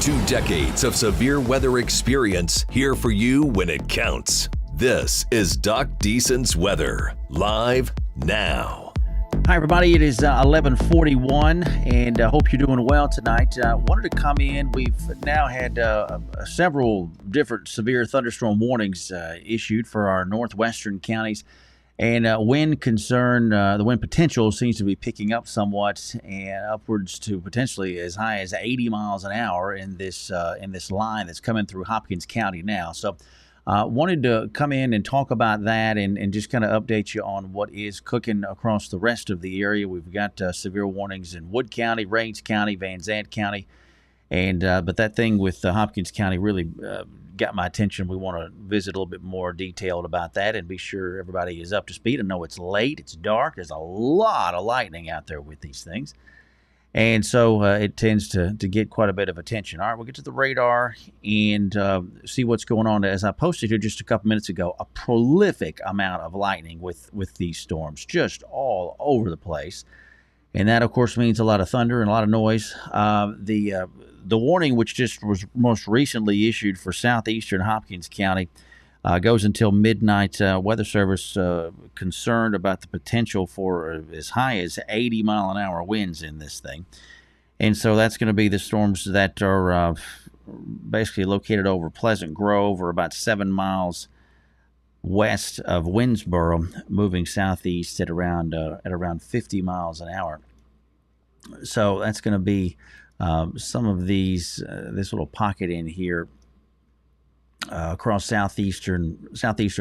2 decades of severe weather experience, here for you when it counts. This is Doc Deason's Weather, live now. Hi, everybody. It is 11:41, and I hope you're doing well tonight. Wanted to come in. We've now had several different severe thunderstorm warnings issued for our northwestern counties. And wind concern, the wind potential seems to be picking up somewhat, and upwards to potentially as high as 80 miles an hour in this line that's coming through Hopkins County now. So wanted to come in and talk about that and just kind of update you on what is cooking across the rest of the area. We've got severe warnings in Wood County, Rains County, Van Zandt County. And but that thing with Hopkins County really got my attention. We want to visit a little bit more detailed about that and be sure everybody is up to speed. I know it's late, it's dark, there's a lot of lightning out there with these things. And so it tends to get quite a bit of attention. All right, we'll get to the radar and see what's going on. As I posted here just a couple minutes ago, a prolific amount of lightning with these storms, just all over the place. And that, of course, means a lot of thunder and a lot of noise. The warning, which just was most recently issued for southeastern Hopkins County, goes until midnight. Weather Service concerned about the potential for as high as 80-mile-an-hour winds in this thing. And so that's going to be the storms that are basically located over Pleasant Grove, or about 7 miles west of Winnsboro, moving southeast at around 50 miles an hour. So that's going to be some of these, this little pocket in here across southeastern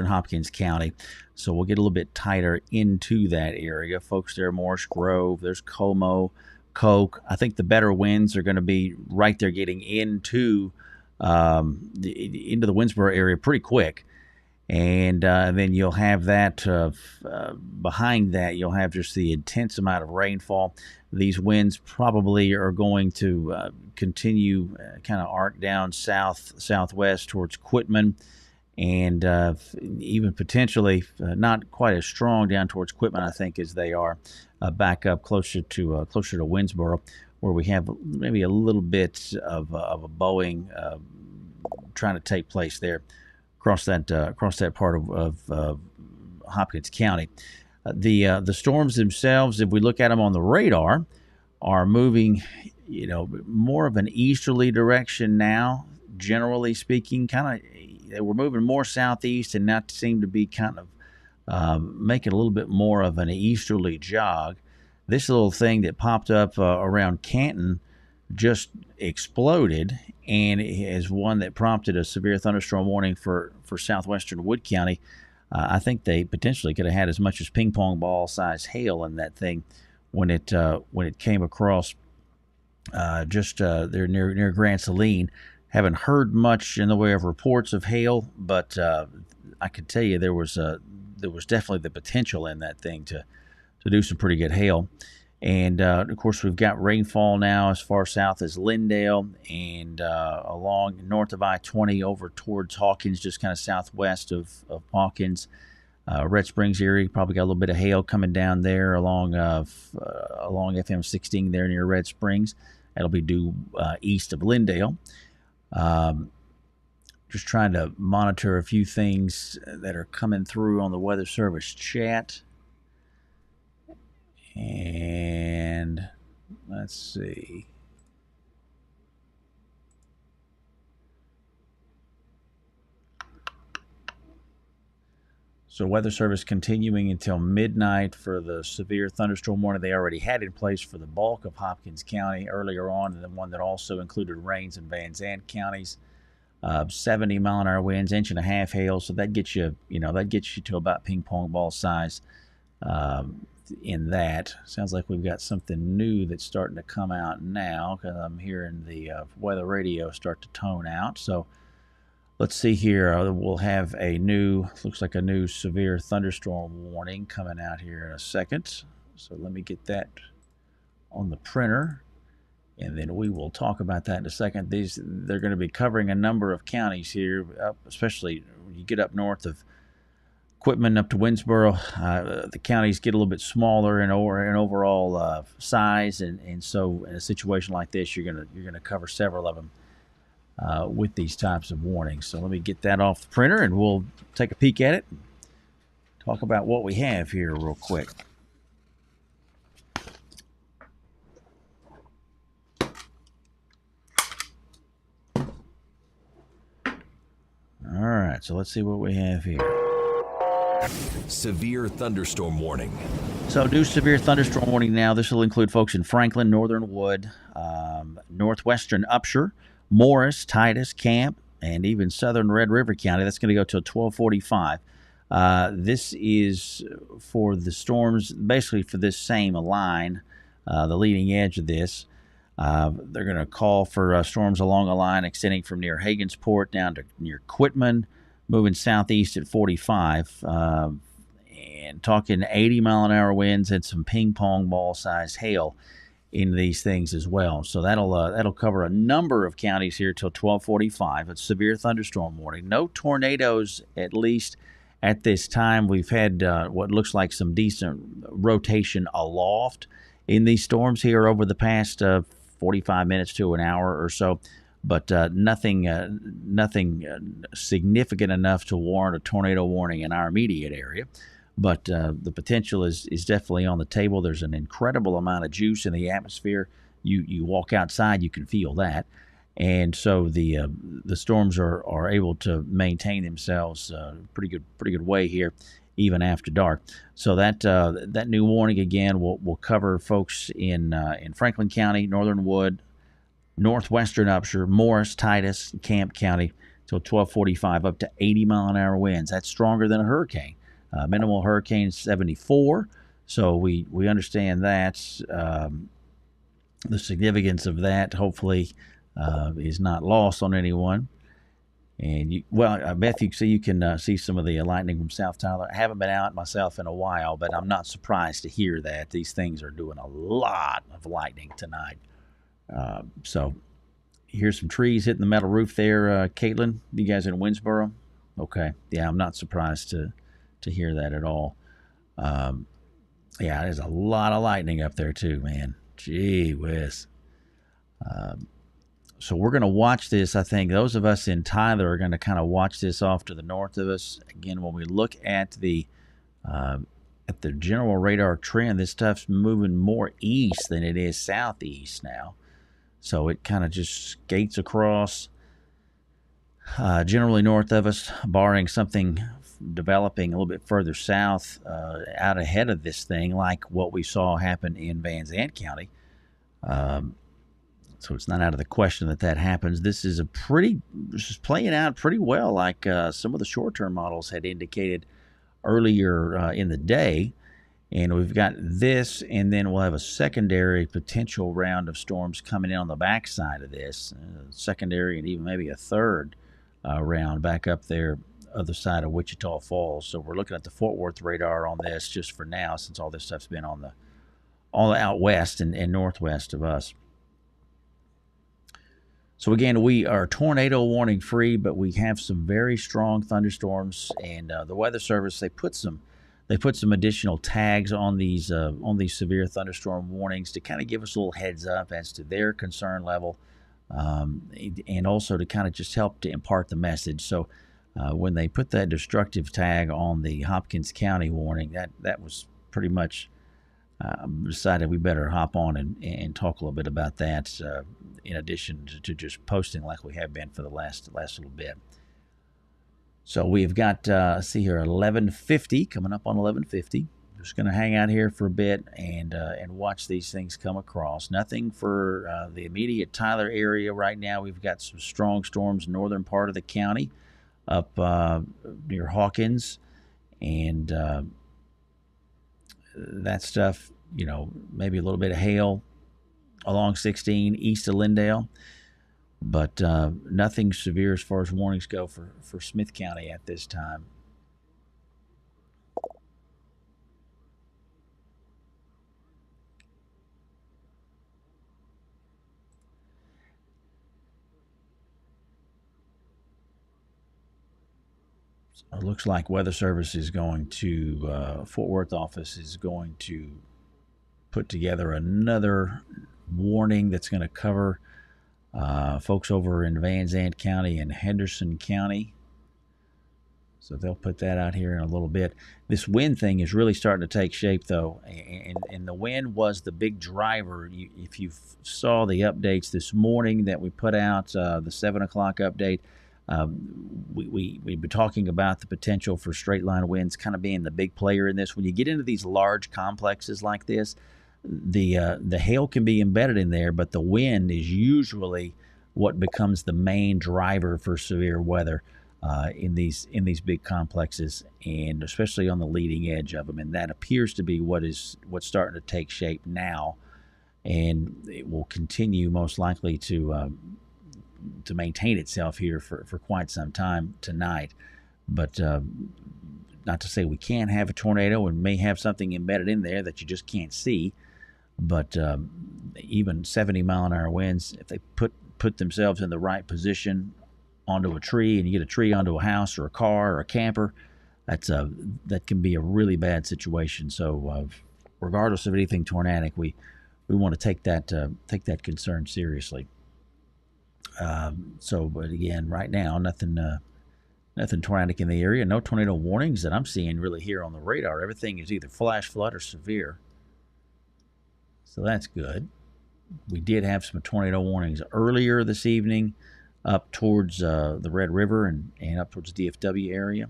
Hopkins County. So we'll get a little bit tighter into that area. Folks, there, Morris Grove, there's Como, Coke. I think the better winds are going to be right there getting into the Winnsboro area pretty quick. And then you'll have that behind that, you'll have just the intense amount of rainfall. These winds probably are going to continue kind of arc down southwest towards Quitman, and even potentially not quite as strong down towards Quitman, I think, as they are back up closer to Winnsboro, where we have maybe a little bit of a bowing trying to take place there across that part of Hopkins County. The storms themselves, if we look at them on the radar, are moving, more of an easterly direction now. Generally speaking, they were moving more southeast, and now seem to be kind of making a little bit more of an easterly jog. This little thing that popped up around Canton just exploded, and is one that prompted a severe thunderstorm warning for southwestern Wood County. I think they potentially could have had as much as ping pong ball size hail in that thing when it came across just there near Grand Saline. Haven't heard much in the way of reports of hail, but I can tell you there was definitely the potential in that thing to do some pretty good hail. And, of course, we've got rainfall now as far south as Lindale and along north of I-20 over towards Hawkins, just kind of southwest of Hawkins. Red Springs area, probably got a little bit of hail coming down there along FM 16 there near Red Springs. That'll be due east of Lindale. Just trying to monitor a few things that are coming through on the Weather Service chat. And let's see. So Weather Service continuing until midnight for the severe thunderstorm warning they already had in place for the bulk of Hopkins County earlier on, and the one that also included Rains and Van Zandt counties. 70-mile-an-hour winds, 1.5 inch hail. So that gets you, to about ping pong ball size. In that, sounds like we've got something new that's starting to come out now, because I'm hearing the weather radio start to tone out. So let's see here. We'll have looks like a new severe thunderstorm warning coming out here in a second. So let me get that on the printer, and then we will talk about that in a second. They're going to be covering a number of counties here, especially when you get up north of Quitman up to Winnsboro. The counties get a little bit smaller in overall size, and so in a situation like this, you're gonna cover several of them with these types of warnings. So let me get that off the printer and we'll take a peek at it and talk about what we have here real quick. All right, so let's see what we have here. Severe thunderstorm warning. So, new severe thunderstorm warning now. This will include folks in Franklin, Northern Wood, northwestern Upshur, Morris, Titus, Camp, and even southern Red River County. That's going to go till 12:45. This is for the storms, basically for this same line, the leading edge of this. They're going to call for storms along a line extending from near Hagensport down to near Quitman, moving southeast at 45, and talking 80-mile-an-hour winds and some ping-pong ball-sized hail in these things as well. So that'll cover a number of counties here till 12:45. It's severe thunderstorm warning. No tornadoes, at least at this time. We've had what looks like some decent rotation aloft in these storms here over the past 45 minutes to an hour or so, but nothing significant enough to warrant a tornado warning in our immediate area. But the potential is definitely on the table. There's an incredible amount of juice in the atmosphere. You walk outside, you can feel that. And so the storms are able to maintain themselves pretty good way here, even after dark. So that new warning again will cover folks in Franklin County, Northern Wood, northwestern Upshur, Morris, Titus, Camp County till 12:45, up to 80-mile-an-hour winds. That's stronger than a hurricane. Minimal hurricane 74. So we understand that the significance of that hopefully is not lost on anyone. And Beth, you can see some of the lightning from South Tyler. I haven't been out myself in a while, but I'm not surprised to hear that. These things are doing a lot of lightning tonight. So here's some trees hitting the metal roof there. Caitlin, you guys in Winsboro? Okay. Yeah, I'm not surprised to hear that at all. There's a lot of lightning up there too, man. Gee whiz. So we're going to watch this. I think those of us in Tyler are going to kind of watch this off to the north of us. Again, when we look at the general radar trend, this stuff's moving more east than it is southeast now. So it kind of just skates across generally north of us, barring something developing a little bit further south out ahead of this thing, like what we saw happen in Van Zandt County. So it's not out of the question that happens. This is playing out pretty well, like some of the short-term models had indicated earlier in the day. And we've got this, and then we'll have a secondary potential round of storms coming in on the backside of this, secondary and even maybe a third round back up there, other side of Wichita Falls. So we're looking at the Fort Worth radar on this just for now, since all this stuff's been on the out west and northwest of us. So again, we are tornado warning free, but we have some very strong thunderstorms, and the Weather Service they put some additional tags on these severe thunderstorm warnings to kind of give us a little heads up as to their concern level, and also to kind of just help to impart the message. So when they put that destructive tag on the Hopkins County warning, that was pretty much decided we better hop on and talk a little bit about that, in addition to just posting like we have been for the last little bit. So we've got, see here, 11:50, coming up on 11:50. Just going to hang out here for a bit and watch these things come across. Nothing for the immediate Tyler area right now. We've got some strong storms northern part of the county up near Hawkins, and that stuff, maybe a little bit of hail along 16 east of Lindale, but nothing severe as far as warnings go for Smith County at this time. So it looks like Weather Service is going to, Fort Worth office is going to put together another warning that's going to cover folks over in Van Zandt County and Henderson County. So they'll put that out here in a little bit. This wind thing is really starting to take shape, though, and the wind was the big driver. If you saw the updates this morning that we put out, the 7 o'clock update, we've been talking about the potential for straight line winds kind of being the big player in this. When you get into these large complexes like this, the hail can be embedded in there, but the wind is usually what becomes the main driver for severe weather in these big complexes, and especially on the leading edge of them. And that appears to be what's starting to take shape now, and it will continue most likely to maintain itself here for quite some time tonight. But not to say we can't have a tornado and may have something embedded in there that you just can't see. But even 70-mile-an-hour winds, if they put themselves in the right position onto a tree, and you get a tree onto a house or a car or a camper, that can be a really bad situation. So regardless of anything tornadic, we want to take that concern seriously. But again, right now, nothing tornadic in the area. No tornado warnings that I'm seeing really here on the radar. Everything is either flash flood or severe. So that's good. We did have some tornado warnings earlier this evening up towards the Red River and up towards the DFW area.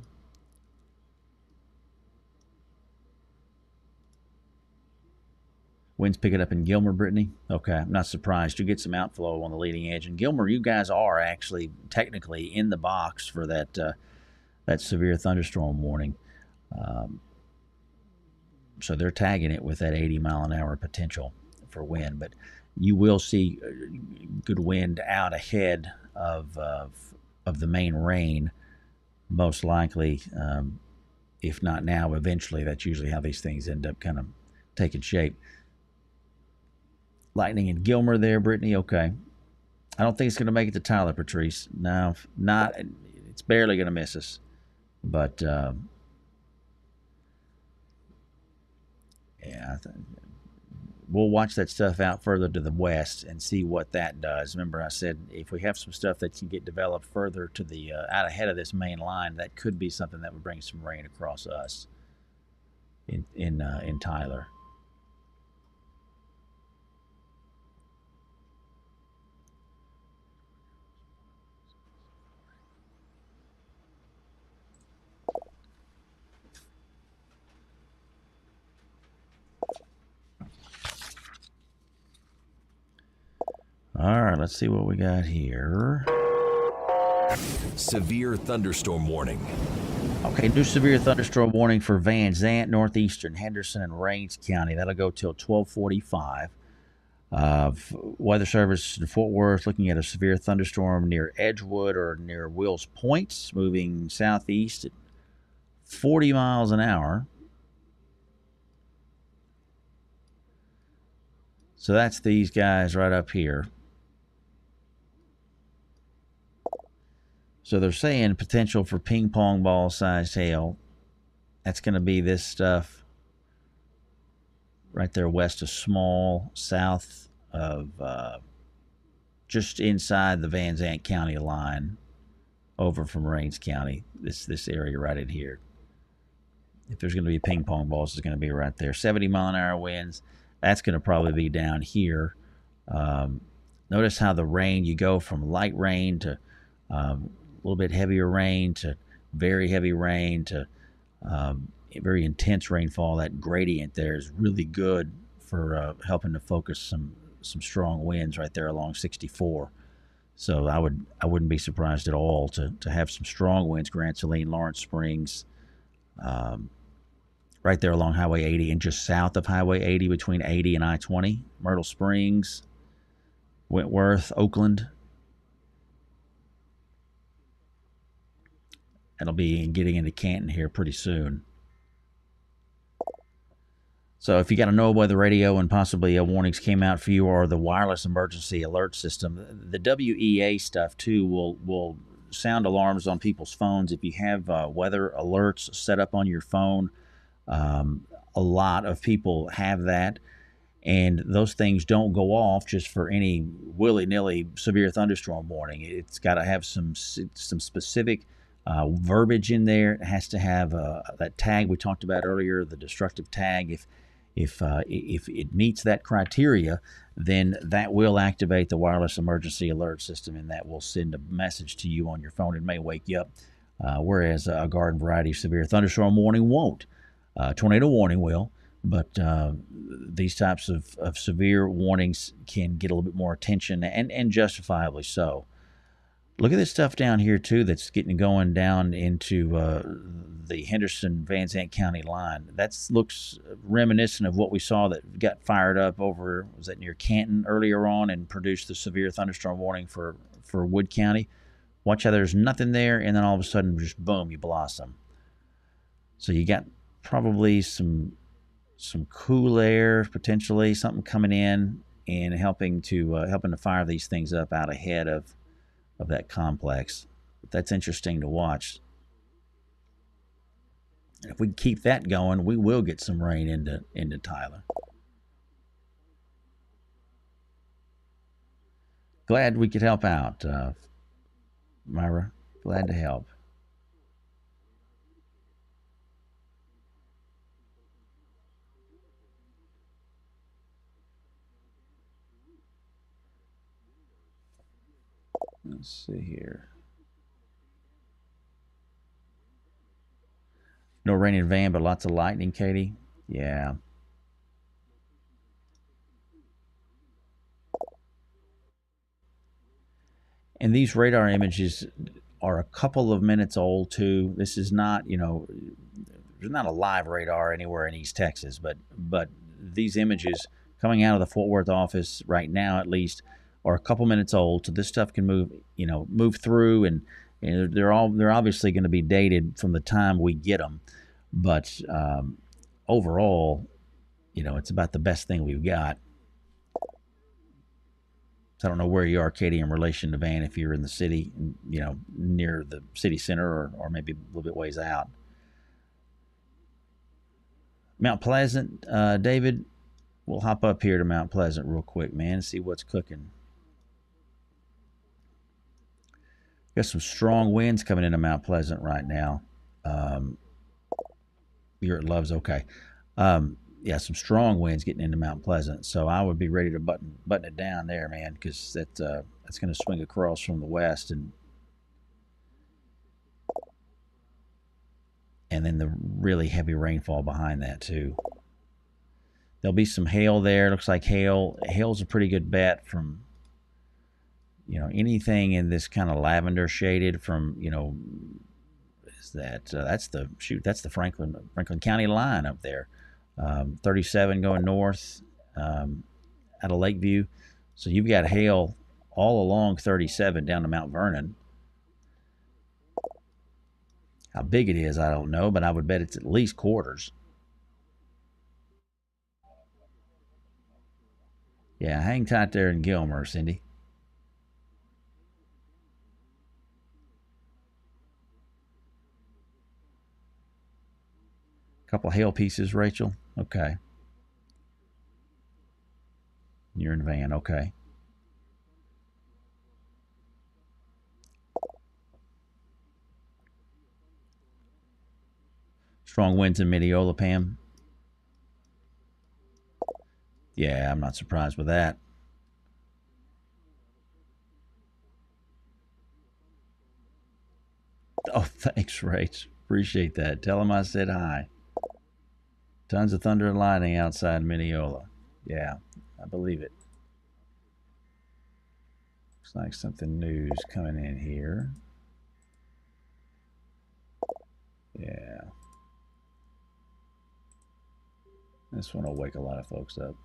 Winds picking up in Gilmer, Brittany. Okay, I'm not surprised. You get some outflow on the leading edge. And Gilmer, you guys are actually technically in the box for that severe thunderstorm warning. So they're tagging it with that 80-mile-an-hour potential for wind. But you will see good wind out ahead of the main rain, most likely. If not now, eventually. That's usually how these things end up kind of taking shape. Lightning in Gilmer there, Brittany. Okay. I don't think it's going to make it to Tyler, Patrice. No, not. It's barely going to miss us. But yeah, we'll watch that stuff out further to the west and see what that does. Remember, I said if we have some stuff that can get developed further to the out ahead of this main line, that could be something that would bring some rain across us in Tyler. All right, let's see what we got here. Severe thunderstorm warning. Okay, new severe thunderstorm warning for Van Zandt, northeastern Henderson, and Rains County. That'll go till 12:45. Weather Service in Fort Worth looking at a severe thunderstorm near Edgewood or near Wills Point, moving southeast at 40 miles an hour. So that's these guys right up here. So they're saying potential for ping pong ball sized hail. That's going to be this stuff right there west of Small, south of just inside the Van Zandt County line, over from Rains County. This area right in here. If there's going to be ping pong balls, it's going to be right there. 70-mile-an-hour winds. That's going to probably be down here. Notice how the rain, you go from light rain to a little bit heavier rain to very heavy rain to very intense rainfall. That gradient there is really good for helping to focus some strong winds right there along 64. So I wouldn't be surprised at all to have some strong winds. Grand Saline, Lawrence Springs, right there along Highway 80 and just south of Highway 80 between 80 and I-20. Myrtle Springs, Wentworth, Oakland. That'll be getting into Canton here pretty soon. So if you got a NOAA radio and possibly warnings came out for you, or the wireless emergency alert system, the WEA stuff too will sound alarms on people's phones. If you have weather alerts set up on your phone, a lot of people have that. And those things don't go off just for any willy-nilly severe thunderstorm warning. It's got to have some specific verbiage in there. It has to have that tag we talked about earlier, the destructive tag. If it meets that criteria, then that will activate the wireless emergency alert system, and that will send a message to you on your phone. It may wake you up, whereas a garden variety severe thunderstorm warning won't. Tornado warning will. But these types of severe warnings can get a little bit more attention, and justifiably so. Look at this stuff down here, too, that's getting going down into the Henderson-Van Zandt County line. That looks reminiscent of what we saw that got fired up over, was that near Canton earlier on, and produced the severe thunderstorm warning for Wood County. Watch how there's nothing there, and then all of a sudden, just boom, you blossom. So you got probably some cool air, potentially something coming in and helping to fire these things up out ahead of that complex. But that's interesting to watch. And if we keep that going, we will get some rain into Tyler. Glad we could help out, Myra. Glad to help. Let's see here. No rain in Van, but lots of lightning, Katie. Yeah. And these radar images are a couple of minutes old, too. This is not, there's not a live radar anywhere in East Texas, but these images coming out of the Fort Worth office right now, at least, are a couple minutes old. So this stuff can move through, and they're obviously going to be dated from the time we get them. But overall, it's about the best thing we've got. So I don't know where you are, Katie, in relation to Van, if you're in the city, near the city center, or maybe a little bit ways out. Mount Pleasant, David, we'll hop up here to Mount Pleasant real quick, man, and see what's cooking. Got some strong winds coming into Mount Pleasant right now. You're at Love's, okay. Yeah, some strong winds getting into Mount Pleasant. So I would be ready to button it down there, man, because that's going to swing across from the west, and then the really heavy rainfall behind that too. There'll be some hail there. Looks like hail's a pretty good bet from anything in this kind of lavender shaded from is that's the Franklin County line up there. 37 going north out of Lakeview. So you've got hail all along 37 down to Mount Vernon. How big it is, I don't know, but I would bet it's at least quarters. Yeah, hang tight there in Gilmer, Cindy. Couple hail pieces, Rachel. Okay. You're in Van. Okay. Strong winds in Mineola, Pam. Yeah, I'm not surprised with that. Oh, thanks, Rach. Appreciate that. Tell him I said hi. Tons of thunder and lightning outside Mineola. Yeah, I believe it. Looks like something new's coming in here. Yeah. This one will wake a lot of folks up.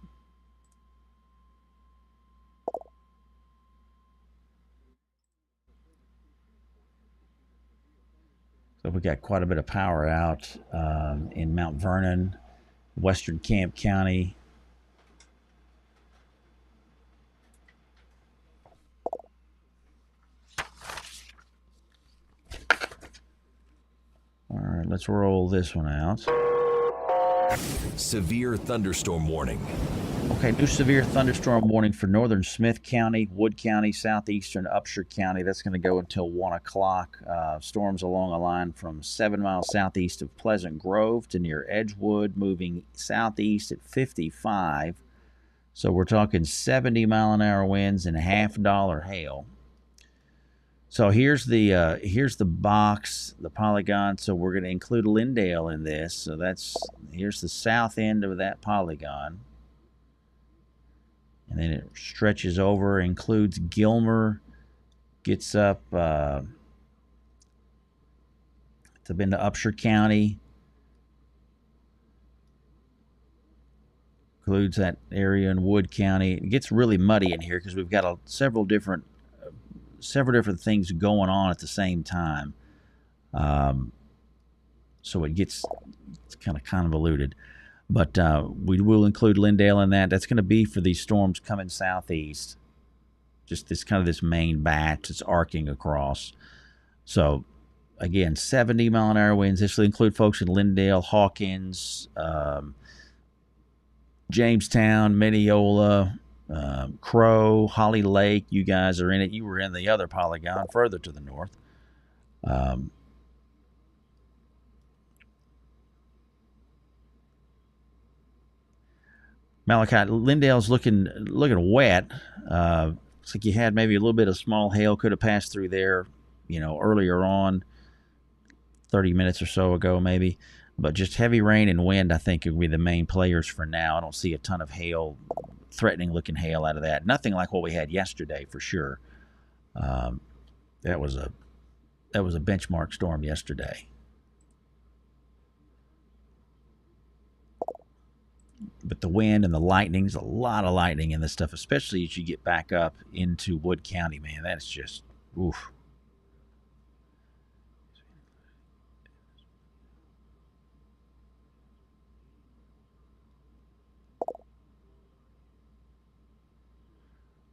So we got quite a bit of power out in Mount Vernon, Western Camp County. All right, let's roll this one out. Severe thunderstorm warning. Okay, new severe thunderstorm warning for northern Smith County, Wood County, southeastern Upshur County. That's going to go until 1 o'clock. Storms along a line from 7 miles southeast of Pleasant Grove to near Edgewood, moving southeast at 55. So we're talking 70-mile-an-hour winds and $half hail. So here's the box, the polygon. So we're going to include Lindale in this. So here's the south end of that polygon. And then it stretches over, includes Gilmer, gets up into Upshur County, includes that area in Wood County. It gets really muddy in here because we've got several different things going on at the same time. So it's kind of convoluted. But we will include Lindale in that. That's going to be for these storms coming southeast. Just this main batch that's arcing across. So, again, 70-mile-an-hour winds. This will include folks in Lindale, Hawkins, Jamestown, Mineola, Crow, Holly Lake. You guys are in it. You were in the other polygon further to the north. Malachi, Lindale's looking wet. Looks like you had maybe a little bit of small hail could have passed through there, earlier on, 30 minutes or so ago maybe. But just heavy rain and wind, I think, would be the main players for now. I don't see a ton of hail, threatening-looking hail out of that. Nothing like what we had yesterday, for sure. That was a benchmark storm yesterday. But the wind and the lightning, there's a lot of lightning in this stuff, especially as you get back up into Wood County, man. That's just, oof.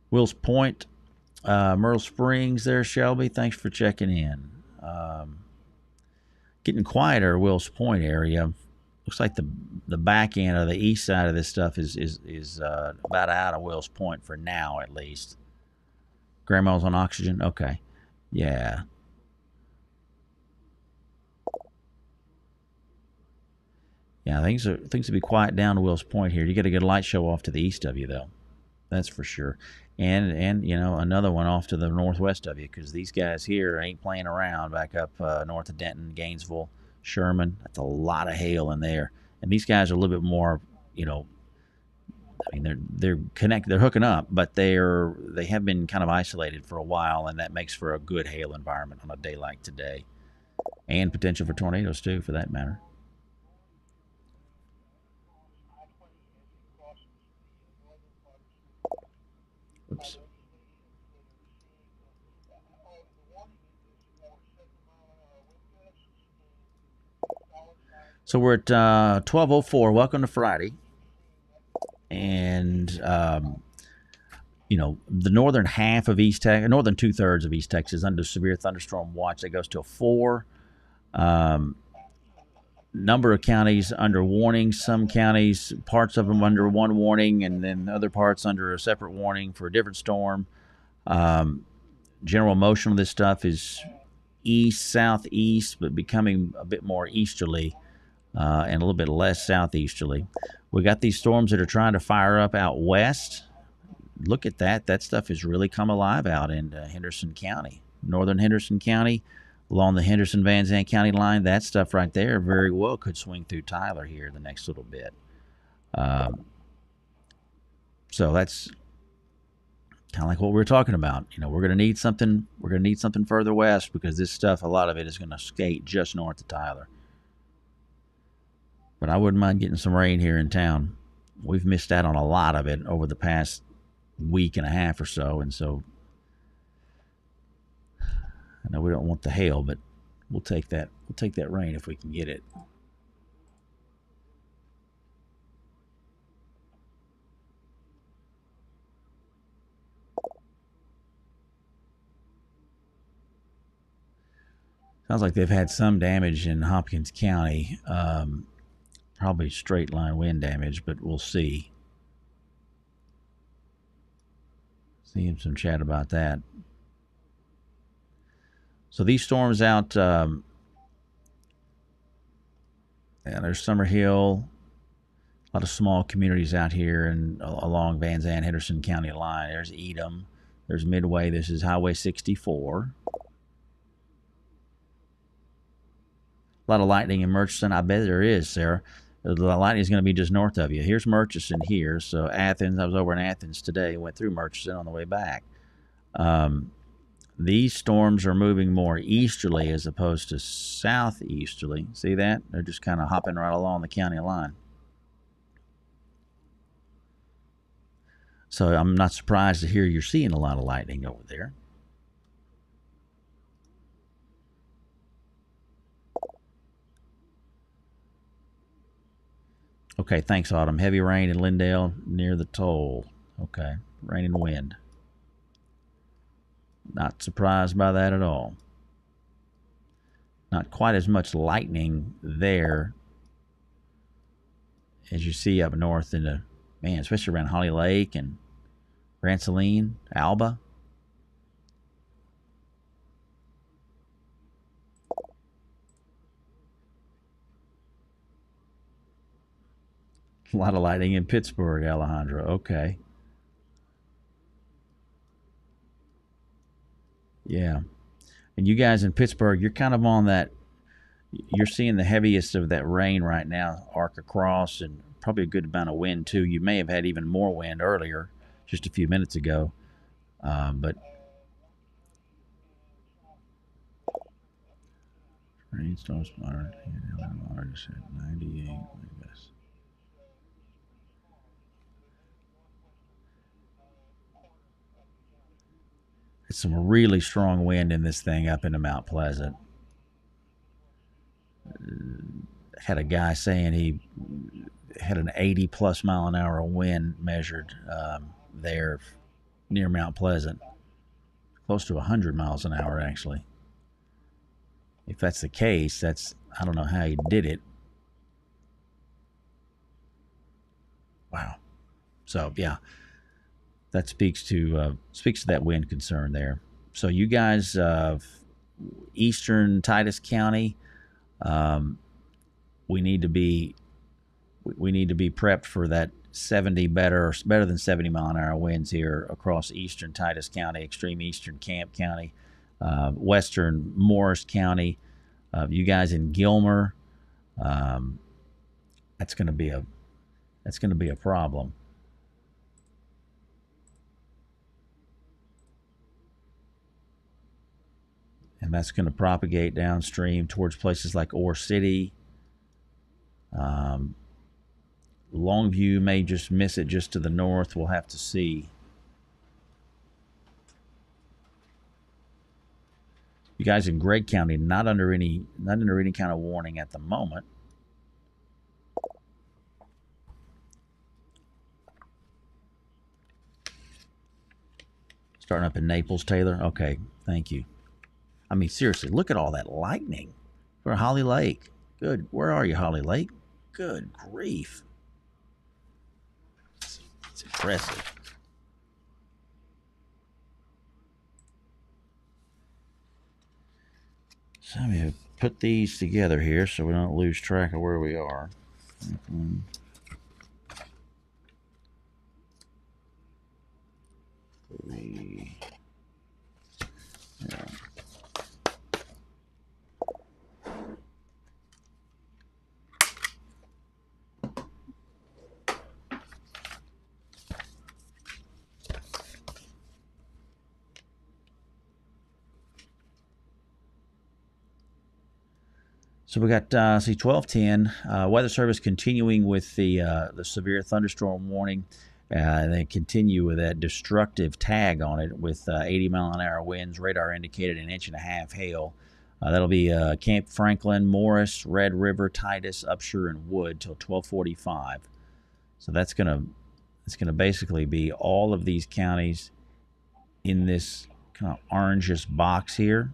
Wills Point, Merle Springs there, Shelby. Thanks for checking in. Getting quieter, Wills Point area. Looks like the back end or the east side of this stuff is about out of Wills Point for now, at least. Grandma's on oxygen? Okay. Yeah. Yeah, things will be quiet down to Wills Point here. You get a good light show off to the east of you, though. That's for sure. And another one off to the northwest of you, because these guys here ain't playing around back up north of Denton, Gainesville, Sherman. That's a lot of hail in there. And these guys are a little bit more, they're connected, they're hooking up, but they have been kind of isolated for a while, and that makes for a good hail environment on a day like today. And potential for tornadoes too, for that matter. Oops. So we're at 12:04. Welcome to Friday. And, the northern half of East Texas, northern two-thirds of East Texas under severe thunderstorm watch. That goes till 4. Number of counties under warning. Some counties, parts of them under one warning, and then other parts under a separate warning for a different storm. General motion of this stuff is east, southeast, but becoming a bit more easterly. And a little bit less southeasterly. We got these storms that are trying to fire up out west. Look at that. That stuff has really come alive out in Henderson County. Northern Henderson County, along the Henderson-Van Zandt County line. That stuff right there very well could swing through Tyler here the next little bit. So that's kind of like what we were talking about. We're going to need something. We're going to need something further west, because this stuff, a lot of it is going to skate just north of Tyler. But I wouldn't mind getting some rain here in town. We've missed out on a lot of it over the past week and a half or so. And so I know we don't want the hail, but we'll take that. We'll take that rain if we can get it. Sounds like they've had some damage in Hopkins County. Probably straight line wind damage, but we'll see. Seeing some chat about that. So these storms out, and there's Summer Hill, a lot of small communities out here and along Van Zandt Henderson County line. There's Edom, there's Midway. This is Highway 64. A lot of lightning in Murchison. I bet there is, Sarah. The lightning is going to be just north of you. Here's Murchison here. So Athens, I was over in Athens today, went through Murchison on the way back. These storms are moving more easterly as opposed to southeasterly. See that? They're just kind of hopping right along the county line. So I'm not surprised to hear you're seeing a lot of lightning over there. Okay, thanks, Autumn. Heavy rain in Lindale near the toll. Okay, rain and wind. Not surprised by that at all. Not quite as much lightning there as you see up north in the, man, especially around Holly Lake and Grand Saline, Alba. A lot of lightning in Pittsburgh, Alejandro. Okay. Yeah. And you guys in Pittsburgh, you're kind of on that, you're seeing the heaviest of that rain right now arc across, and probably a good amount of wind too. You may have had even more wind earlier, just a few minutes ago. But rainstorms moderate, 98, I guess. It's some really strong wind in this thing up into Mount Pleasant. Had a guy saying he had an 80-plus mile an hour wind measured there near Mount Pleasant. Close to 100 miles an hour, actually. If that's the case, I don't know how he did it. Wow. So, yeah. That speaks to that wind concern there. So you guys, eastern Titus County, we need to be prepped for that 70 better than 70 mile an hour winds here across eastern Titus County, extreme eastern Camp County, western Morris County. You guys in Gilmer, that's going to be a problem. And that's going to propagate downstream towards places like Ore City. Longview may just miss it just to the north. We'll have to see. You guys in Gregg County, not under any kind of warning at the moment. Starting up in Naples, Taylor. Okay, thank you. I mean, seriously, look at all that lightning for Holly Lake. Good. Where are you, Holly Lake? Good grief. It's impressive. So I'm going to put these together here so we don't lose track of where we are. Three. Yeah. So we got 1210 Weather Service continuing with the severe thunderstorm warning. And they continue with that destructive tag on it with 80 mile an hour winds. Radar indicated an 1.5 inch hail. That'll be Camp Franklin, Morris, Red River, Titus, Upshur, and Wood till 12:45. So that's gonna basically be all of these counties in this kind of orangish box here.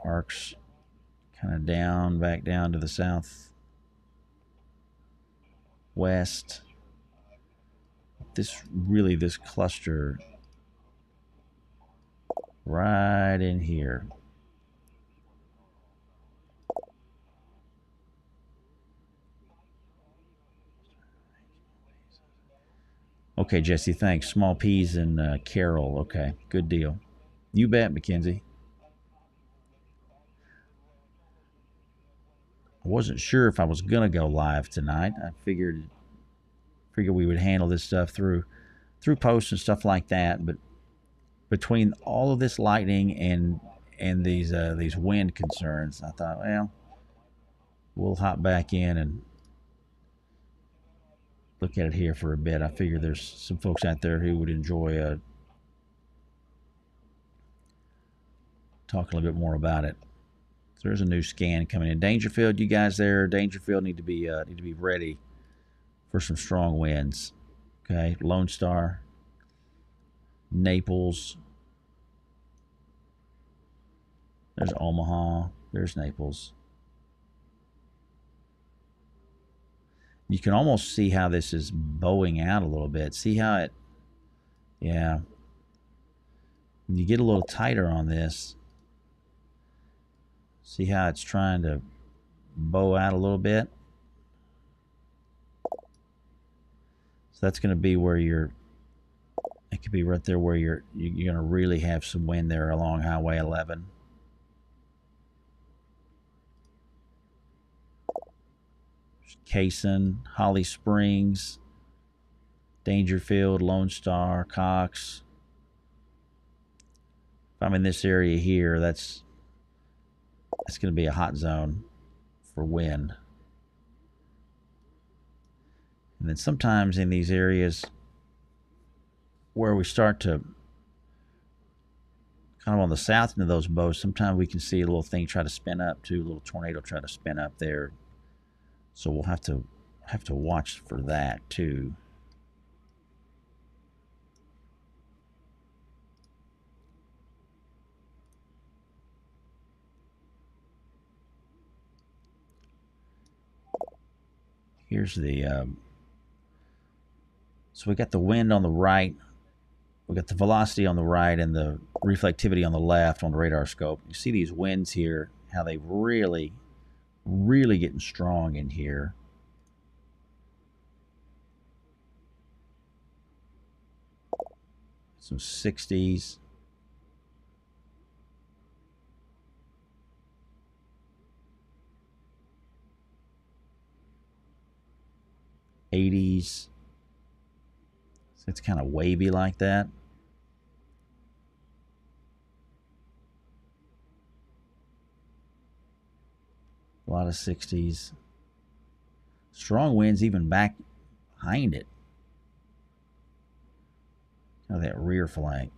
Arcs kind of down, back down to the southwest. this cluster right in here. Okay, Jesse, thanks. Small peas and Carol. Okay, good deal. You bet, Mackenzie. I wasn't sure if I was gonna go live tonight. I figured we would handle this stuff through posts and stuff like that. But between all of this lightning and these wind concerns, I thought, well, we'll hop back in and look at it here for a bit. I figure there's some folks out there who would enjoy talking a little bit more about it. So there's a new scan coming in. Dangerfield, you guys there? Dangerfield need to be ready for some strong winds. Okay, Lone Star, Naples. There's Omaha. There's Naples. You can almost see how this is bowing out a little bit. See how it, yeah. When you get a little tighter on this, see how it's trying to bow out a little bit? So that's going to be where it could be right there where you're going to really have some wind there along Highway 11. Cason, Holly Springs, Dangerfield, Lone Star, Cox. If I'm in this area here, that's going to be a hot zone for wind. And then sometimes in these areas where we start to kind of on the south end of those bows, sometimes we can see a little thing try to spin up too, a little tornado try to spin up there. So we'll have to watch for that too. Here's the so we got the wind on the right, we got the velocity on the right, and the reflectivity on the left on the radar scope. You see these winds here, how they really getting strong in here. Some 60s. '80s. So it's kind of wavy like that. A lot of 60s. Strong winds even back behind it. Kind of that rear flank.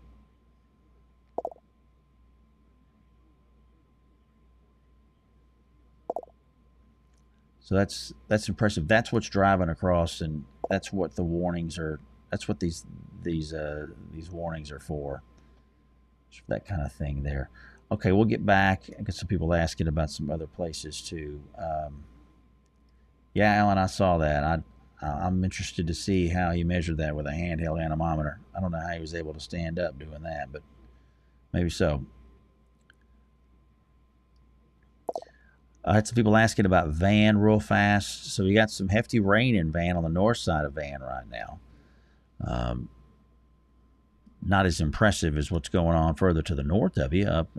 So that's impressive. That's what's driving across, and that's what the warnings are. That's what these warnings are for. That kind of thing there. Okay, we'll get back. I got some people asking about some other places too. Yeah, Alan, I saw that. I'm interested to see how he measured that with a handheld anemometer. I don't know how he was able to stand up doing that, but maybe so. I had some people asking about Van real fast. So we got some hefty rain in Van on the north side of Van right now. Not as impressive as what's going on further to the north of you, up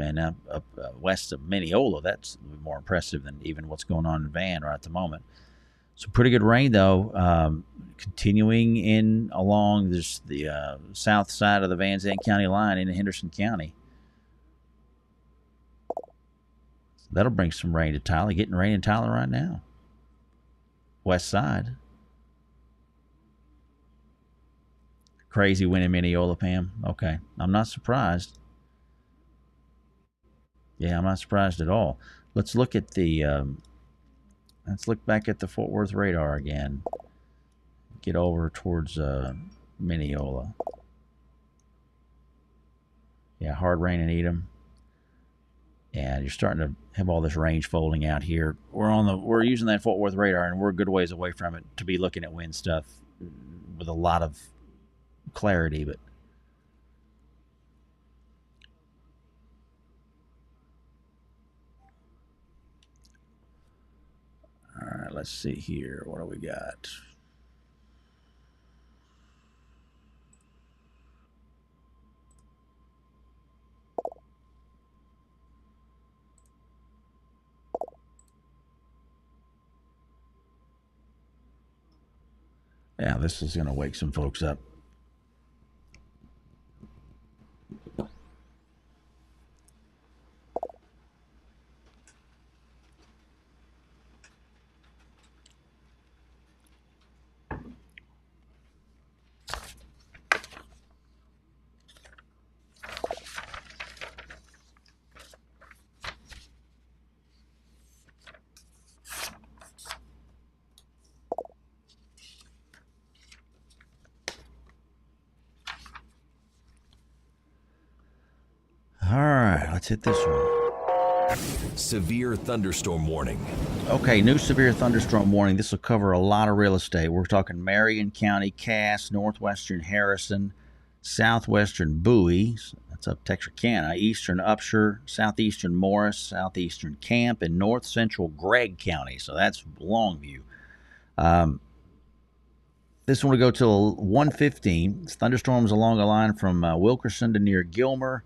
west of Mineola. That's more impressive than even what's going on in Van right at the moment. So pretty good rain though, continuing in along the south side of the Van Zandt County line into Henderson County. So that'll bring some rain to Tyler. Getting rain in Tyler right now. West side. Crazy wind in Mineola, Pam. Okay, I'm not surprised. Yeah, I'm not surprised at all. Let's look at let's look back at the Fort Worth radar again. Get over towards Mineola. Yeah, hard rain in Edom. And you're starting to have all this range folding out here. We're using that Fort Worth radar, and we're a good ways away from it to be looking at wind stuff with a lot of clarity, but all right, let's see here. What do we got? Yeah, this is going to wake some folks up. All right, let's hit this one. Severe thunderstorm warning. Okay, new severe thunderstorm warning. This will cover a lot of real estate. We're talking Marion County, Cass, northwestern Harrison, southwestern Bowie, that's up Texarkana, eastern Upshur, southeastern Morris, southeastern Camp, and north central Gregg County. So that's Longview. This one will go till 1:15. Thunderstorms along the line from Wilkerson to near Gilmer,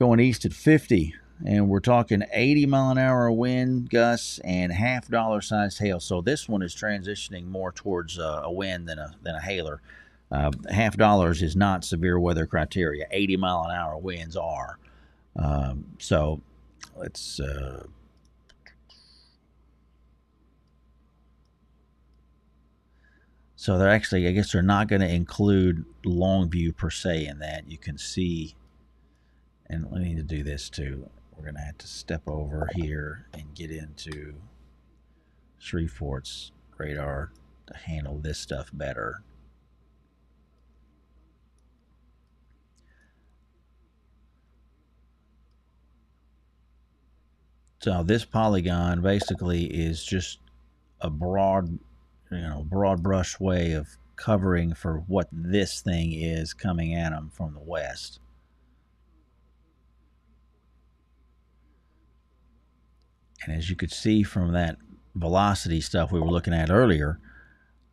going east at 50. And we're talking 80-mile-an-hour wind gusts and half-dollar-sized hail. So this one is transitioning more towards a wind than a hailer. $half is not severe weather criteria. 80-mile-an-hour winds are. So let's. So they're actually, I guess, they're not going to include Longview per se in that. You can see, and we need to do this too. We're going to have to step over here and get into Shreveport's radar to handle this stuff better. So this polygon basically is just a broad brush way of covering for what this thing is coming at them from the west. And as you could see from that velocity stuff we were looking at earlier,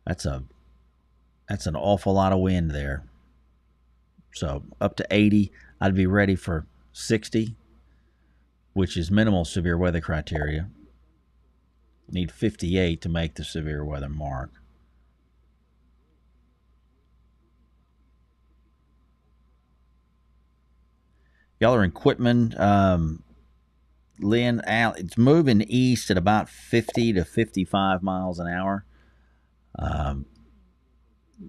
that's an awful lot of wind there. So up to 80, I'd be ready for 60, which is minimal severe weather criteria. Need 58 to make the severe weather mark. Y'all are in Quitman. Lynn, Al, it's moving east at about 50 to 55 miles an hour.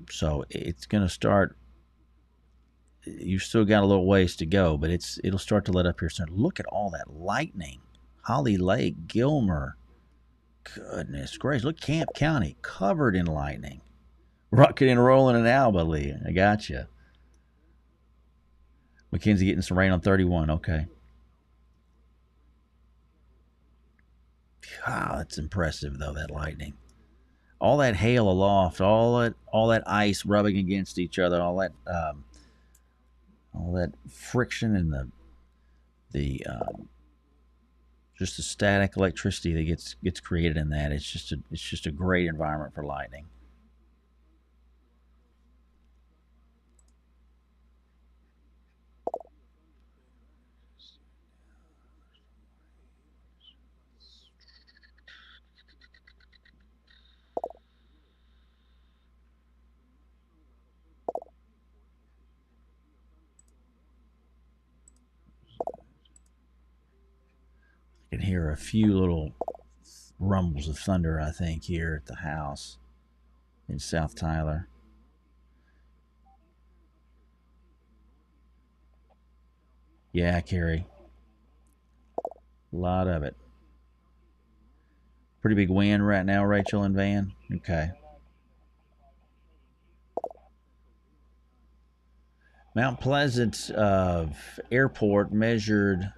So it's going to start. You've still got a little ways to go, but it'll start to let up here soon. Look at all that lightning. Holly Lake, Gilmer. Goodness gracious. Look, Camp County covered in lightning. Rocking and rolling in Alba, Lee. I got you. McKenzie getting some rain on 31. Okay. Wow, that's impressive, though, that lightning. All that hail aloft, all that ice rubbing against each other, all that friction and the just the static electricity that gets created in that. It's just a great environment for lightning. I can hear a few little rumbles of thunder, I think, here at the house in South Tyler. Yeah, Carrie. A lot of it. Pretty big wind right now, Rachel and Van. Okay. Mount Pleasant Airport measured,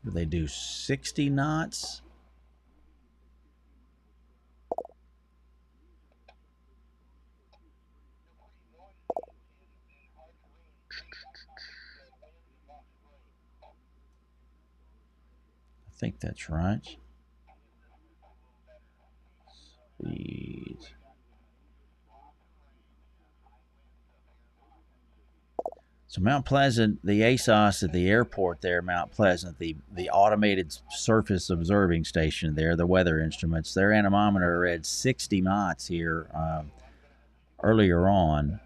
what did they do, 60 knots? think that's right. Speed. So Mount Pleasant, the ASOS at the airport there, Mount Pleasant, the automated surface observing station there, the weather instruments, their anemometer read 60 knots here earlier on,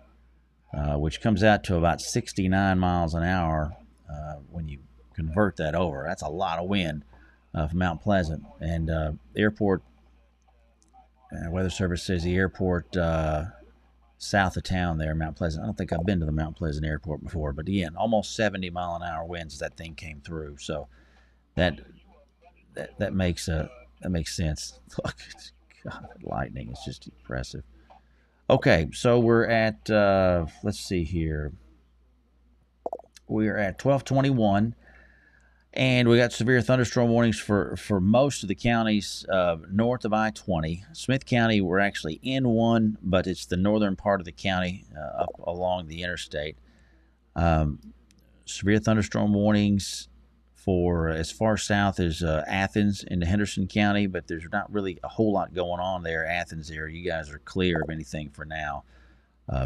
which comes out to about 69 miles an hour when you convert that over. That's a lot of wind from Mount Pleasant. And the airport, Weather Service says the airport south of town there, Mount Pleasant. I don't think I've been to the Mount Pleasant airport before, but again, almost 70-mile-an-hour winds as that thing came through. So that makes sense. Look, God, lightning is just impressive. Okay, so we're at let's see here. We're at 12:21, and we got severe thunderstorm warnings for most of the counties north of I-20. Smith County, we're actually in one, but it's the northern part of the county up along the interstate. Severe thunderstorm warnings for as far south as Athens into Henderson County, but there's not really a whole lot going on there. Athens area, you guys are clear of anything for now.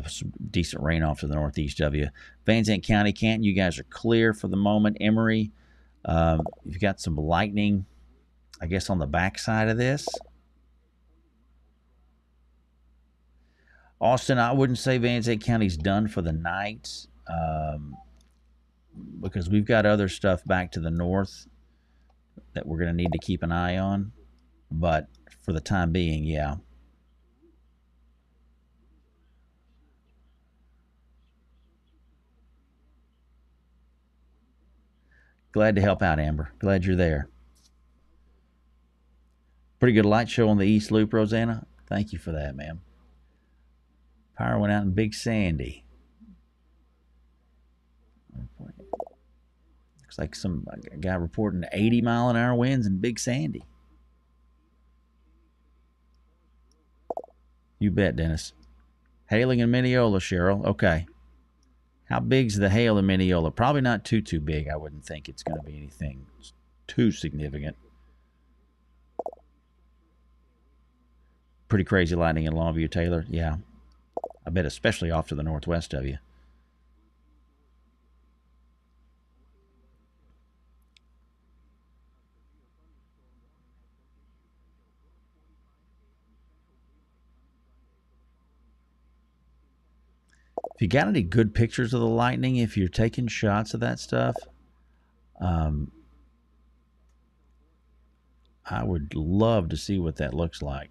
Some decent rain off to the northeast of you. Van Zandt County, Canton, you guys are clear for the moment. Emory, you've got some lightning, I guess, on the backside of this. Austin, I wouldn't say Van Zandt County's done for the night because we've got other stuff back to the north that we're going to need to keep an eye on. But for the time being, yeah. Glad to help out, Amber. Glad you're there. Pretty good light show on the East Loop, Rosanna. Thank you for that, ma'am. Power went out in Big Sandy. Looks like some guy reporting 80-mile-an-hour winds in Big Sandy. You bet, Dennis. Hailing in Mineola, Cheryl. Okay. How big's the hail in Mineola? Probably not too big. I wouldn't think it's going to be anything too significant. Pretty crazy lightning in Longview, Taylor. Yeah. I bet especially off to the northwest of you. If you got any good pictures of the lightning, if you're taking shots of that stuff, I would love to see what that looks like.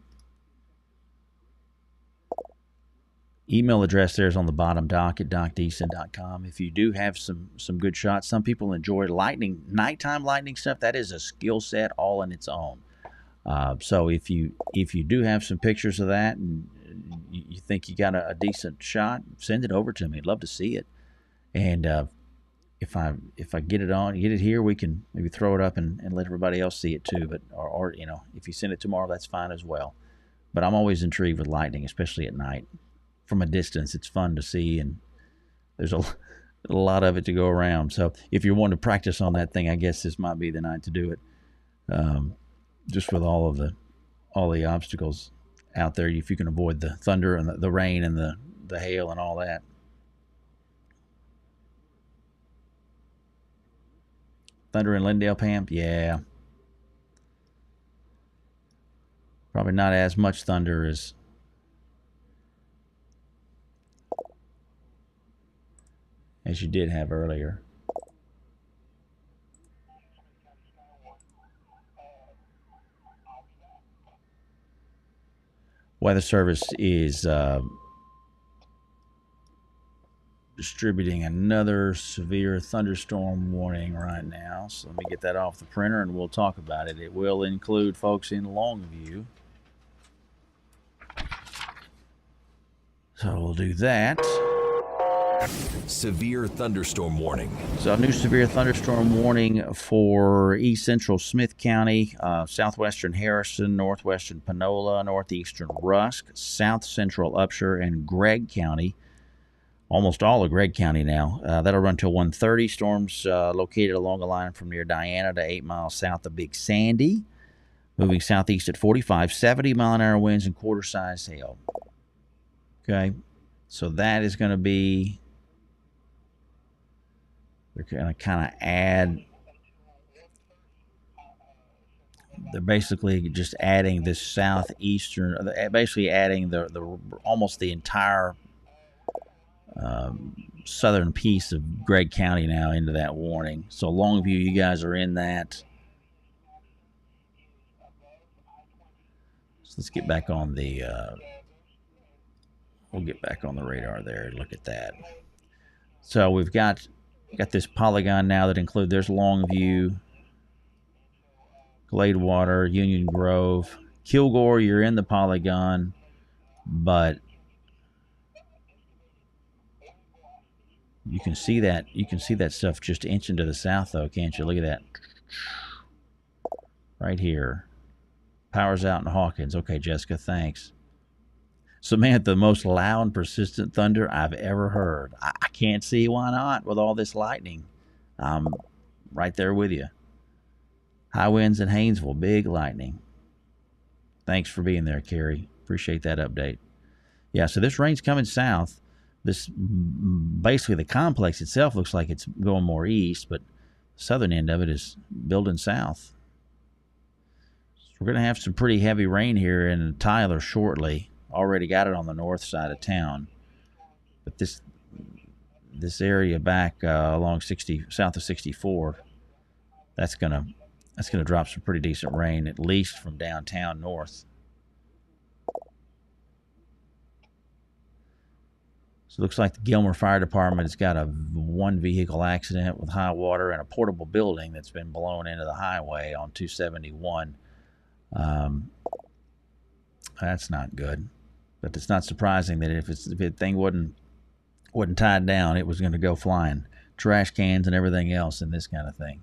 Email address there is on the bottom, doc@docdeason.com. If you do have some good shots, some people enjoy nighttime lightning stuff. That is a skill set all in its own. So if you do have some pictures of that and you think you got a decent shot, send it over to me. I'd love to see it. And if I get it here, we can maybe throw it up and let everybody else see it too. But or if you send it tomorrow, that's fine as well. But I'm always intrigued with lightning, especially at night. From a distance, it's fun to see, and there's a lot of it to go around. So if you're wanting to practice on that thing, I guess this might be the night to do it. Just with all the obstacles out there, if you can avoid the thunder and the rain and the hail and all that. Thunder in Lindale, Pam? Yeah. Probably not as much thunder as you did have earlier. Weather Service is distributing another severe thunderstorm warning right now. So let me get that off the printer and we'll talk about it. It will include folks in Longview. So we'll do that. Severe thunderstorm warning. So a new severe thunderstorm warning for east central Smith County, southwestern Harrison, northwestern Panola, northeastern Rusk, south central Upshur, and Gregg County almost all of Gregg County now. That'll run till 1:30. Storms located along a line from near Diana to 8 miles south of Big Sandy. Moving southeast at 45, 70-mile-an-hour winds and quarter-size hail. Okay, so that is going to be, they're going to kind of add, they're basically just adding this southeastern, basically adding the almost the entire southern piece of Gregg County now into that warning. So Longview, you guys are in that. So let's get back on the, we'll get back on the radar there and look at that. So we've got this polygon now that includes, there's Longview, Gladewater, Union Grove, Kilgore. You're in the polygon, but you can see that stuff just inching to the south, though, can't you? Look at that, right here. Power's out in Hawkins. Okay, Jessica, thanks. Samantha, the most loud and persistent thunder I've ever heard. I can't see why not with all this lightning. I'm right there with you. High winds in Haynesville, big lightning. Thanks for being there, Carrie. Appreciate that update. Yeah, so this rain's coming south. This, basically the complex itself looks like it's going more east, but the southern end of it is building south. So we're going to have some pretty heavy rain here in Tyler shortly. Already got it on the north side of town, but this area back along south of 64, that's gonna drop some pretty decent rain, at least from downtown north. So it looks like the Gilmer Fire Department has got a one vehicle accident with high water and a portable building that's been blown into the highway on 271. That's not good. But it's not surprising that if the thing wasn't tied down, it was going to go flying. Trash cans and everything else and this kind of thing.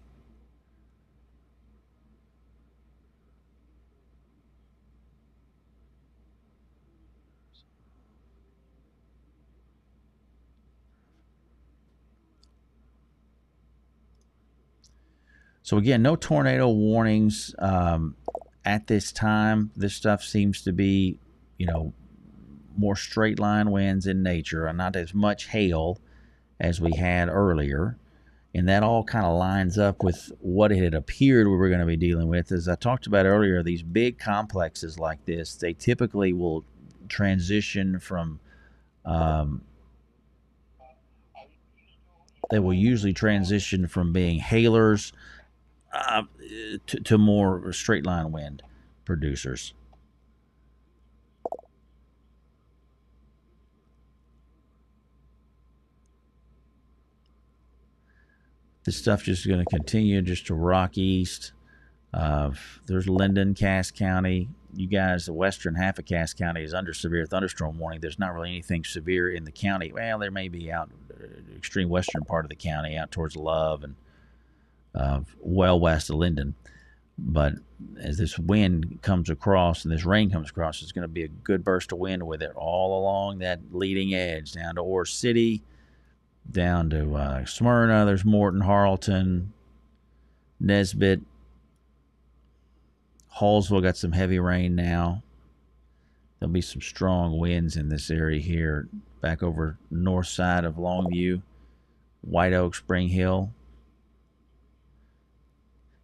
So again, no tornado warnings at this time. This stuff seems to be, more straight line winds in nature and not as much hail as we had earlier. And that all kind of lines up with what it had appeared we were going to be dealing with. As I talked about earlier, these big complexes like this, they typically will transition from, they will usually transition from being hailers to more straight line wind producers. This stuff just going to continue just to rock east. There's Linden, Cass County. You guys, the western half of Cass County is under severe thunderstorm warning. There's not really anything severe in the county. Well, there may be out extreme western part of the county, out towards Love and well west of Linden. But as this wind comes across and this rain comes across, it's going to be a good burst of wind with it all along that leading edge down to Ore City, down to Smyrna. There's Morton, Harleton, Nesbitt. Hallsville got some heavy rain now. There'll be some strong winds in this area here, back over north side of Longview, White Oak, Spring Hill.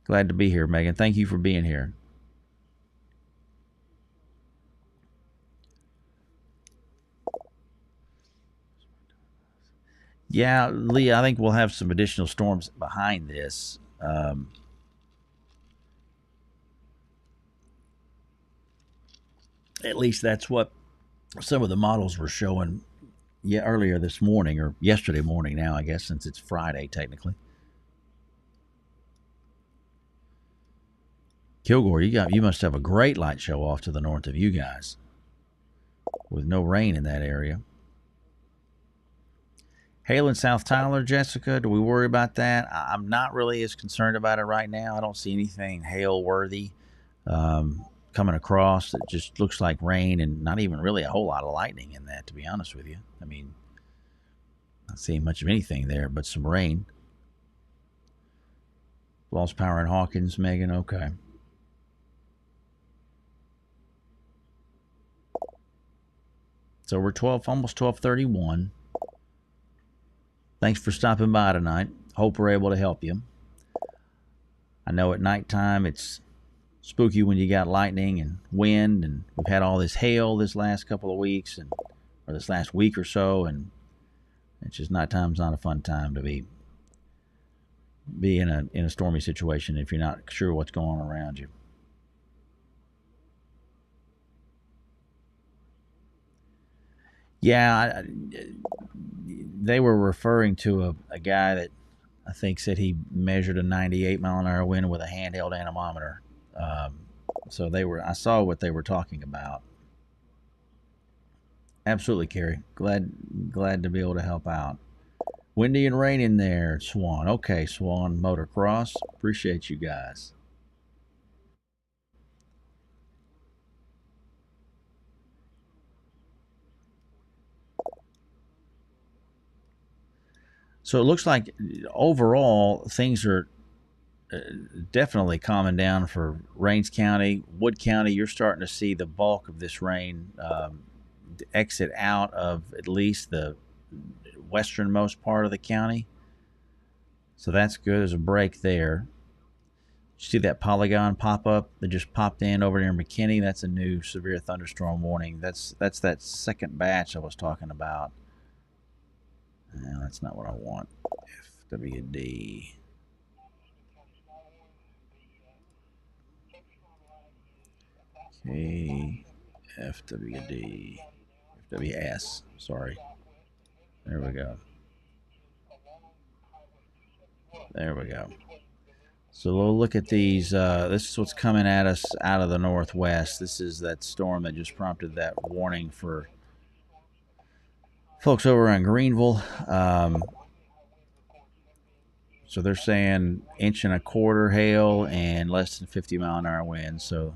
Glad to be here, Megan. Thank you for being here. Yeah, Lee, I think we'll have some additional storms behind this. At least that's what some of the models were showing earlier this morning, or yesterday morning now, I guess, since it's Friday technically. Kilgore, you must have a great light show off to the north of you guys with no rain in that area. Hail in South Tyler, Jessica, do we worry about that? I'm not really as concerned about it right now. I don't see anything hail-worthy coming across. It just looks like rain and not even really a whole lot of lightning in that, to be honest with you. I mean, Not seeing much of anything there, but some rain. Lost power in Hawkins, Megan. Okay. So we're 12, almost 12:31. Thanks for stopping by tonight. Hope we're able to help you. I know at nighttime it's spooky when you got lightning and wind, and we've had all this hail this last couple of weeks, or this last week or so, and it's just nighttime's not a fun time to be in a stormy situation if you're not sure what's going on around you. Yeah, they were referring to a guy that I think said he measured a 98-mile-an-hour wind with a handheld anemometer. So I saw what they were talking about. Absolutely, Carrie. Glad to be able to help out. Windy and rain in there, Swan. Okay, Swan Motocross. Appreciate you guys. So it looks like overall things are definitely calming down for Rains County. Wood County, you're starting to see the bulk of this rain exit out of at least the westernmost part of the county. So that's good. There's a break there. You see that polygon pop up that just popped in over near McKinney? That's a new severe thunderstorm warning. That's that second batch I was talking about. No, that's not what I want. FWD. Okay. FWD. FWS. Sorry. There we go. There we go. So we'll look at these. This is what's coming at us out of the northwest. This is that storm that just prompted that warning for folks over in Greenville. So they're saying 1.25 inch hail and less than 50-mile-an-hour winds. So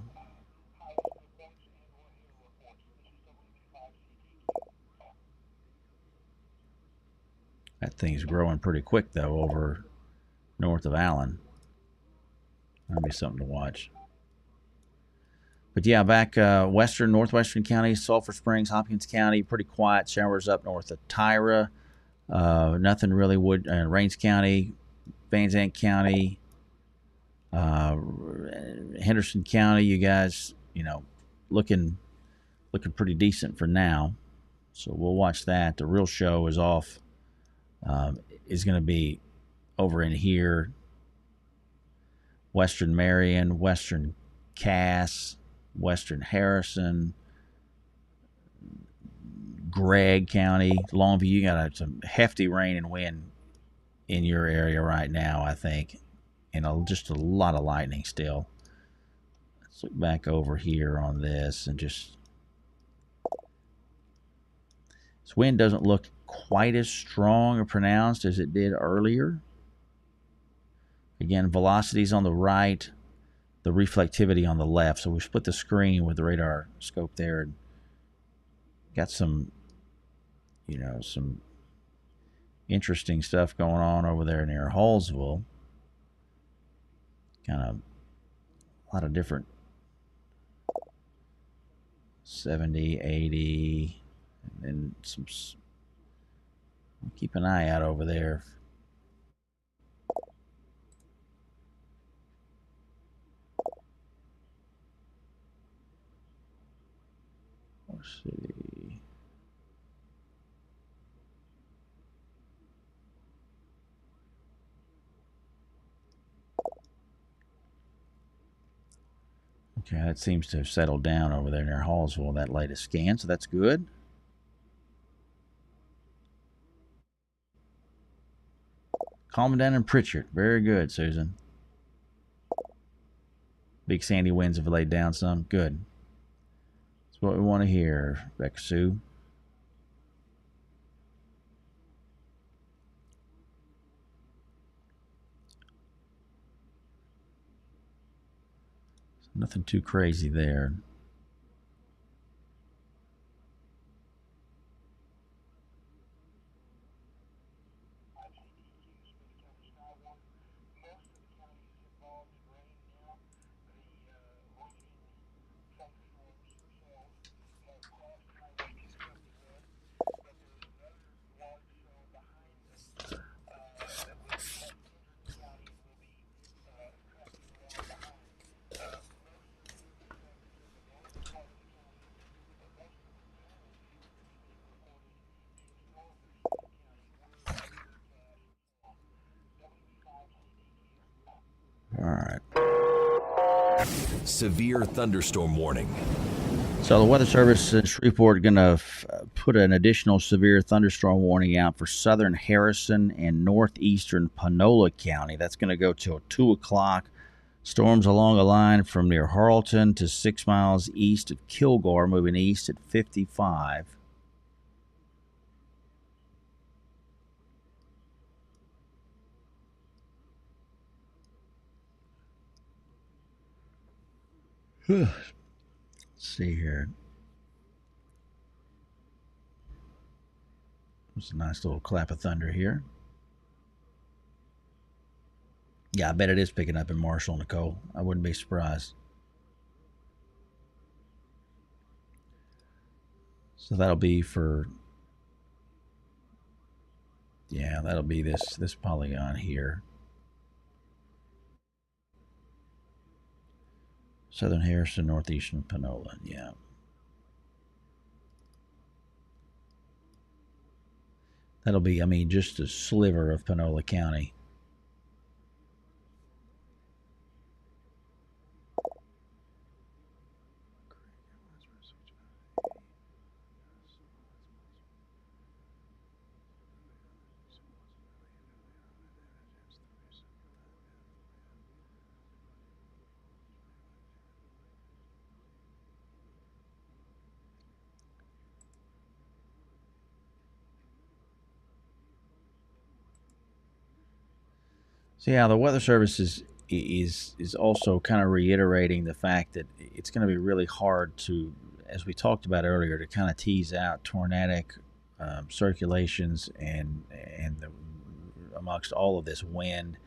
that thing's growing pretty quick, though, over north of Allen. That'll be something to watch. But yeah, back northwestern counties, Sulphur Springs, Hopkins County, pretty quiet. Showers up north of Tyra. Nothing really. Rains County, Van Zandt County, Henderson County. You guys, looking pretty decent for now. So we'll watch that. The real show is off. Is going to be over in here. Western Marion, Western Cass, Western Harrison, Gregg County, Longview. You got some hefty rain and wind in your area right now, I think, and just a lot of lightning still. Let's look back over here on this and just this wind doesn't look quite as strong or pronounced as it did earlier. Again, velocities on the right, the reflectivity on the left. So we split the screen with the radar scope there and got some, some interesting stuff going on over there near Hallsville. Kind of a lot of different 70, 80, and then some. Keep an eye out over there. Let's see. Okay, that seems to have settled down over there near Hallsville, that latest scan, so that's good. Calming down in Pritchard. Very good, Susan. Big sandy winds have laid down some. Good. That's what we want to hear, Becca Sue. Nothing too crazy there. All right. Severe thunderstorm warning. So the Weather Service in Shreveport going to put an additional severe thunderstorm warning out for southern Harrison and northeastern Panola County. That's going to go till 2 o'clock. Storms along a line from near Harleton to 6 miles east of Kilgore, moving east at 55. Let's see here. There's a nice little clap of thunder here. Yeah, I bet it is picking up in Marshall, Nicole. I wouldn't be surprised. So that'll be for, yeah, that'll be this polygon here. Southern Harrison, northeastern Panola, yeah. That'll be, I mean, just a sliver of Panola County. So yeah, the Weather Service is also kind of reiterating the fact that it's going to be really hard to, as we talked about earlier, to kind of tease out tornadic circulations and amongst all of this wind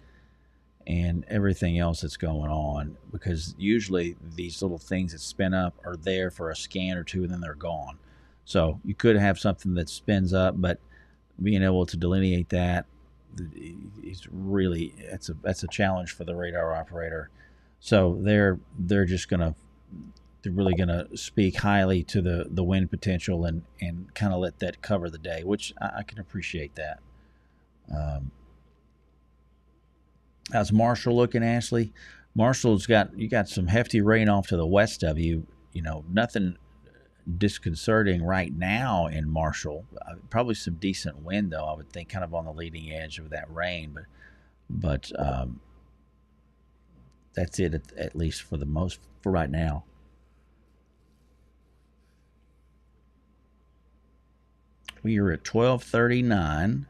and everything else that's going on, because usually these little things that spin up are there for a scan or two and then they're gone. So you could have something that spins up, but being able to delineate that is really, that's a challenge for the radar operator. So they're really gonna speak highly to the wind potential and kind of let that cover the day, which I can appreciate that. How's Marshall looking, Ashley? Marshall's you got some hefty rain off to the west of you. You know, nothing disconcerting right now in Marshall. Probably some decent wind though, I would think, kind of on the leading edge of that rain. But that's it at least for right now. We are at 12:39.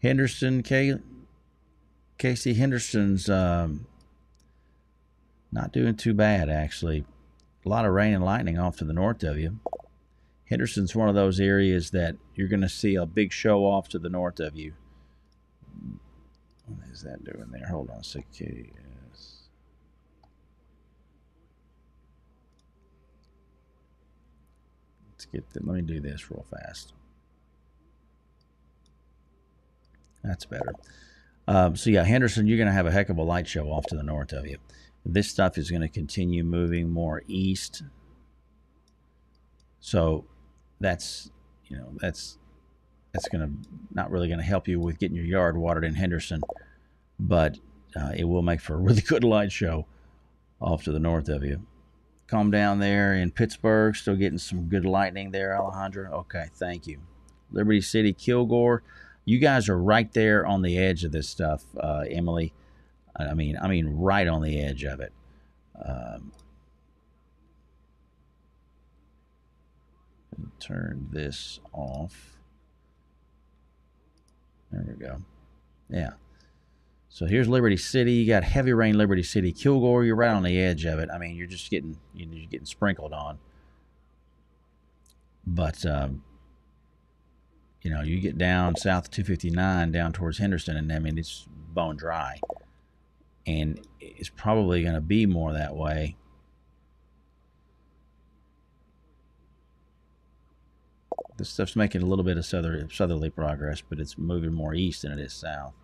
Henderson, Casey Henderson's not doing too bad, actually. A lot of rain and lightning off to the north of you. Henderson's one of those areas that you're going to see a big show off to the north of you. What is that doing there? Hold on a second. Let me do this real fast. That's better. So yeah, Henderson, you're going to have a heck of a light show off to the north of you. This stuff is going to continue moving more east. So that's going to not really going to help you with getting your yard watered in Henderson, but it will make for a really good light show off to the north of you. Calm down there in Pittsburgh, still getting some good lightning there, Alejandra. Okay, thank you. Liberty City, Kilgore, you guys are right there on the edge of this stuff, Emily. I mean, right on the edge of it. Turn this off. There we go. Yeah. So here's Liberty City. You got heavy rain, Liberty City, Kilgore. You're right on the edge of it. I mean, you're getting sprinkled on. But you get down south of 259, down towards Henderson, and I mean it's bone dry. And it's probably going to be more that way. This stuff's making a little bit of southerly progress, but it's moving more east than it is south.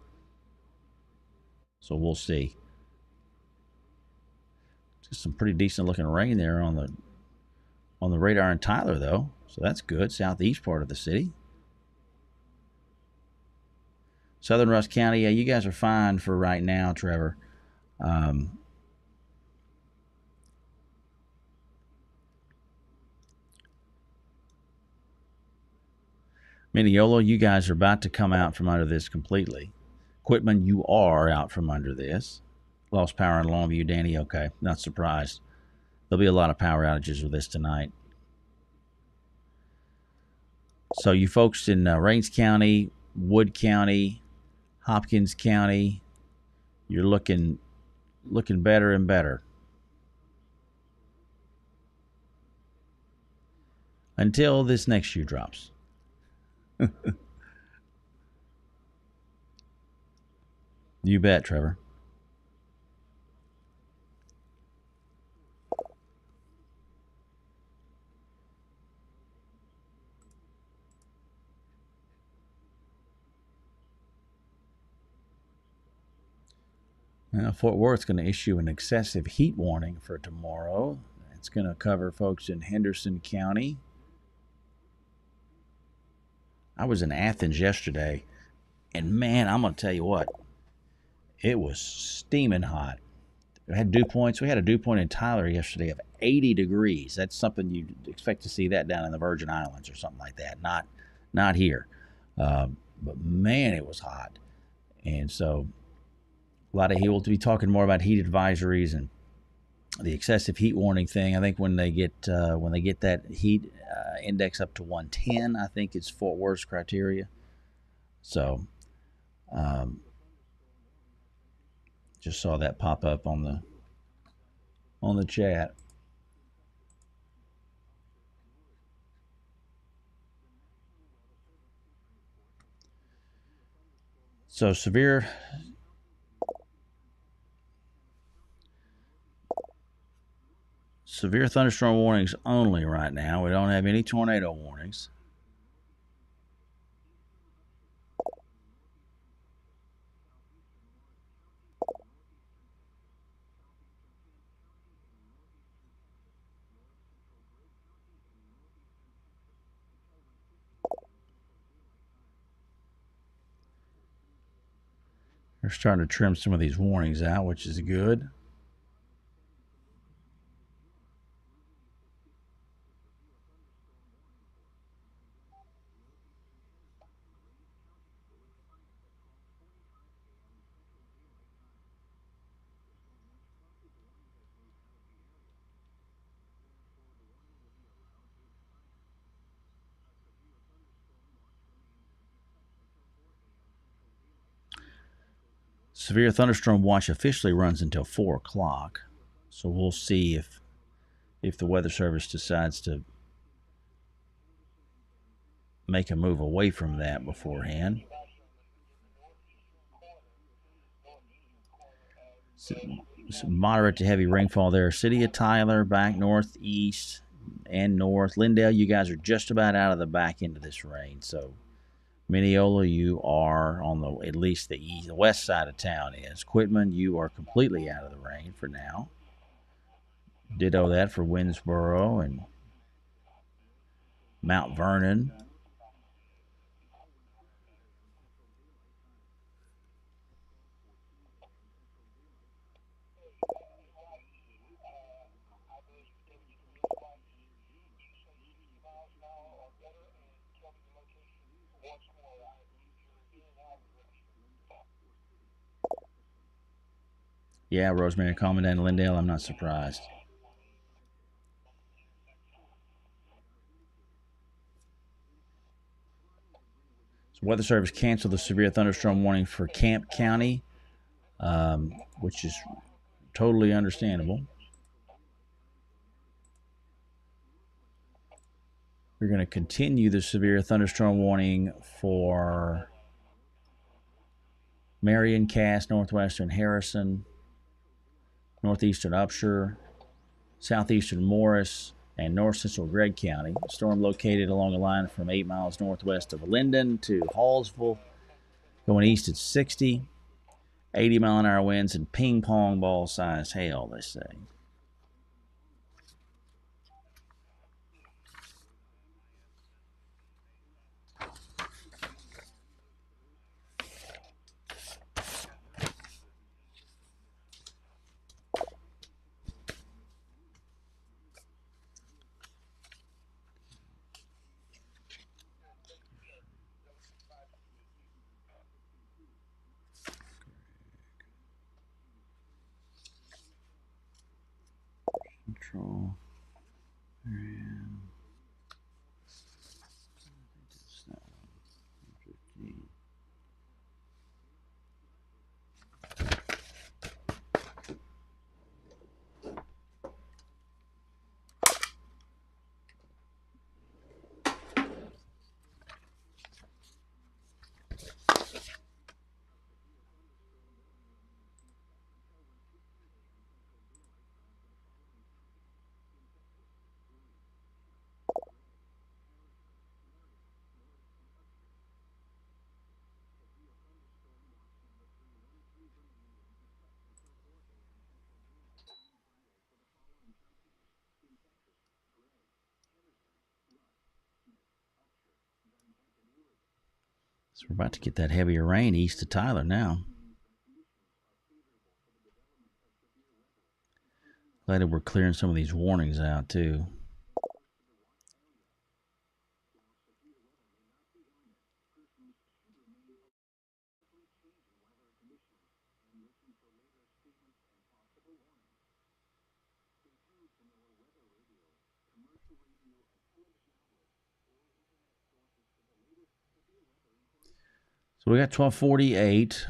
So we'll see. Just some pretty decent looking rain there on the radar in Tyler, though. So that's good. Southeast part of the city. Southern Rusk County, yeah, you guys are fine for right now, Trevor. Mineola, you guys are about to come out from under this completely. Quitman, you are out from under this. Lost power in Longview, Danny, okay, not surprised. There'll be a lot of power outages with this tonight. So you folks in Rains County, Wood County, Hopkins County, you're looking better and better. Until this next shoe drops. You bet, Trevor. Now, Fort Worth's going to issue an excessive heat warning for tomorrow. It's going to cover folks in Henderson County. I was in Athens yesterday, and man, I'm going to tell you what, it was steaming hot. We had dew points. We had a dew point in Tyler yesterday of 80 degrees. That's something you'd expect to see that down in the Virgin Islands or something like that. Not here. But man, it was hot. And so a lot of heat. We'll be talking more about heat advisories and the excessive heat warning thing. I think when they get that heat index up to 110, I think it's Fort Worth's criteria. So just saw that pop up on the chat. So severe thunderstorm warnings only right now. We don't have any tornado warnings. They're starting to trim some of these warnings out, which is good. Severe thunderstorm watch officially runs until 4 o'clock. So we'll see if the Weather Service decides to make a move away from that beforehand. Some moderate to heavy rainfall there. City of Tyler, back northeast and north. Lindale, you guys are just about out of the back end of this rain. So Mineola, you are on at least the west side of town is. Quitman, you are completely out of the rain for now. Ditto that for Winnsboro and Mount Vernon. Yeah, Rosemary calming down Lindale. I'm not surprised. So Weather Service canceled the severe thunderstorm warning for Camp County, which is totally understandable. We're going to continue the severe thunderstorm warning for Marion, Cass, Northwestern Harrison, Northeastern Upshur, Southeastern Morris, and North Central Gregg County. Storm located along a line from 8 miles northwest of Linden to Hallsville. Going east at 60, 80-mile-an-hour winds and ping pong ball size hail, they say. Marshall. And it's that one. 15. So we're about to get that heavier rain east of Tyler now. Glad that we're clearing some of these warnings out too. So we got 1248.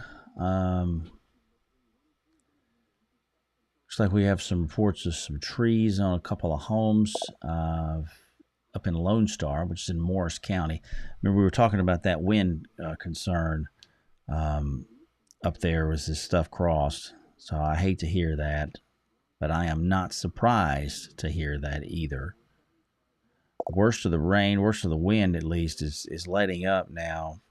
Looks like we have some reports of some trees on a couple of homes up in Lone Star, which is in Morris County. Remember, we were talking about that wind concern up there as this stuff crossed. So I hate to hear that, but I am not surprised to hear that either. Worst of the rain, worst of the wind, at least, is letting up now.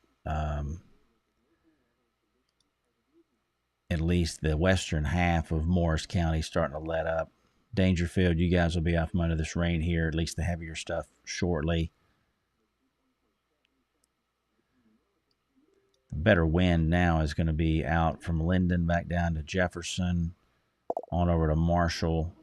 At least the western half of Morris County starting to let up. Dangerfield, you guys will be out from under this rain here, at least the heavier stuff shortly. The better wind now is going to be out from Linden back down to Jefferson, on over to Marshall.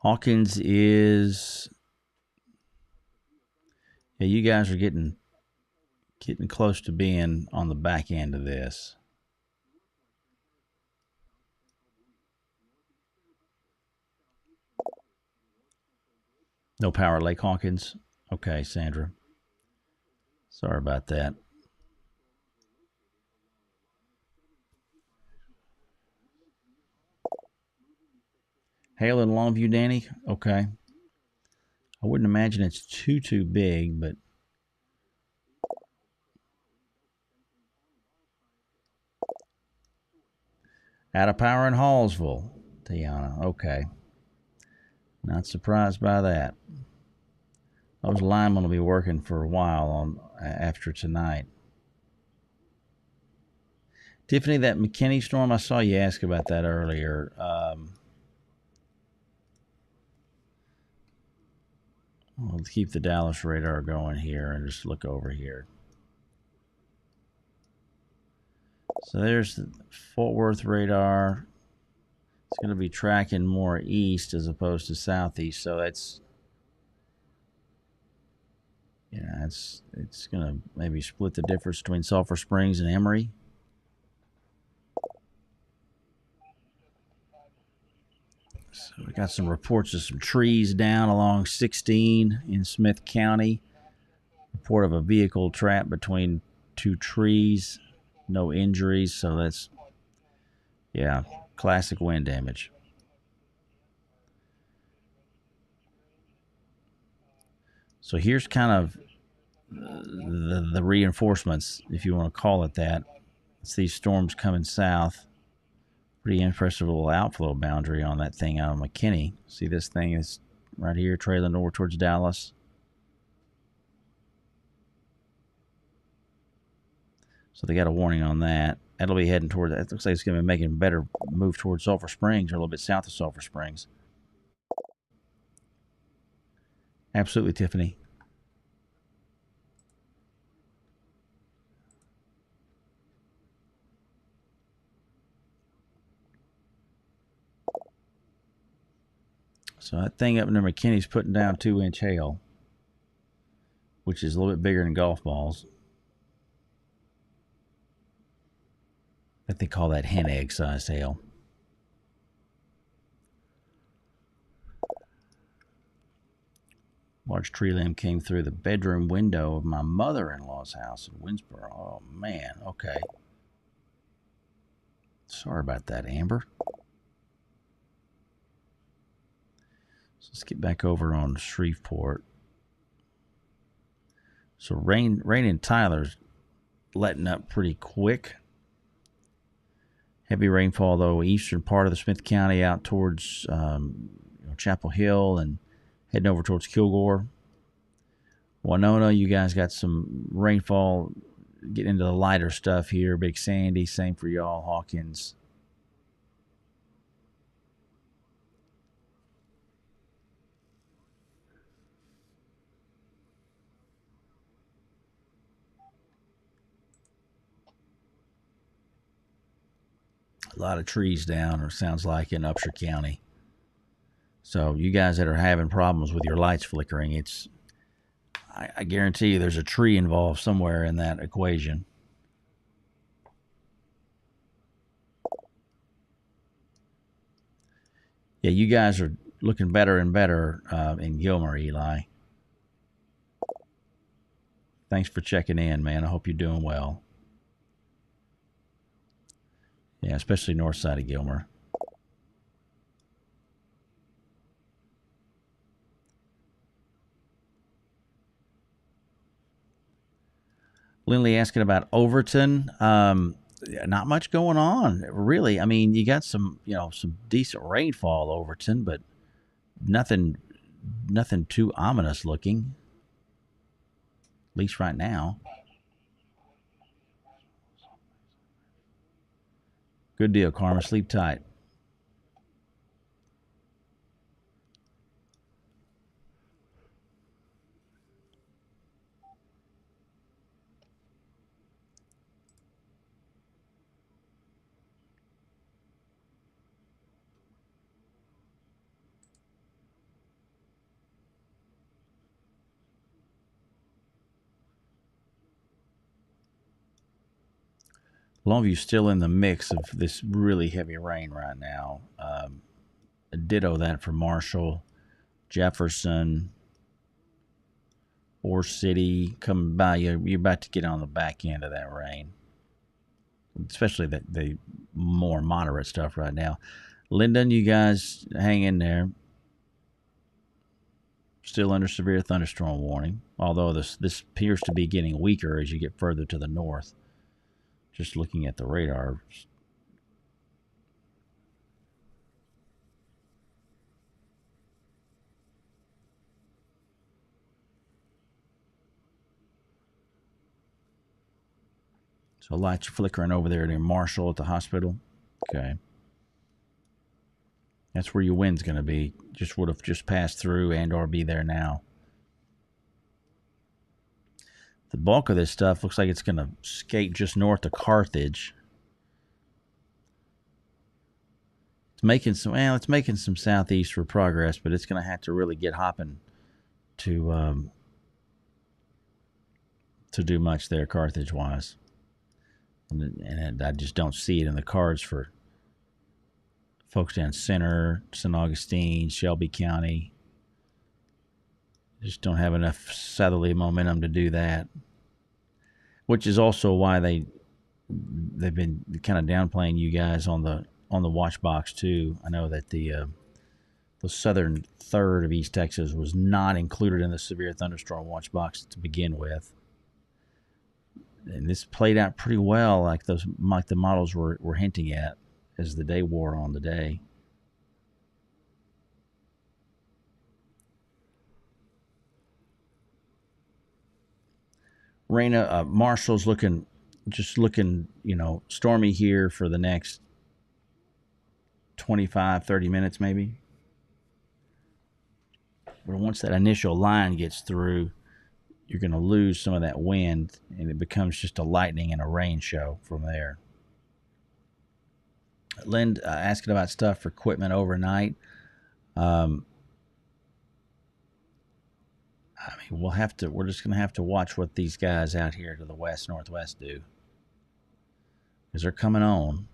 Hawkins is, yeah, you guys are getting close to being on the back end of this. No power at Lake Hawkins? Okay, Sandra. Sorry about that. Hail in Longview, Danny? Okay. I wouldn't imagine it's too big, but out of power in Hallsville, Tiana. Okay. Not surprised by that. Those linemen will be working for a while after tonight. Tiffany, that McKinney storm, I saw you ask about that earlier. We'll keep the Dallas radar going here and just look over here. So there's the Fort Worth radar. It's going to be tracking more east as opposed to southeast. So that's, yeah, it's going to maybe split the difference between Sulphur Springs and Emory. So we got some reports of some trees down along 16 in Smith County. Report of a vehicle trapped between two trees. No injuries, so that's, yeah, classic wind damage. So here's kind of the reinforcements, if you want to call it that. It's these storms coming south. Pretty impressive little outflow boundary on that thing out of McKinney. See, this thing is right here trailing over towards Dallas. So they got a warning on that. That'll be heading toward, it looks like it's going to be making a better move towards Sulphur Springs or a little bit south of Sulphur Springs. Absolutely, Tiffany. So that thing up near McKinney's putting down 2-inch hail, which is a little bit bigger than golf balls. I think they call that hen egg size hail. Large tree limb came through the bedroom window of my mother-in-law's house in Winsboro. Oh, man. Okay. Sorry about that, Amber. So let's get back over on Shreveport. So rain in Tyler's letting up pretty quick. Heavy rainfall, though, eastern part of the Smith County out towards Chapel Hill and heading over towards Kilgore. Winona, you guys got some rainfall getting into the lighter stuff here. Big Sandy, same for y'all, Hawkins. A lot of trees down, or sounds like, in Upshur County. So you guys that are having problems with your lights flickering, I guarantee you there's a tree involved somewhere in that equation. Yeah, you guys are looking better and better in Gilmer, Eli. Thanks for checking in, man. I hope you're doing well. Yeah, especially north side of Gilmer. Lindley asking about Overton. Not much going on, really. I mean, you got some decent rainfall, Overton, but nothing too ominous looking, at least right now. Good deal, Karma. Sleep tight. Longview's still in the mix of this really heavy rain right now. Ditto that for Marshall, Jefferson, Ore City coming by. You're about to get on the back end of that rain, especially the more moderate stuff right now. Linden, you guys hang in there. Still under severe thunderstorm warning, although this appears to be getting weaker as you get further to the north. Just looking at the radar. So lights are flickering over there near Marshall at the hospital. Okay. That's where your wind's going to be. Just would have just passed through and or be there now. The bulk of this stuff looks like it's going to skate just north of Carthage. It's making some southeastward progress, but it's going to have to really get hopping to do much there, Carthage-wise. And I just don't see it in the cards for folks down center, St. Augustine, Shelby County. Just don't have enough southerly momentum to do that, which is also why they've been kind of downplaying you guys on the watch box too. I know that the southern third of East Texas was not included in the severe thunderstorm watch box to begin with, and this played out pretty well, like the models were hinting at as the day wore on the day. Raina, Marshall's looking, stormy here for the next 25, 30 minutes maybe. But once that initial line gets through, you're going to lose some of that wind, and it becomes just a lightning and a rain show from there. Lynn asking about stuff for equipment overnight. we're just going to have to watch what these guys out here to the west northwest do, because they're coming on.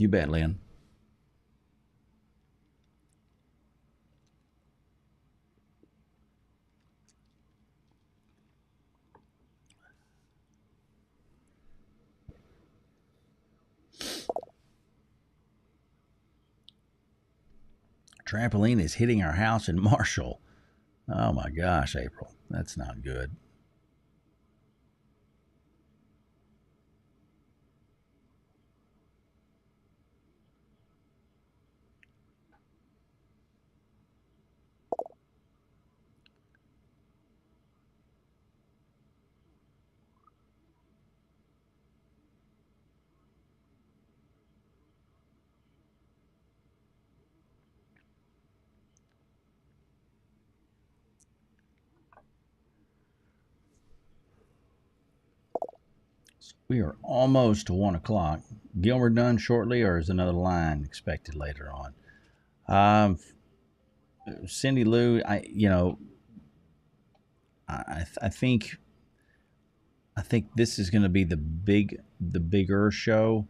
You bet, Lynn. Trampoline is hitting our house in Marshall. Oh my gosh, April. That's not good. We are almost to 1 o'clock. Gilmer done shortly, or is another line expected later on? Cindy Lou, I think this is going to be the bigger show,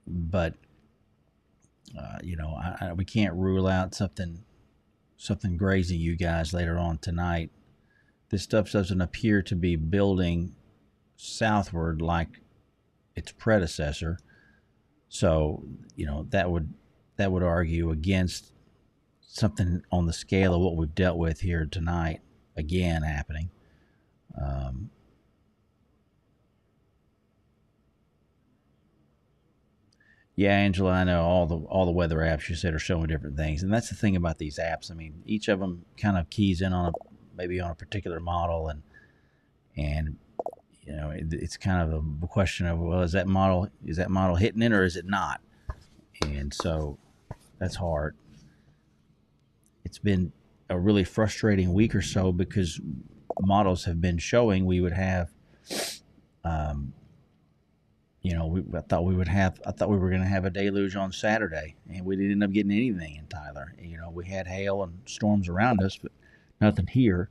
but we can't rule out something grazing you guys later on tonight. This stuff doesn't appear to be building southward like its predecessor, so that would argue against something on the scale of what we've dealt with here tonight again happening. Yeah, Angela, I know all the weather apps you said are showing different things, and that's the thing about these apps. I mean, each of them kind of keys in on maybe on a particular model, and it's kind of a question of, well, is that model hitting it or is it not? And so that's hard. It's been a really frustrating week or so because models have been showing we would have. I thought we were going to have a deluge on Saturday, and we didn't end up getting anything in Tyler. We had hail and storms around us, but nothing here.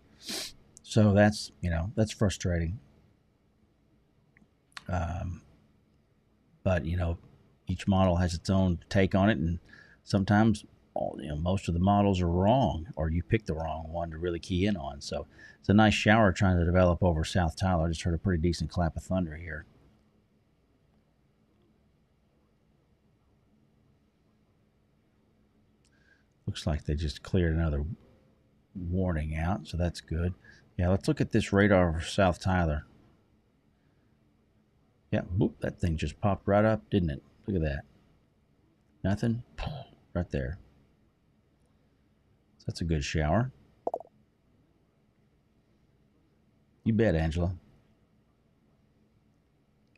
So that's frustrating. But each model has its own take on it, and sometimes most of the models are wrong, or you pick the wrong one to really key in on. So it's a nice shower trying to develop over South Tyler. I just heard a pretty decent clap of thunder here. Looks like they just cleared another warning out, so that's good. Yeah, let's look at this radar for South Tyler. Yeah, boop, that thing just popped right up, didn't it? Look at that. Nothing? Right there. So that's a good shower. You bet, Angela.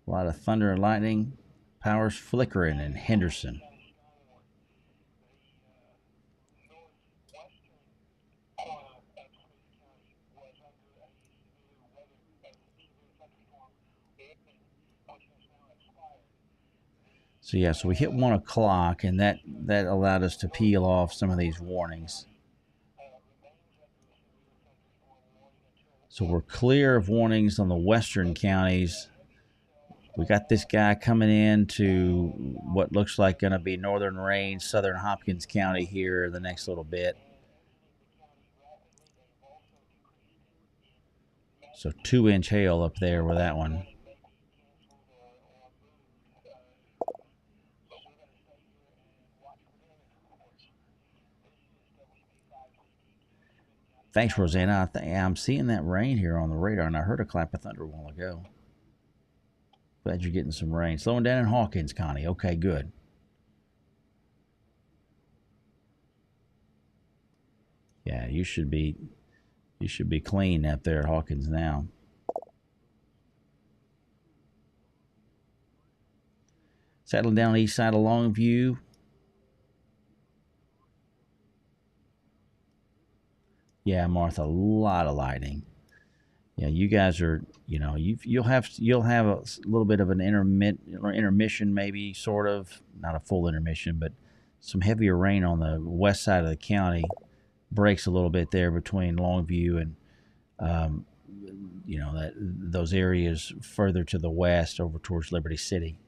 A lot of thunder and lightning. Power's flickering in Henderson. So yeah, so we hit 1 o'clock, and that allowed us to peel off some of these warnings. So we're clear of warnings on the western counties. We got this guy coming in to what looks like going to be northern range, southern Hopkins County here the next little bit. So 2-inch hail up there with that one. Thanks, Rosanna. I'm seeing that rain here on the radar, and I heard a clap of thunder a while ago. Glad you're getting some rain. Slowing down in Hawkins County. Okay, good. Yeah, you should be clean up there at Hawkins now. Settling down east side of Longview. Yeah, Martha, a lot of lightning. Yeah, you guys are, you'll have a little bit of an intermission, maybe, sort of, not a full intermission, but some heavier rain on the west side of the county. Breaks a little bit there between Longview and um, those areas further to the west over towards Liberty City.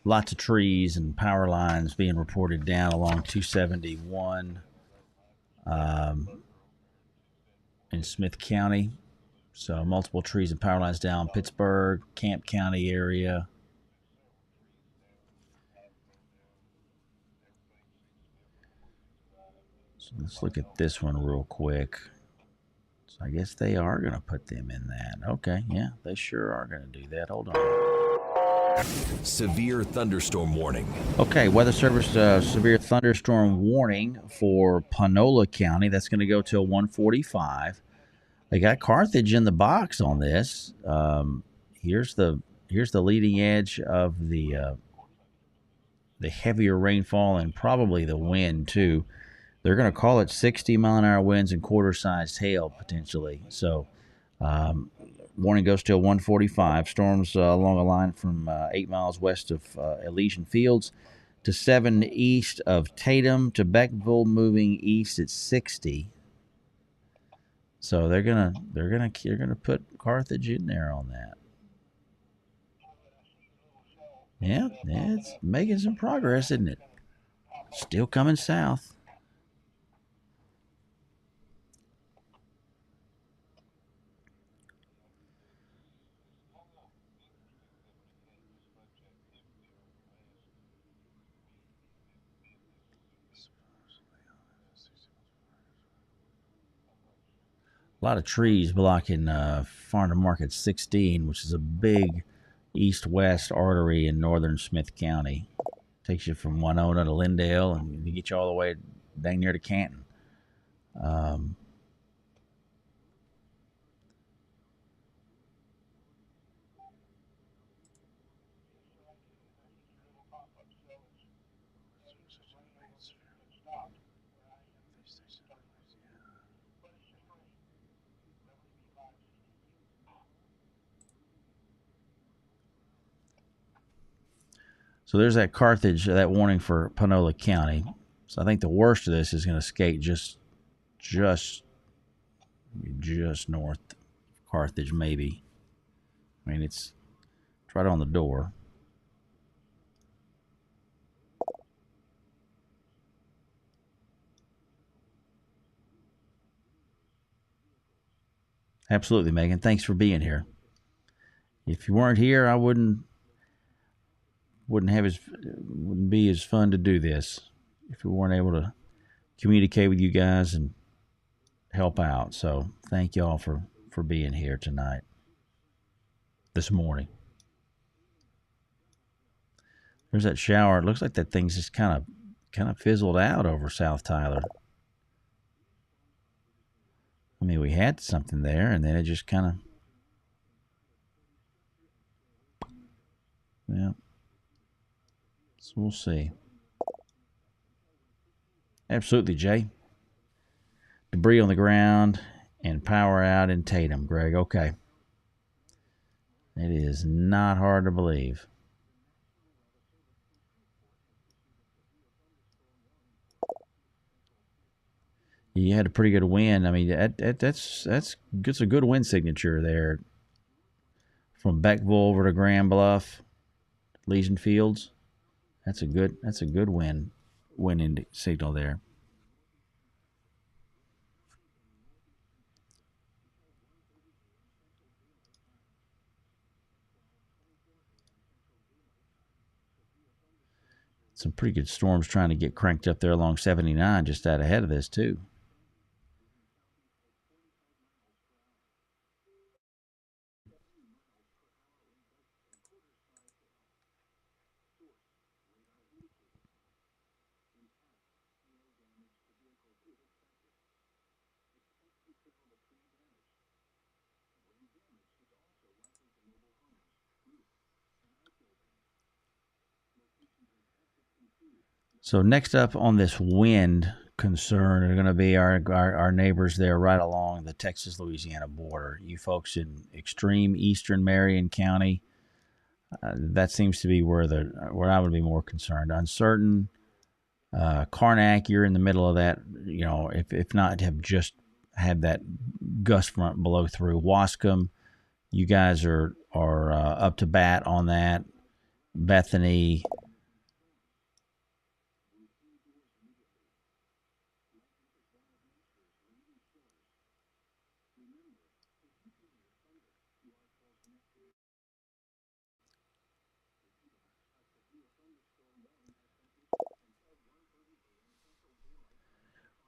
Lots of trees and power lines being reported down along 271 in Smith County. So multiple trees and power lines down Pittsburgh, Camp County area. So let's look at this one real quick. So I guess they are going to put them in that. Okay, yeah, they sure are going to do that. Hold on. Severe thunderstorm warning. Okay, Weather Service severe thunderstorm warning for Panola County. That's going to go till 1:45. They got Carthage in the box on this. Here's the leading edge of the heavier rainfall and probably the wind too. They're going to call it 60-mile-an-hour winds and quarter-sized hail potentially. So, warning goes till 1:45. Storms along a line from 8 miles west of Elysian Fields to 7 east of Tatum to Beckville, moving east at 60. So they're gonna put Carthage in there on that. Yeah, it's making some progress, isn't it? Still coming south. A lot of trees blocking Farm to Market 16, which is a big east-west artery in northern Smith County. Takes you from Winona to Lindale, and you get you all the way dang near to Canton. So there's that Carthage, that warning for Panola County. So I think the worst of this is going to skate just north of Carthage, maybe. I mean, it's right on the door. Absolutely, Megan. Thanks for being here. If you weren't here, I wouldn't be as fun to do this if we weren't able to communicate with you guys and help out. So thank y'all for being here tonight, this morning. There's that shower. It looks like that thing's just kind of fizzled out over South Tyler. I mean, we had something there, and then it just kind of, yeah. So we'll see. Absolutely, Jay. Debris on the ground and power out in Tatum, Greg. Okay. It is not hard to believe. You had a pretty good win. I mean, that's a good win signature there. From Beckville over to Grand Bluff, Elysian Fields. That's a good win wind signal there. Some pretty good storms trying to get cranked up there along 79, just out ahead of this, too. So next up on this wind concern are going to be our neighbors there right along the Texas-Louisiana border. You folks in extreme eastern Marion County, that seems to be where I would be more concerned. Uncertain, Karnak, you're in the middle of that. You know, if not have just had that gust front blow through. Wascom, you guys are up to bat on that. Bethany.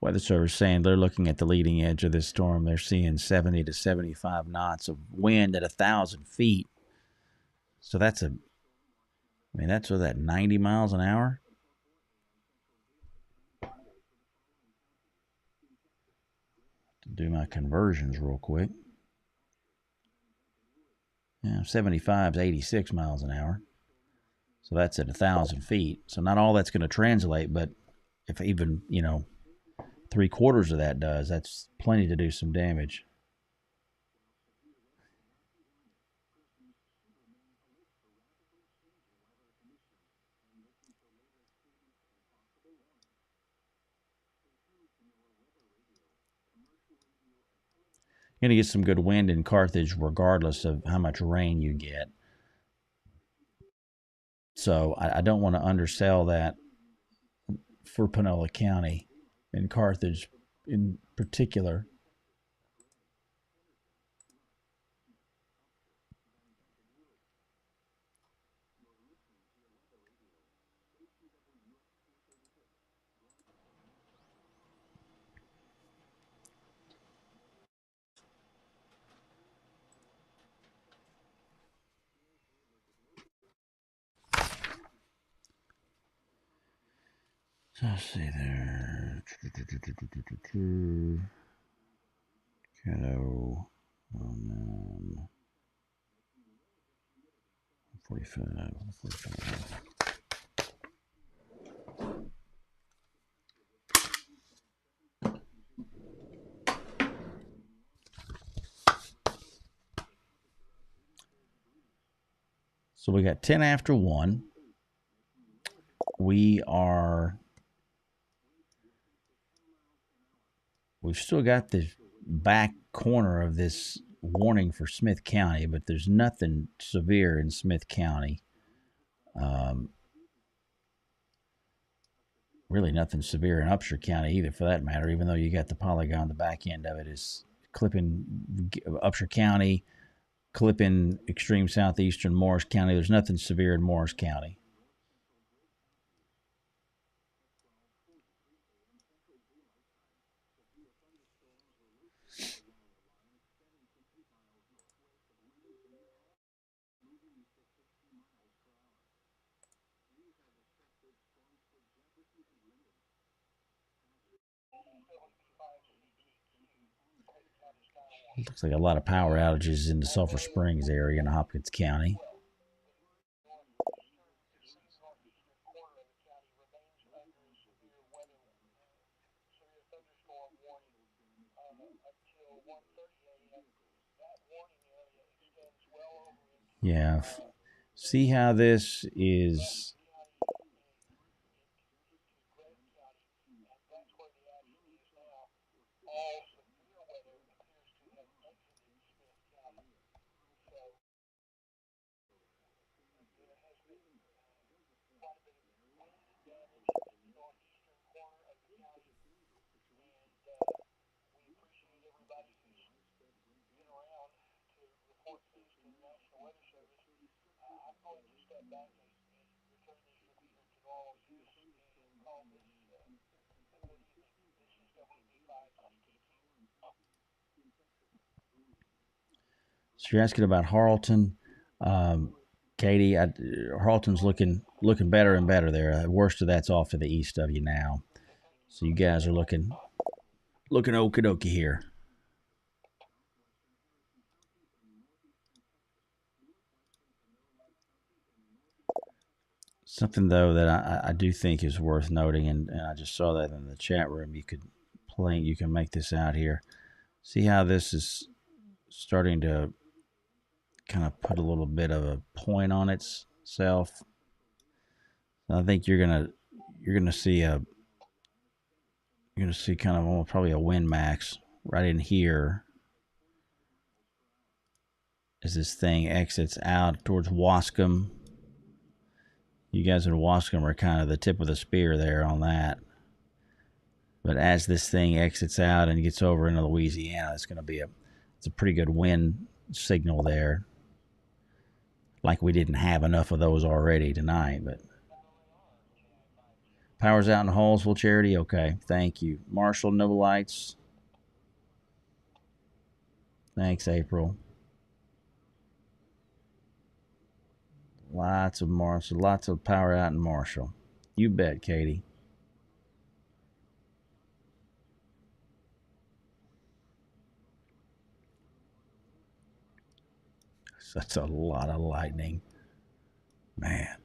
Weather Service saying they're looking at the leading edge of this storm. They're seeing 70 to 75 knots of wind at 1,000 feet. So that's that's what, that 90 miles an hour? To do my conversions real quick. Yeah, 75 is 86 miles an hour. So that's at 1,000 feet. So not all that's going to translate, but if even, 3/4 of that does, that's plenty to do some damage. You're going to get some good wind in Carthage regardless of how much rain you get. So I don't want to undersell that for Panola County and Carthage in particular. So let's see there. Caddo. 45. So we got 10 after 1. We've still got the back corner of this warning for Smith County, but there's nothing severe in Smith County. Really nothing severe in Upshur County either, for that matter, even though you got the polygon, the back end of it is clipping Upshur County, clipping extreme southeastern Morris County. There's nothing severe in Morris County. Looks like a lot of power outages in the Sulphur Springs area in Hopkins County. Yeah. See how this is. So you're asking about Harleton, Katie. Harleton's looking better and better there. The worst of that's off to the east of you now. So you guys are looking okie dokie here. Something though that I do think is worth noting, and I just saw that in the chat room. You can make this out here. See how this is starting to kind of put a little bit of a point on itself. I think you're gonna see kind of probably a wind max right in here as this thing exits out towards Wascom. You guys in Wascom are kind of the tip of the spear there on that. But as this thing exits out and gets over into Louisiana, it's a pretty good wind signal there. Like we didn't have enough of those already tonight, but power's out in Hallsville, Charity. Okay, thank you. Marshall, no lights. Thanks, April. Lots of power out in Marshall. You bet, Katie. That's a lot of lightning. Man.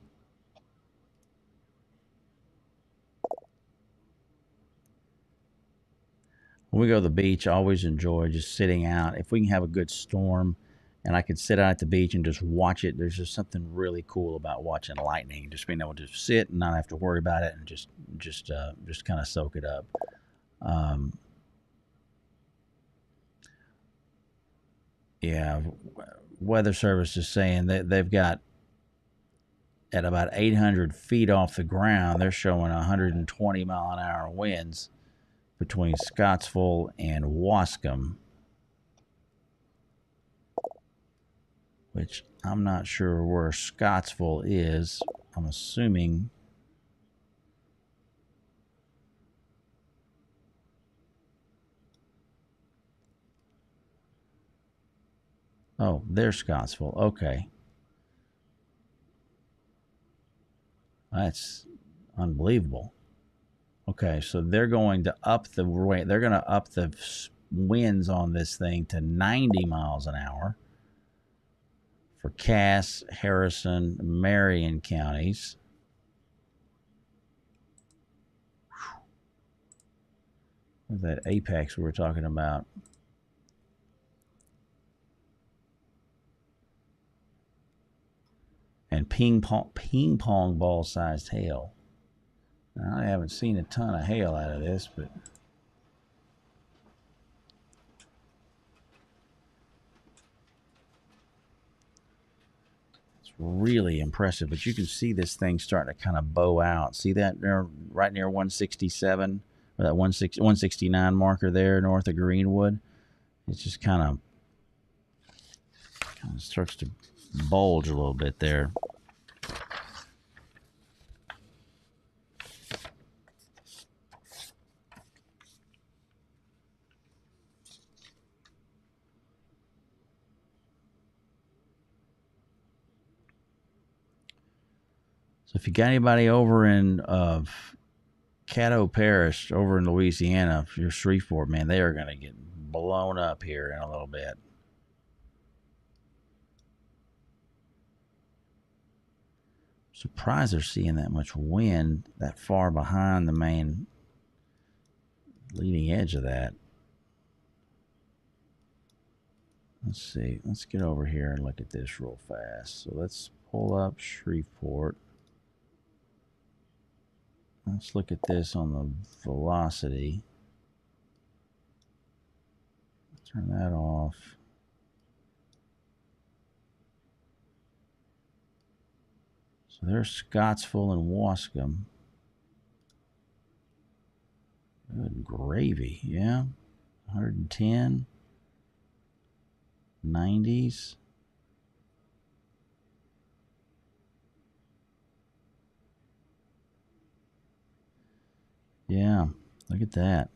When we go to the beach, I always enjoy just sitting out. If we can have a good storm and I could sit out at the beach and just watch it, there's just something really cool about watching lightning. Just being able to sit and not have to worry about it and just kind of soak it up. Yeah, Weather Service is saying that they've got at about 800 feet off the ground, they're showing 120-mile-an-hour winds between Scottsville and Wascom, which I'm not sure where Scottsville is. I'm assuming oh, there's Scottsville. Okay. That's unbelievable. Okay, so they're going to up the winds on this thing to 90 miles an hour for Cass, Harrison, Marion counties. Where's that apex we were talking about? And ping pong ball sized hail. Now, I haven't seen a ton of hail out of this, but it's really impressive. But you can see this thing starting to kind of bow out. See that there, right near 167, or that 169 marker there north of Greenwood? It's just kind of starts to bulge a little bit there. So if you got anybody over in Caddo Parish over in Louisiana, if you're Shreveport, man, they are going to get blown up here in a little bit. Surprised they're seeing that much wind that far behind the main leading edge of that. Let's see. Let's get over here and look at this real fast. So let's pull up Shreveport. Let's look at this on the velocity. Turn that off. So there's Scottsville and Wascom. Good gravy, yeah. 110. 90s. Yeah, look at that.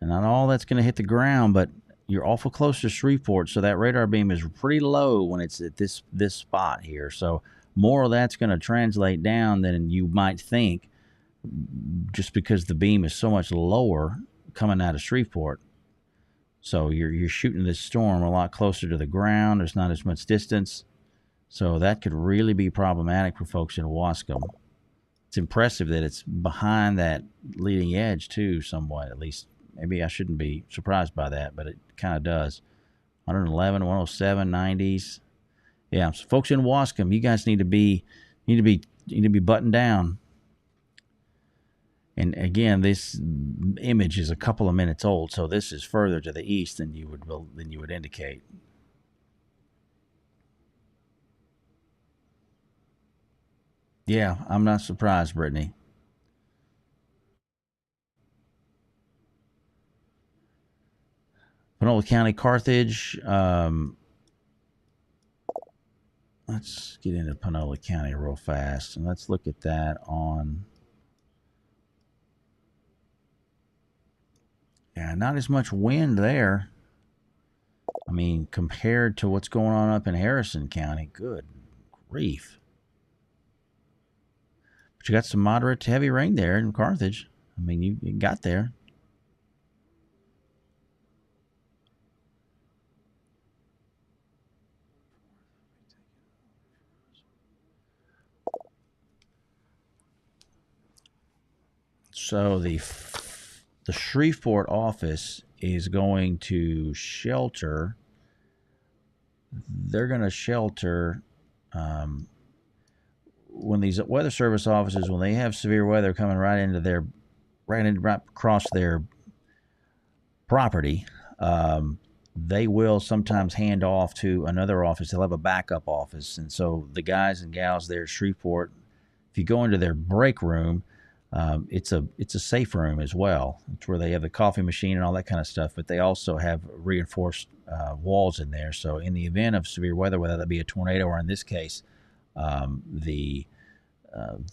And not all that's going to hit the ground, but you're awful close to Shreveport, so that radar beam is pretty low when it's at this spot here. So more of that's going to translate down than you might think, just because the beam is so much lower coming out of Shreveport. So you're shooting this storm a lot closer to the ground. There's not as much distance, so that could really be problematic for folks in Wascom. It's impressive that it's behind that leading edge too, somewhat at least. Maybe I shouldn't be surprised by that, but it kind of does. 111, 107, 90s. Yeah, so folks in Wascom, you guys need to be buttoned down. And again, this image is a couple of minutes old, so this is further to the east than you would indicate. Yeah, I'm not surprised, Brittany. Panola County, Carthage. Let's get into Panola County real fast, and let's look at that on. Yeah, not as much wind there. I mean, compared to what's going on up in Harrison County, good grief. But you got some moderate to heavy rain there in Carthage. I mean, you got there. So the Shreveport office is going to shelter. They're going to shelter when these weather service offices, when they have severe weather coming right across their property, they will sometimes hand off to another office. They'll have a backup office, and so the guys and gals there at Shreveport, if you go into their break room, it's a safe room as well. It's where they have the coffee machine and all that kind of stuff, but they also have reinforced walls in there. So in the event of severe weather, whether that be a tornado or in this case, the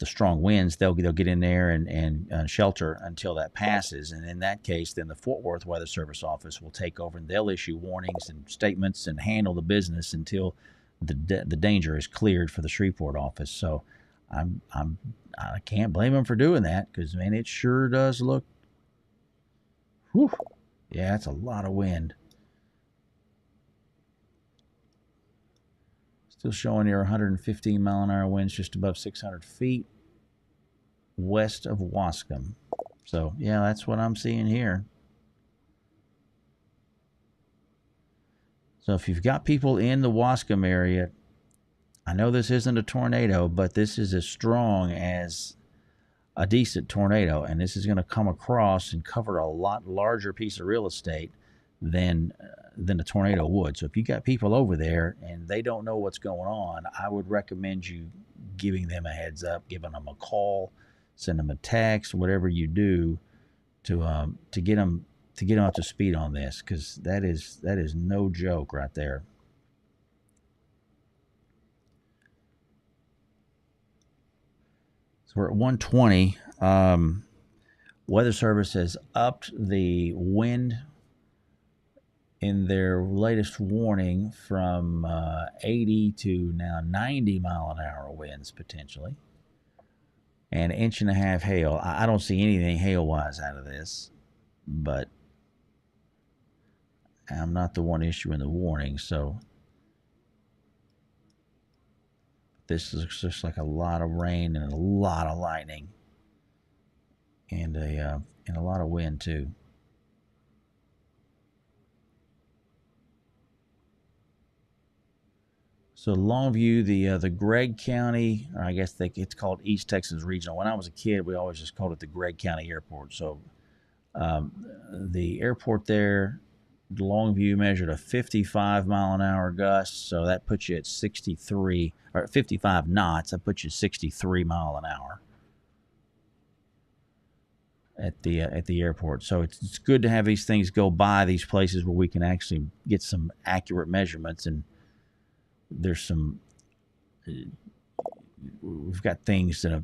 strong winds, they'll get in there and shelter until that passes. And in that case, then the Fort Worth Weather Service office will take over and they'll issue warnings and statements and handle the business until the danger is cleared for the Shreveport office. So I can't blame them for doing that, because man, it sure does look. Whew, yeah, it's a lot of wind. Still showing here 115 mile an hour winds just above 600 feet west of Wascom. So yeah, that's what I'm seeing here. So if you've got people in the Wascom area, I know this isn't a tornado, but this is as strong as a decent tornado, and this is going to come across and cover a lot larger piece of real estate than a tornado would. So if you got people over there and they don't know what's going on, I would recommend you giving them a heads up, giving them a call, send them a text, whatever you do to get them up to speed on this, because that is no joke right there. So we're at 120. Weather Service has upped the wind in their latest warning from 80 to now 90 mile an hour winds potentially. And 1.5 inches hail. I don't see anything hail-wise out of this, but I'm not the one issuing the warning, so this is just like a lot of rain and a lot of lightning, and a lot of wind too. So Longview, the Gregg County, or I guess it's called East Texas Regional. When I was a kid, we always just called it the Gregg County Airport. So the airport there, Longview, measured a 55 mile an hour gust. So that puts you at 63, or 55 knots. That puts you 63 mile an hour at the airport. So it's good to have these things go by these places where we can actually get some accurate measurements. And there's we've got things in a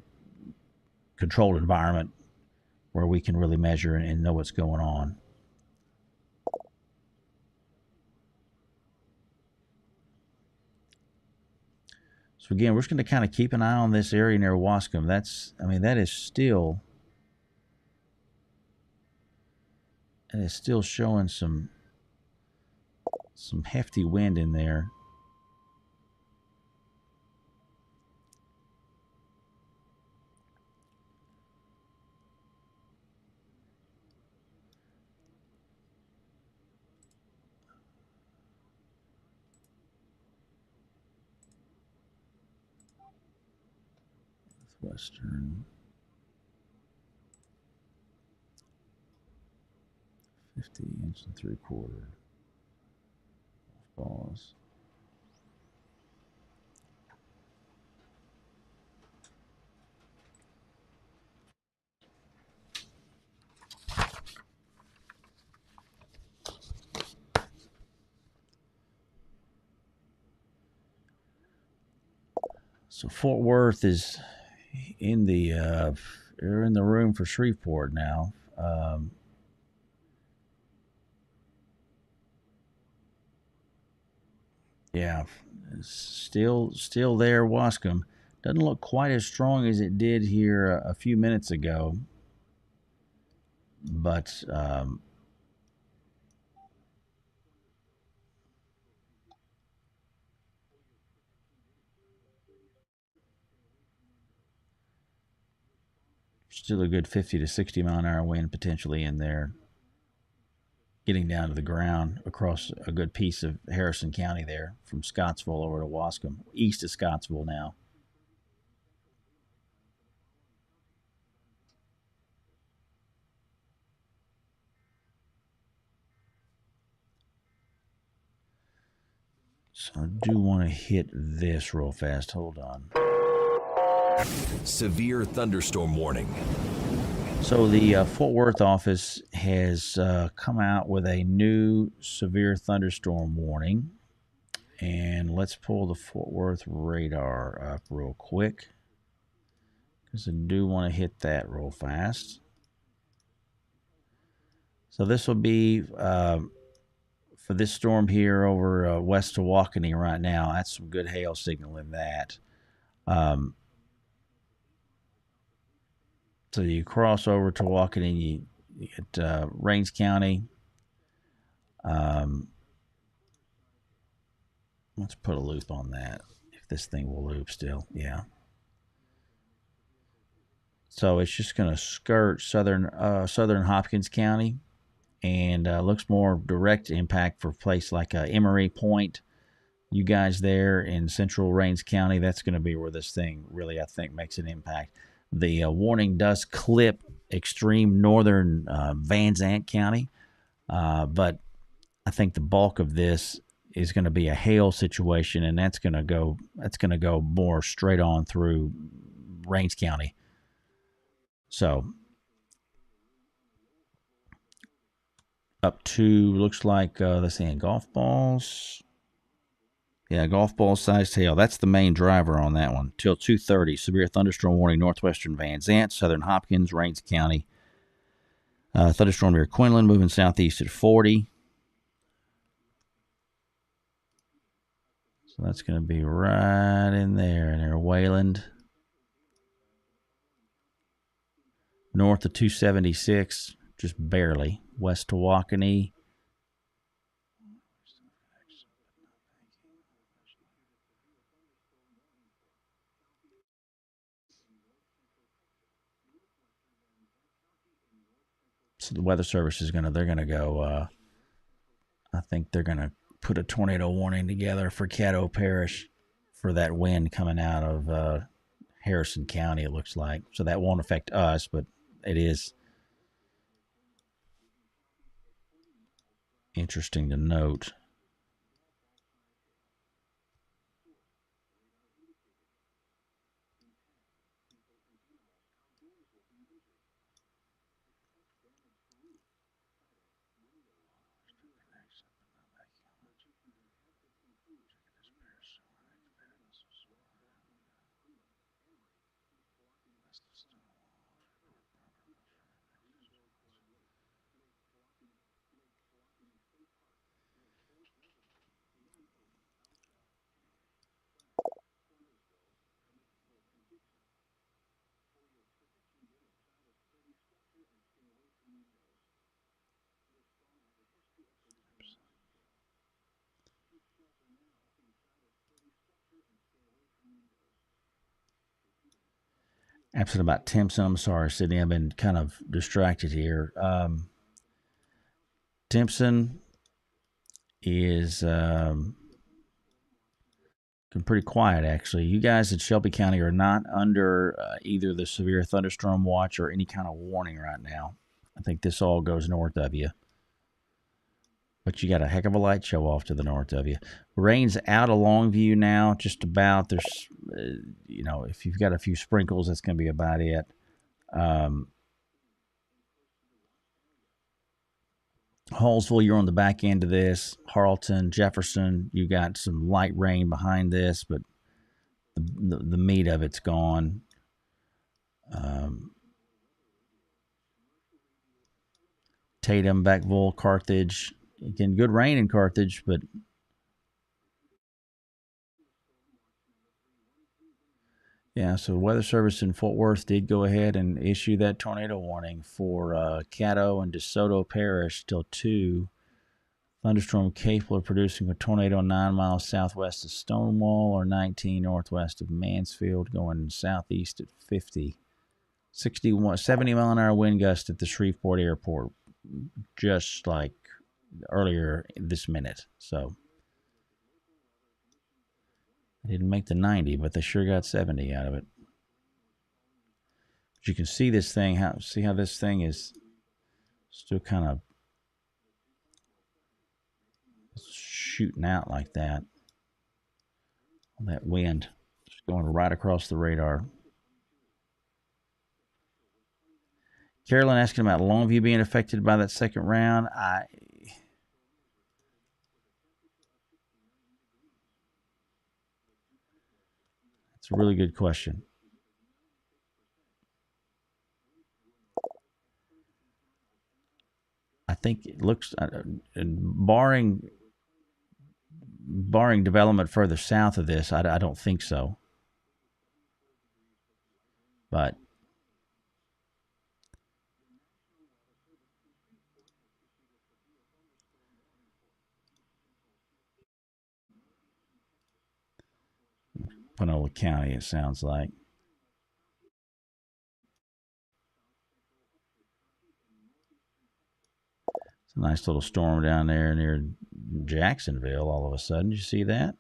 controlled environment where we can really measure and know what's going on. So again, we're just going to kind of keep an eye on this area near Wascom. That is still showing some hefty wind in there. Western 50 inch and 3/4 balls. So Fort Worth is in the they're in the room for Shreveport now. Yeah, still there. Wascom doesn't look quite as strong as it did here a few minutes ago, but still a good 50 to 60 mile an hour wind potentially in there, getting down to the ground across a good piece of Harrison County there, from Scottsville over to Wascom, east of Scottsville now. So I do want to hit this real fast. Hold on. Severe thunderstorm warning. So the Fort Worth office has come out with a new severe thunderstorm warning. And let's pull the Fort Worth radar up real quick, because I do want to hit that real fast. So this will be for this storm here over west of Waukene right now. That's some good hail signal in that. So you cross over to Waukene, you get Rains County. Let's put a loop on that, if this thing will loop still. Yeah. So it's just going to skirt southern Hopkins County, and looks more direct impact for a place like Emory Point. You guys there in central Rains County, that's going to be where this thing really, I think, makes an impact. The warning does clip extreme northern Van Zant County, but I think the bulk of this is going to be a hail situation, and that's going to go more straight on through Rains County. So up to, looks like, let's see, golf balls. Yeah, golf ball sized hail. That's the main driver on that one. Till 2:30, severe thunderstorm warning, northwestern Van Zant, southern Hopkins, Rains County. Thunderstorm near Quinlan, moving southeast at 40. So that's going to be right in there, near Wayland. North of 276, just barely. West to Waukene. So the Weather Service is they're gonna go. I think they're gonna put a tornado warning together for Caddo Parish for that wind coming out of Harrison County. It looks like, so that won't affect us, but it is interesting to note. Absent about Timpson. I'm sorry, Sydney. I've been kind of distracted here. Timpson is pretty quiet, actually. You guys in Shelby County are not under either the severe thunderstorm watch or any kind of warning right now. I think this all goes north of you. But you got a heck of a light show off to the north of you. Rain's out of Longview now, just about. There's, if you've got a few sprinkles, that's going to be about it. Hallsville, you're on the back end of this. Harleton, Jefferson, you got some light rain behind this, but the meat of it's gone. Tatum, Beckville, Carthage. Again, good rain in Carthage, but yeah, so the Weather Service in Fort Worth did go ahead and issue that tornado warning for Caddo and DeSoto Parish till 2. Thunderstorm capable of producing a tornado 9 miles southwest of Stonewall or 19 northwest of Mansfield, going southeast at 50. 70 mile an hour wind gust at the Shreveport airport, just like earlier this minute. So they didn't make the 90, but they sure got 70 out of it. But you can see this thing, see how this thing is still kind of shooting out like that. That wind just going right across the radar. Carolyn asking about Longview being affected by that second round. It's a really good question. I think it looks, barring development further south of this, I don't think so. But Panola County, it sounds like. It's a nice little storm down there near Jacksonville all of a sudden. Did you see that?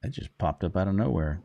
It just popped up out of nowhere.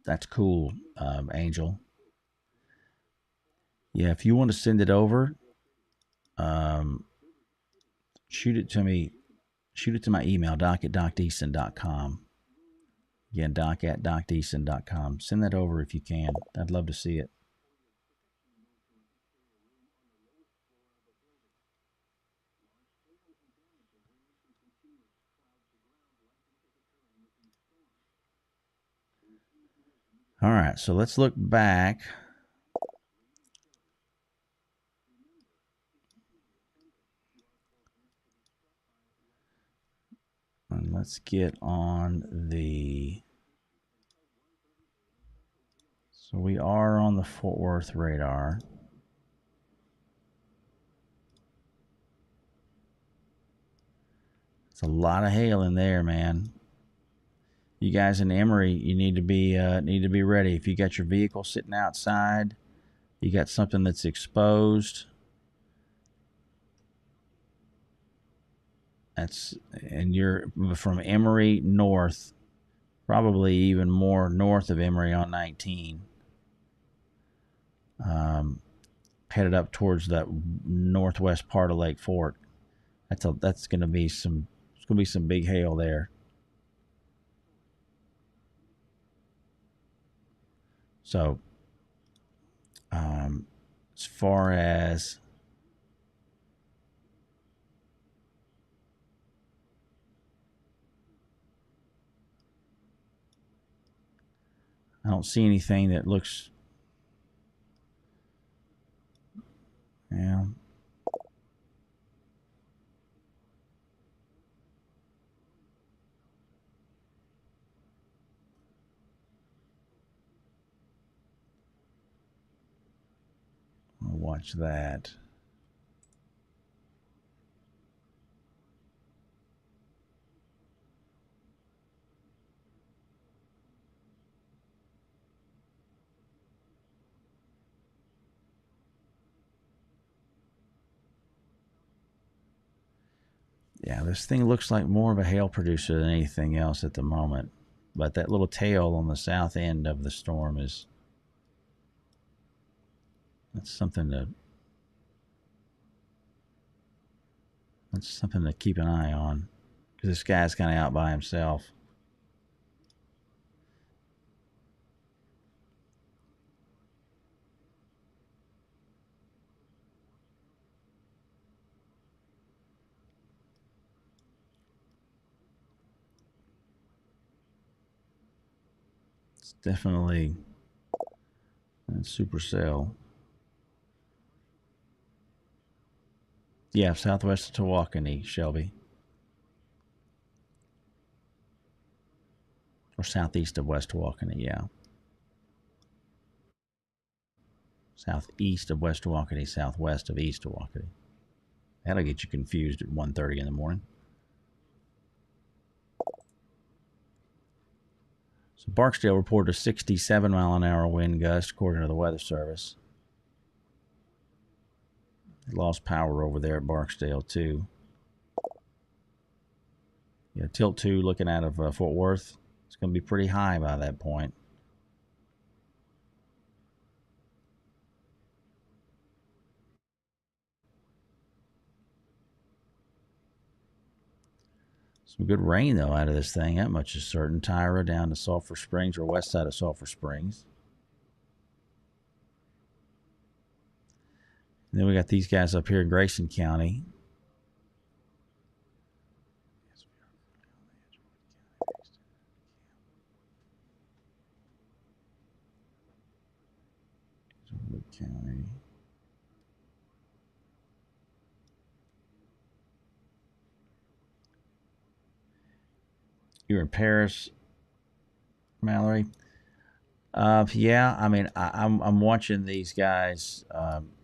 That's cool, Angel. Yeah, if you want to send it over, shoot it to me. Shoot it to my email, doc@docdeason.com. Again, doc@docdeason.com. Send that over if you can. I'd love to see it. All right, so let's look back. And let's get on the... So we are on the Fort Worth radar. It's a lot of hail in there, man. You guys in Emory, you need to be ready. If you got your vehicle sitting outside, you got something that's exposed. And you're from Emory north, probably even more north of Emory on 19. Headed up towards that northwest part of Lake Fork. That's going to be some big hail there. So, as far as I don't see anything that looks, yeah. I'll watch that. Yeah, this thing looks like more of a hail producer than anything else at the moment. But that little tail on the south end of the storm that's something to keep an eye on. Because this guy's kind of out by himself. It's definitely a supercell. Yeah, southwest of Tawakoni, Shelby. Or southeast of West Tawakoni, yeah. Southeast of West Tawakoni, southwest of East Tawakoni. That'll get you confused at 1:30 in the morning. So Barksdale reported a 67-mile-an-hour wind gust, according to the Weather Service. They lost power over there at Barksdale, too. Yeah, tilt 2 looking out of Fort Worth. It's going to be pretty high by that point. Some good rain, though, out of this thing. That much is certain. Tyra down to Sulphur Springs, or west side of Sulphur Springs. And then we got these guys up here in Grayson County. Wood County. You're in Paris, Mallory. Yeah, I mean, I'm watching these guys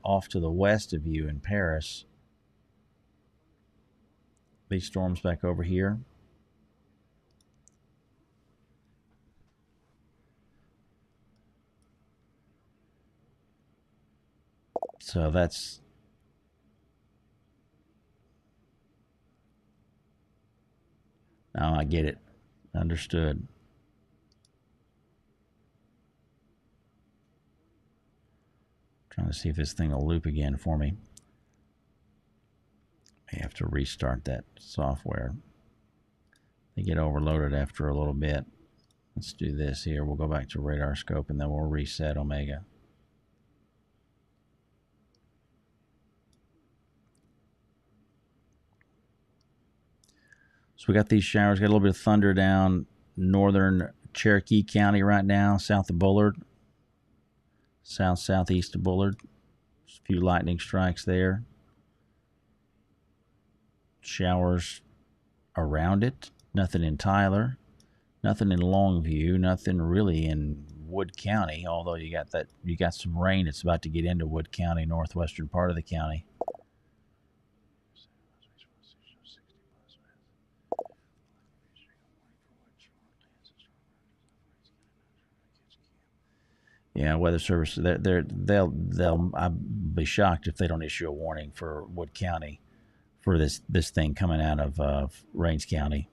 off to the west of you in Paris. These storms back over here. So that's now I get it. Understood. Trying to see if this thing will loop again for me. May have to restart that software. They get overloaded after a little bit. Let's do this here. We'll go back to radar scope and then we'll reset Omega. So we got these showers. Got a little bit of thunder down northern Cherokee County right now, south of Bullard. Southeast of Bullard. Just a few lightning strikes there. Showers around it. Nothing in Tyler. Nothing in Longview. Nothing really in Wood County. Although you got some rain. It's about to get into Wood County, northwestern part of the county. Yeah, Weather Service. They'll. I'd be shocked if they don't issue a warning for Wood County for this thing coming out of Rains County.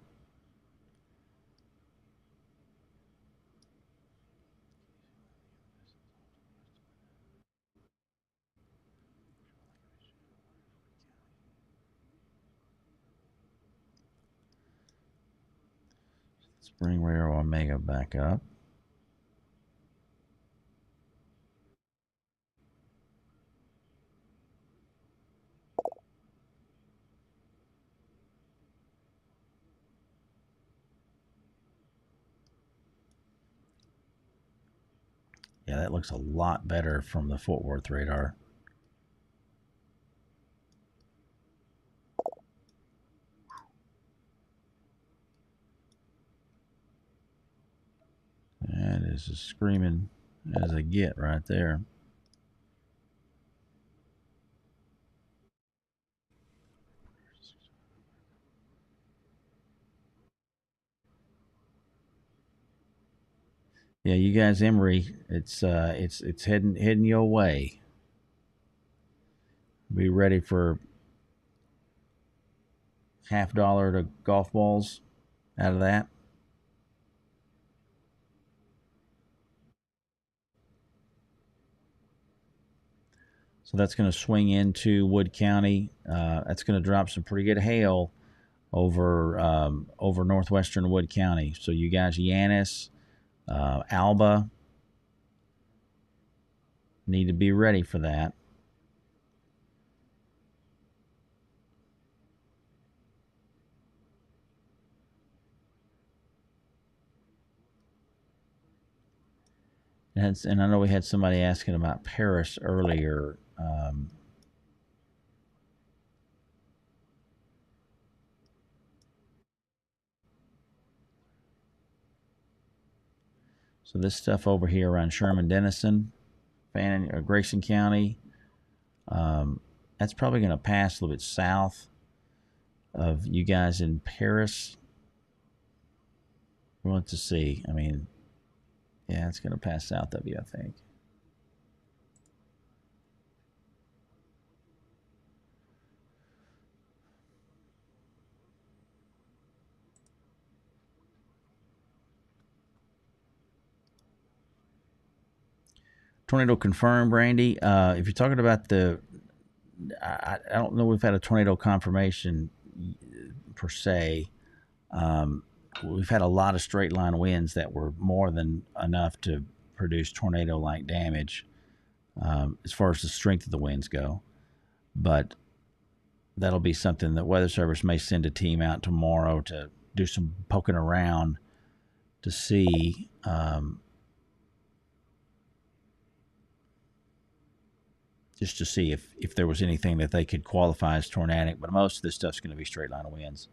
Let's bring Radar Omega back up. Yeah, that looks a lot better from the Fort Worth radar. That is as screaming as I get right there. Yeah, you guys, Emory, it's heading your way. Be ready for $50 to golf balls out of that. So that's going to swing into Wood County. That's going to drop some pretty good hail over northwestern Wood County. So you guys, Yanis, Alba, need to be ready for that. And I know we had somebody asking about Paris earlier. So this stuff over here around Sherman, Denison, Fannin, or Grayson County, that's probably going to pass a little bit south of you guys in Paris. We want to see. I mean, yeah, it's going to pass south of you, I think. Tornado confirmed, Randy. If you're talking about I don't know. We've had a tornado confirmation per se. We've had a lot of straight line winds that were more than enough to produce tornado-like damage as far as the strength of the winds go. But that'll be something that Weather Service may send a team out tomorrow to do some poking around to see. Just to see if there was anything that they could qualify as tornadic, but most of this stuff's going to be straight line winds.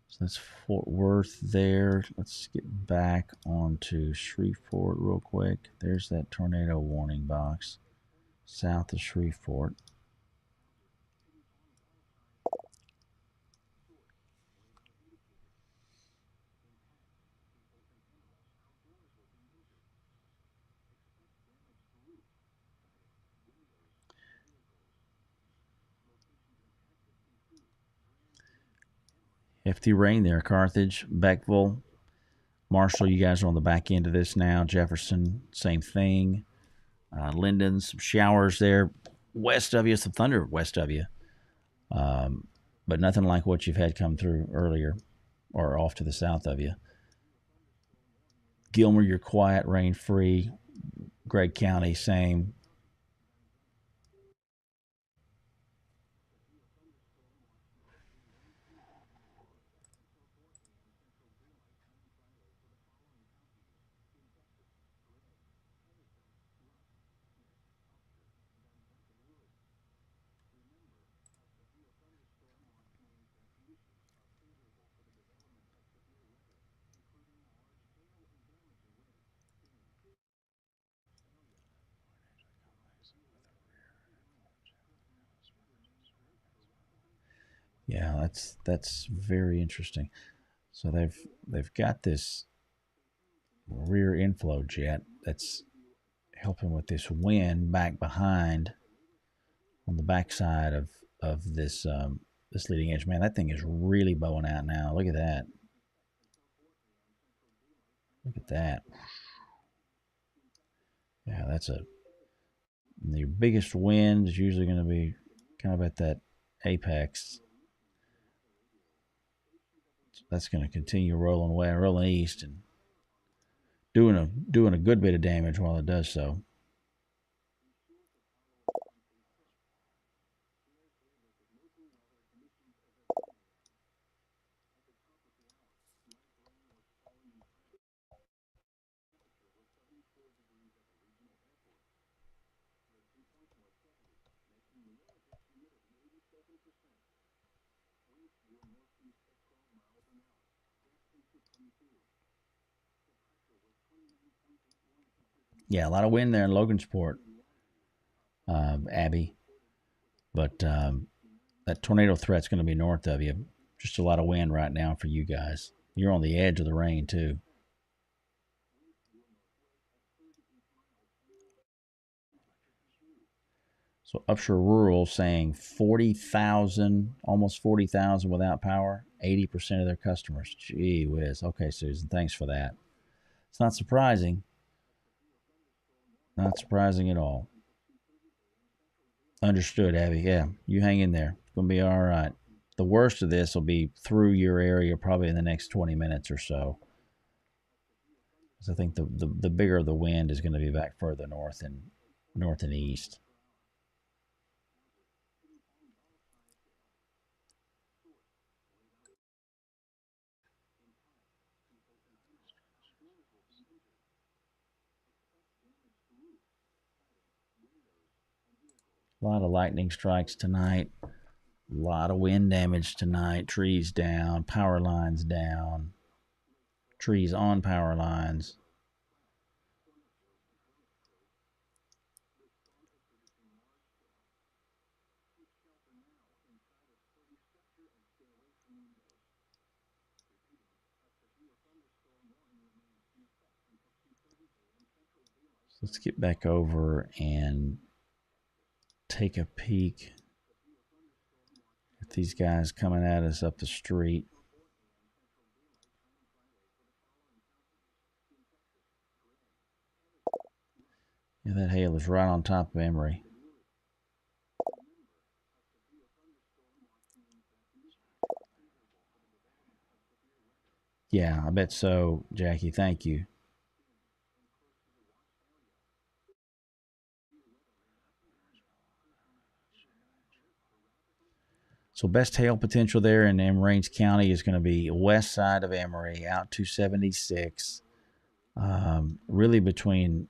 So that's Fort Worth there. Let's get back onto Shreveport real quick. There's that tornado warning box south of Shreveport. Hefty rain there, Carthage, Beckville, Marshall. You guys are on the back end of this now. Jefferson, same thing. Linden, some showers there west of you, some thunder west of you, but nothing like what you've had come through earlier or off to the south of you. Gilmer, you're quiet, rain free. Gregg County, same. Yeah, that's very interesting. So they've got this rear inflow jet that's helping with this wind back behind on the backside of this leading edge. Man, that thing is really bowing out now. Look at that. Look at that. Yeah, that's the biggest wind is usually going to be kind of at that apex. So that's going to continue rolling away, rolling east, and doing a good bit of damage while it does so. Yeah, a lot of wind there in Logansport, Abby. But that tornado threat's going to be north of you. Just a lot of wind right now for you guys. You're on the edge of the rain, too. So Upshur Rural saying 40,000, almost 40,000 without power, 80% of their customers. Gee whiz. Okay, Susan, thanks for that. It's not surprising. Not surprising at all. Understood, Abby. Yeah, you hang in there. It's going to be all right. The worst of this will be through your area probably in the next 20 minutes or so. Because I think the bigger the wind is going to be back further north and east. A lot of lightning strikes tonight. A lot of wind damage tonight. Trees down, power lines down, trees on power lines. So let's get back over and take a peek at these guys coming at us up the street. Yeah, that hail is right on top of Emory. Yeah, I bet so, Jackie. Thank you. So best hail potential there in Range County is going to be west side of Emory, out to 76. Really between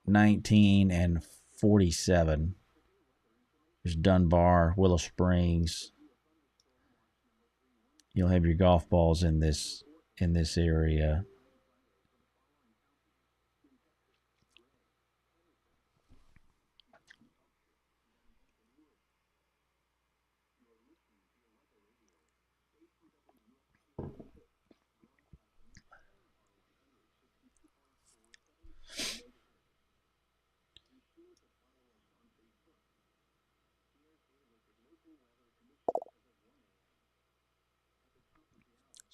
19 and 47. There's Dunbar, Willow Springs. You'll have your golf balls in this area.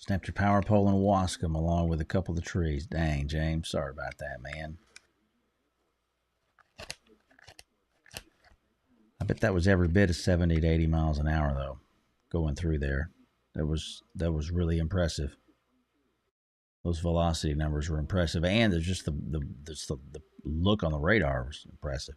Snapped your power pole in Wascom along with a couple of the trees. Dang, James. Sorry about that, man. I bet that was every bit of 70 to 80 miles an hour, though, going through there. That was really impressive. Those velocity numbers were impressive, and there's just the look on the radar was impressive.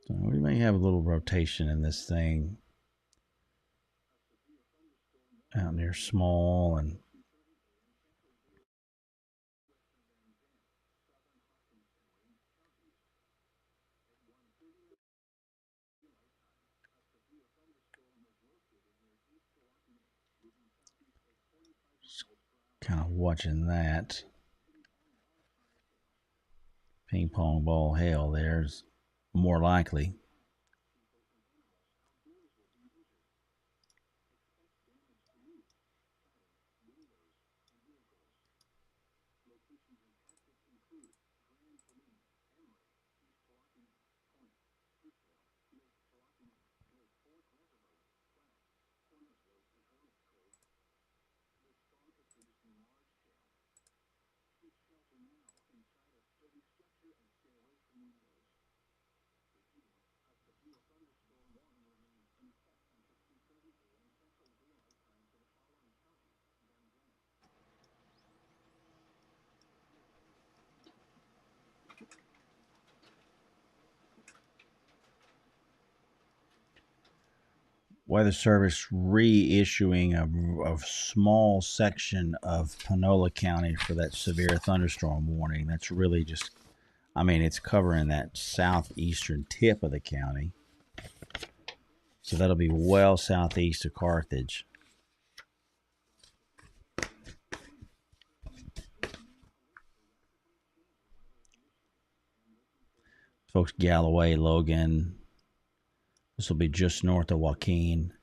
So we may have a little rotation in this thing out near Small and kind of watching that. Ping pong ball hail there's more likely. Weather Service reissuing a small section of Panola County for that severe thunderstorm warning. That's really just, I mean, it's covering that southeastern tip of the county. So that'll be well southeast of Carthage. Folks, Galloway, Logan. This will be just north of Joaquin.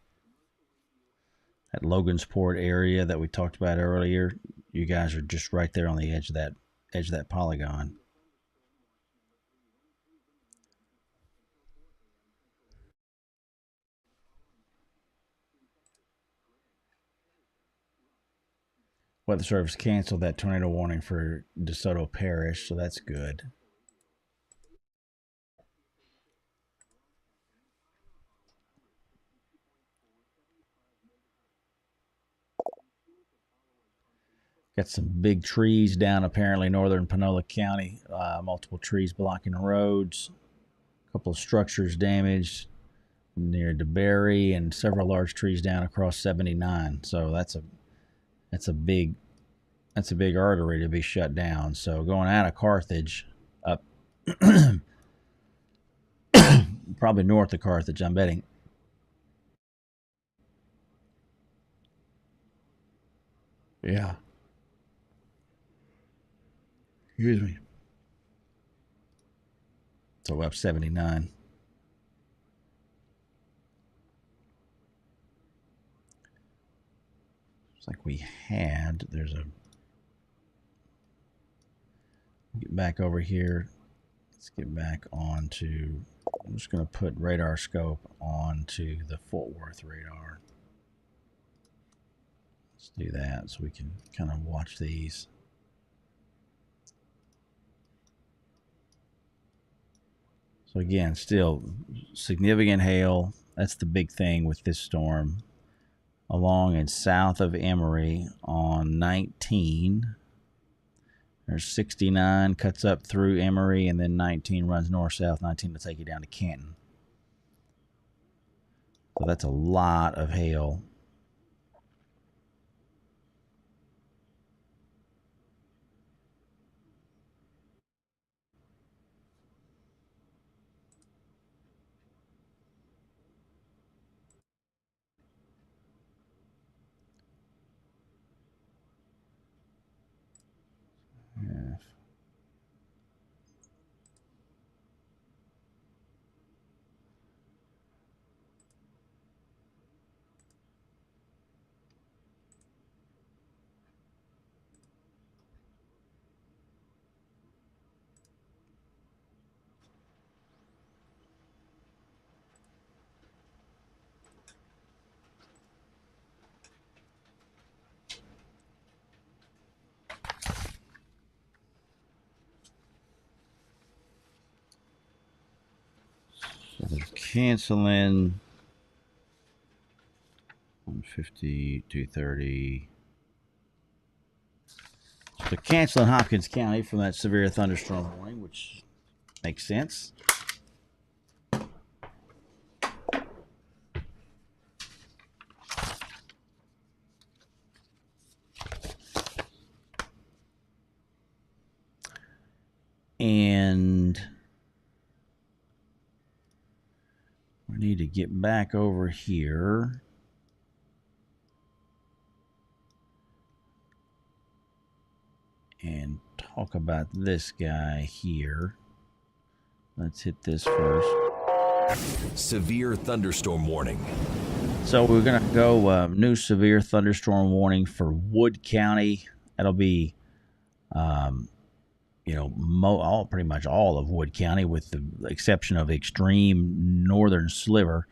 That Logansport area that we talked about earlier, you guys are just right there on the edge of that polygon. Weather Service canceled that tornado warning for DeSoto Parish, so that's good. Got some big trees down apparently northern Panola County. Multiple trees blocking roads. A couple of structures damaged near DeBerry, and several large trees down across 79. So that's a big artery to be shut down. So going out of Carthage up probably north of Carthage, I'm betting. Yeah. Excuse me. So up 79. It's like we had, get back over here. Let's get back onto, I'm just going to put radar scope onto the Fort Worth radar. Let's do that so we can kind of watch these. So again, still significant hail. That's the big thing with this storm. Along and south of Emory on 19. There's 69, cuts up through Emory, and then 19 runs north-south, 19 to take you down to Canton. So that's a lot of hail. Yeah. So they're canceling 150, 230. So they're canceling Hopkins County from that severe thunderstorm warning, which makes sense. And we need to get back over here. And talk about this guy here. Let's hit this first. Severe thunderstorm warning. So we're going to go new severe thunderstorm warning for Wood County. That'll be, pretty much all of Wood County with the exception of extreme northern sliver.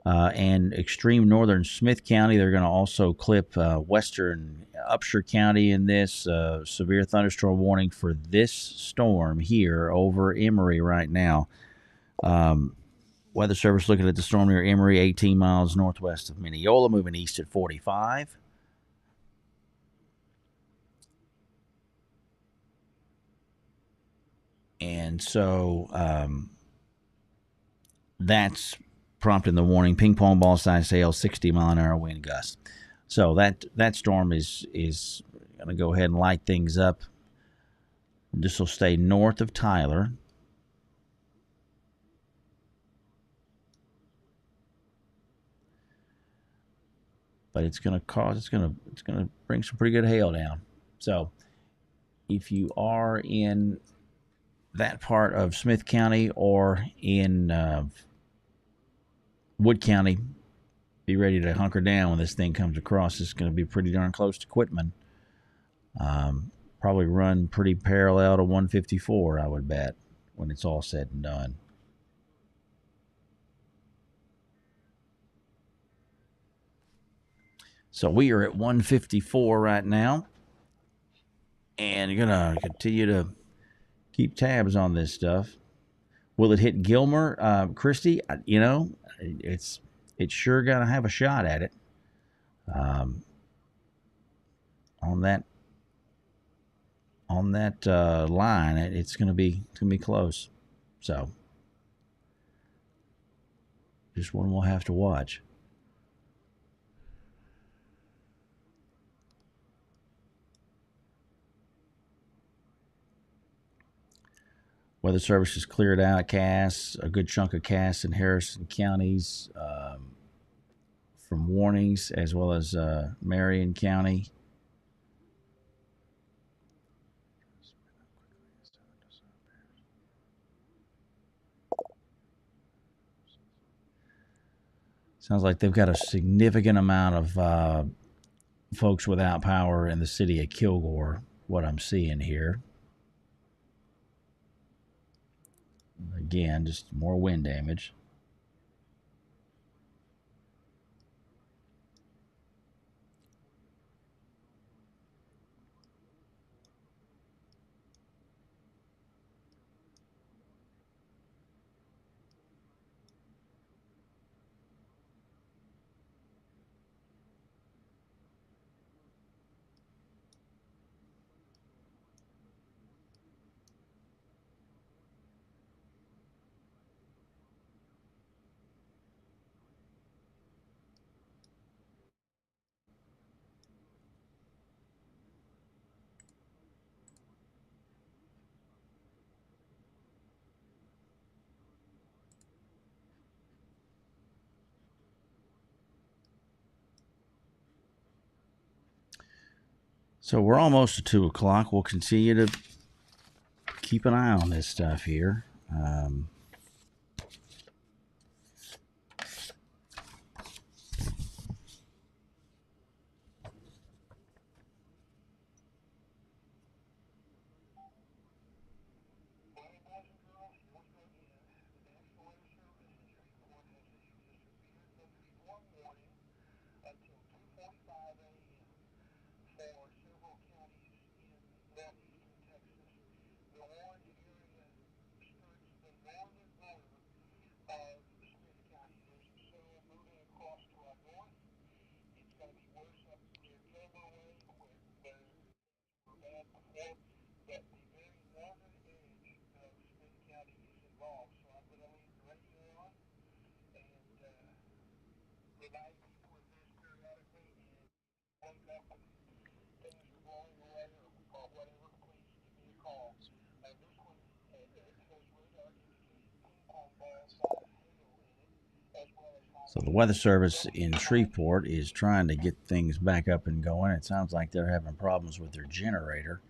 And extreme northern Smith County, they're going to also clip western Upshur County in this severe thunderstorm warning for this storm here over Emory right now. Weather Service looking at the storm near Emory, 18 miles northwest of Mineola, moving east at 45. And so that's prompting the warning: ping pong ball size hail, 60-mile-an-hour wind gusts. So that storm is going to go ahead and light things up. This will stay north of Tyler. But it's going to bring some pretty good hail down. So if you are in that part of Smith County or in Wood County, be ready to hunker down when this thing comes across. It's going to be pretty darn close to Quitman. Probably run pretty parallel to 154, I would bet, when it's all said and done. So we are at 154 right now, and you're going to continue to keep tabs on this stuff. Will it hit Gilmer, Christy? It's sure got to have a shot at it. On that line, it's going to be close. So just one we'll have to watch. Weather Service has cleared out Cass, a good chunk of Cass and Harrison counties from warnings, as well as Marion County. Sounds like they've got a significant amount of folks without power in the city of Kilgore, what I'm seeing here. Again, just more wind damage. So we're almost at 2 o'clock. We'll continue to keep an eye on this stuff here. So the Weather Service in Shreveport is trying to get things back up and going. It sounds like they're having problems with their generator.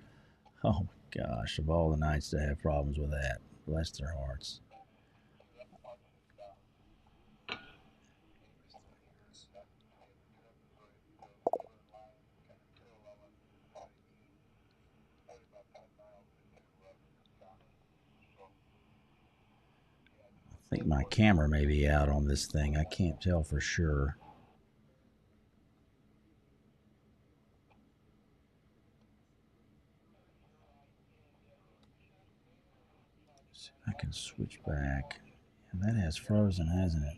Oh, gosh, of all the nights to have problems with that. Bless their hearts. I think my camera may be out on this thing. I can't tell for sure. See if I can switch back. And that has frozen, hasn't it?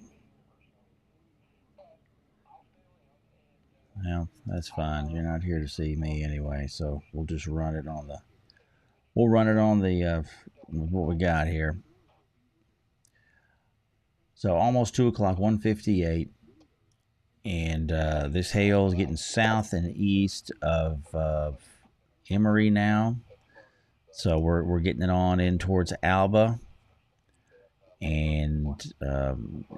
Well, that's fine. You're not here to see me anyway, so we'll just run it on the. What we got here. So almost 2 o'clock, 1:58. And this hail is getting south and east of Emory now. So we're getting it on in towards Alba, and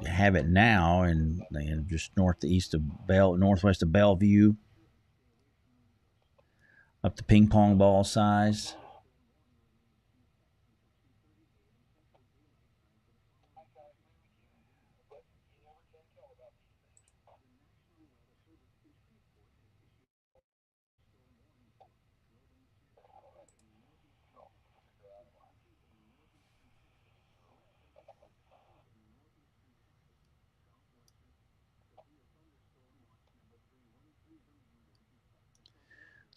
have it now, and just northwest of Bellevue, up to ping pong ball size.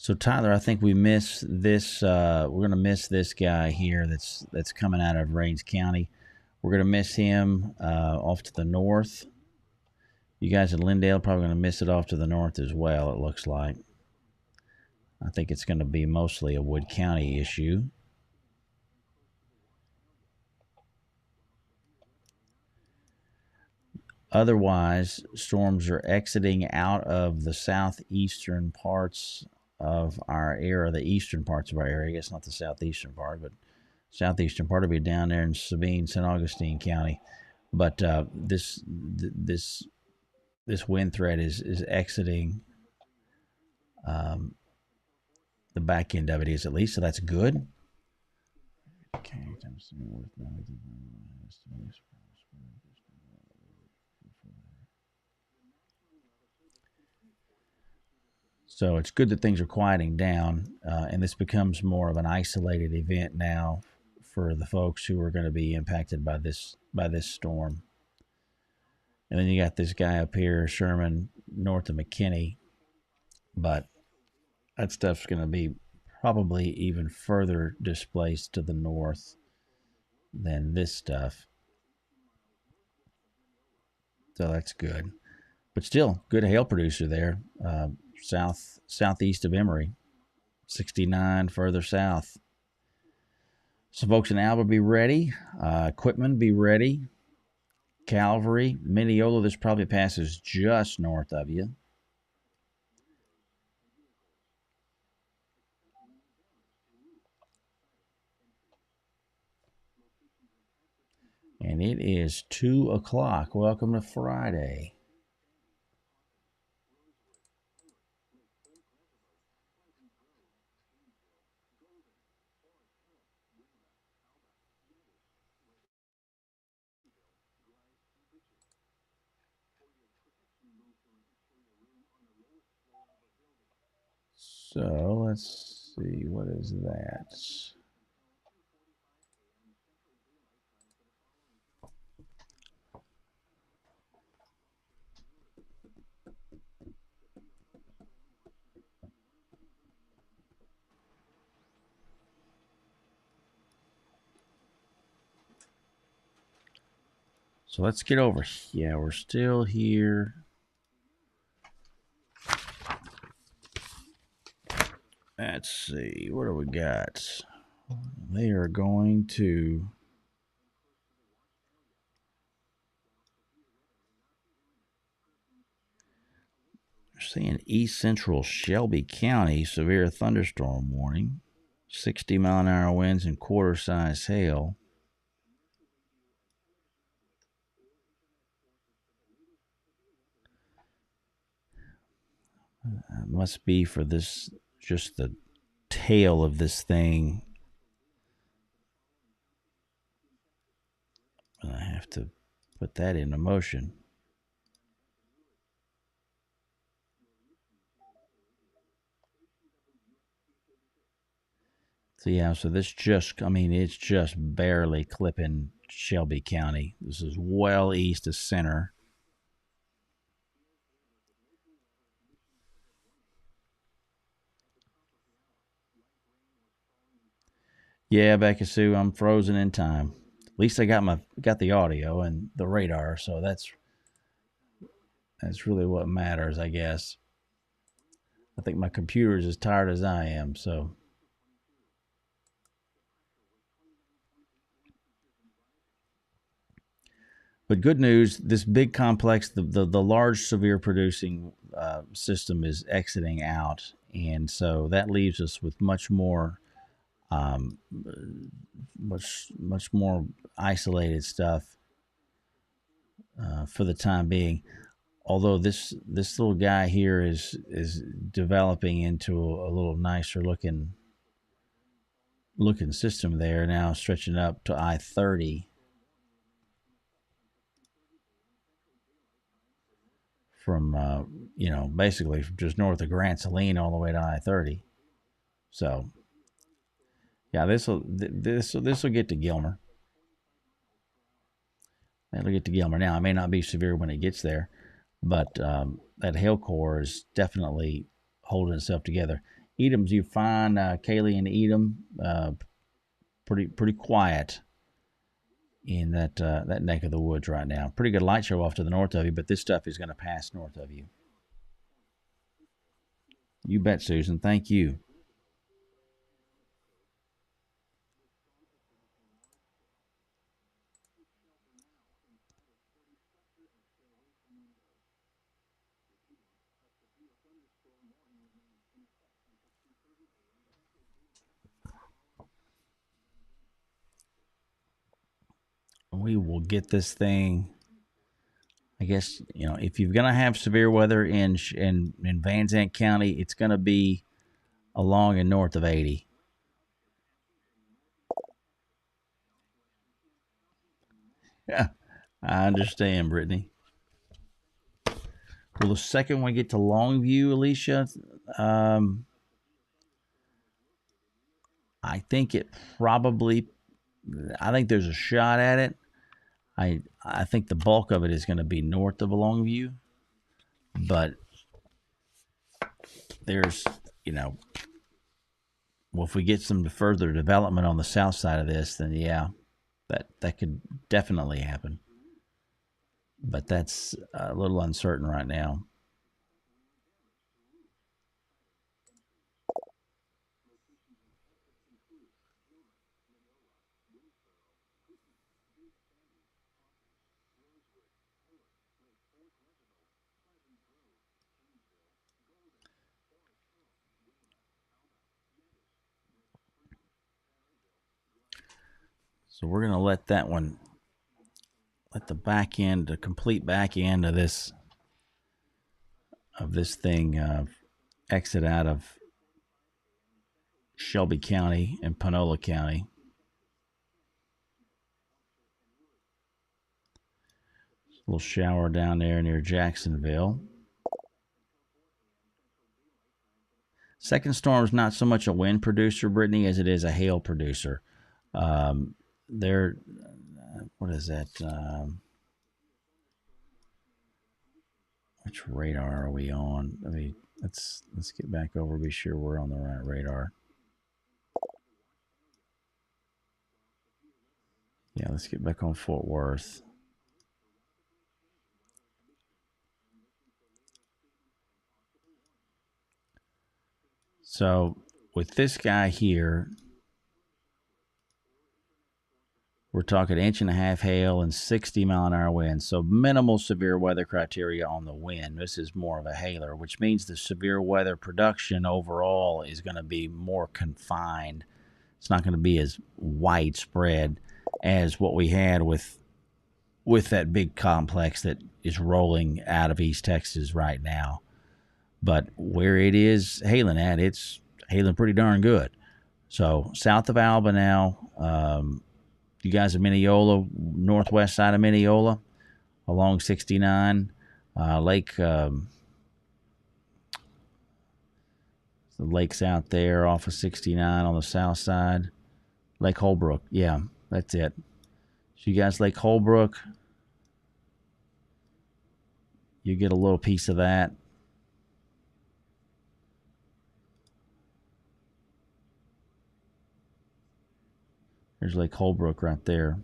So Tyler, I think we miss this. We're going to miss this guy here. That's coming out of Rains County. We're going to miss him off to the north. You guys in Lindale probably going to miss it off to the north as well. It looks like. I think it's going to be mostly a Wood County issue. Otherwise, storms are exiting out of the southeastern parts of our area, the eastern parts of our area. I guess not the southeastern part, but southeastern part will be down there in Sabine, St. Augustine County. But this wind threat is exiting. The back end of it is, at least, so that's good. Okay. So it's good that things are quieting down, and this becomes more of an isolated event now for the folks who are going to be impacted by this storm. And then you got this guy up here, Sherman, north of McKinney, but that stuff's going to be probably even further displaced to the north than this stuff. So that's good. But still, good hail producer there, southeast of Emory, 69 further south. So folks in Alba, be ready. Quitman, be ready. Calvary, Mineola, this probably passes just north of you. And it is 2 o'clock. Welcome to Friday. So let's see, what is that? So let's get over. Yeah, we're still here. Let's see, what do we got? They are going to. They're saying east central Shelby County, severe thunderstorm warning, 60-mile-an-hour winds and quarter-size hail. It must be for this, just the tail of this thing. I have to put that into motion. So yeah, so this just, it's just barely clipping Shelby County. This is well east of center. Yeah, Becca Sue, I'm frozen in time. At least I got the audio and the radar, so that's really what matters, I guess. I think my computer is as tired as I am, so. But good news, this big complex, the large severe producing system is exiting out. And so that leaves us with much more, um, much more isolated stuff for the time being. Although this little guy here is developing into a little nicer looking system there now, stretching up to I-30 from basically from just north of Grant Saline all the way to I-30. So yeah, this will get to Gilmer. It'll get to Gilmer. Now it may not be severe when it gets there, but that hail core is definitely holding itself together. Edam's you find Kaylee and Edam pretty quiet in that neck of the woods right now. Pretty good light show off to the north of you, but this stuff is going to pass north of you. You bet, Susan. Thank you. We will get this thing. I guess if you're going to have severe weather in Van Zandt County, it's going to be along and north of 80. Yeah, I understand, Brittany. Will the second one get to Longview, Alicia? I think it probably. I think there's a shot at it. I think the bulk of it is going to be north of Longview, but there's well, if we get some further development on the south side of this, then yeah, that could definitely happen. But that's a little uncertain right now. So we're going to let that one, let the complete back end of this thing exit out of Shelby County and Panola County. A little shower down there near Jacksonville. Second storm is not so much a wind producer, Brittany, as it is a hail producer. They're what is that? Which radar are we on? Let's get back over, be sure we're on the right radar. Yeah, let's get back on Fort Worth. So with this guy here, we're talking 1.5 inch hail and 60-mile-an-hour winds. So minimal severe weather criteria on the wind. This is more of a hailer, which means the severe weather production overall is going to be more confined. It's not going to be as widespread as what we had with that big complex that is rolling out of East Texas right now. But where it is hailing at, it's hailing pretty darn good. So south of Alba now, you guys in Mineola, northwest side of Mineola, along 69, the lake's out there off of 69 on the south side. Lake Holbrook, yeah, that's it. So you guys, Lake Holbrook, you get a little piece of that. There's Lake Holbrook right there.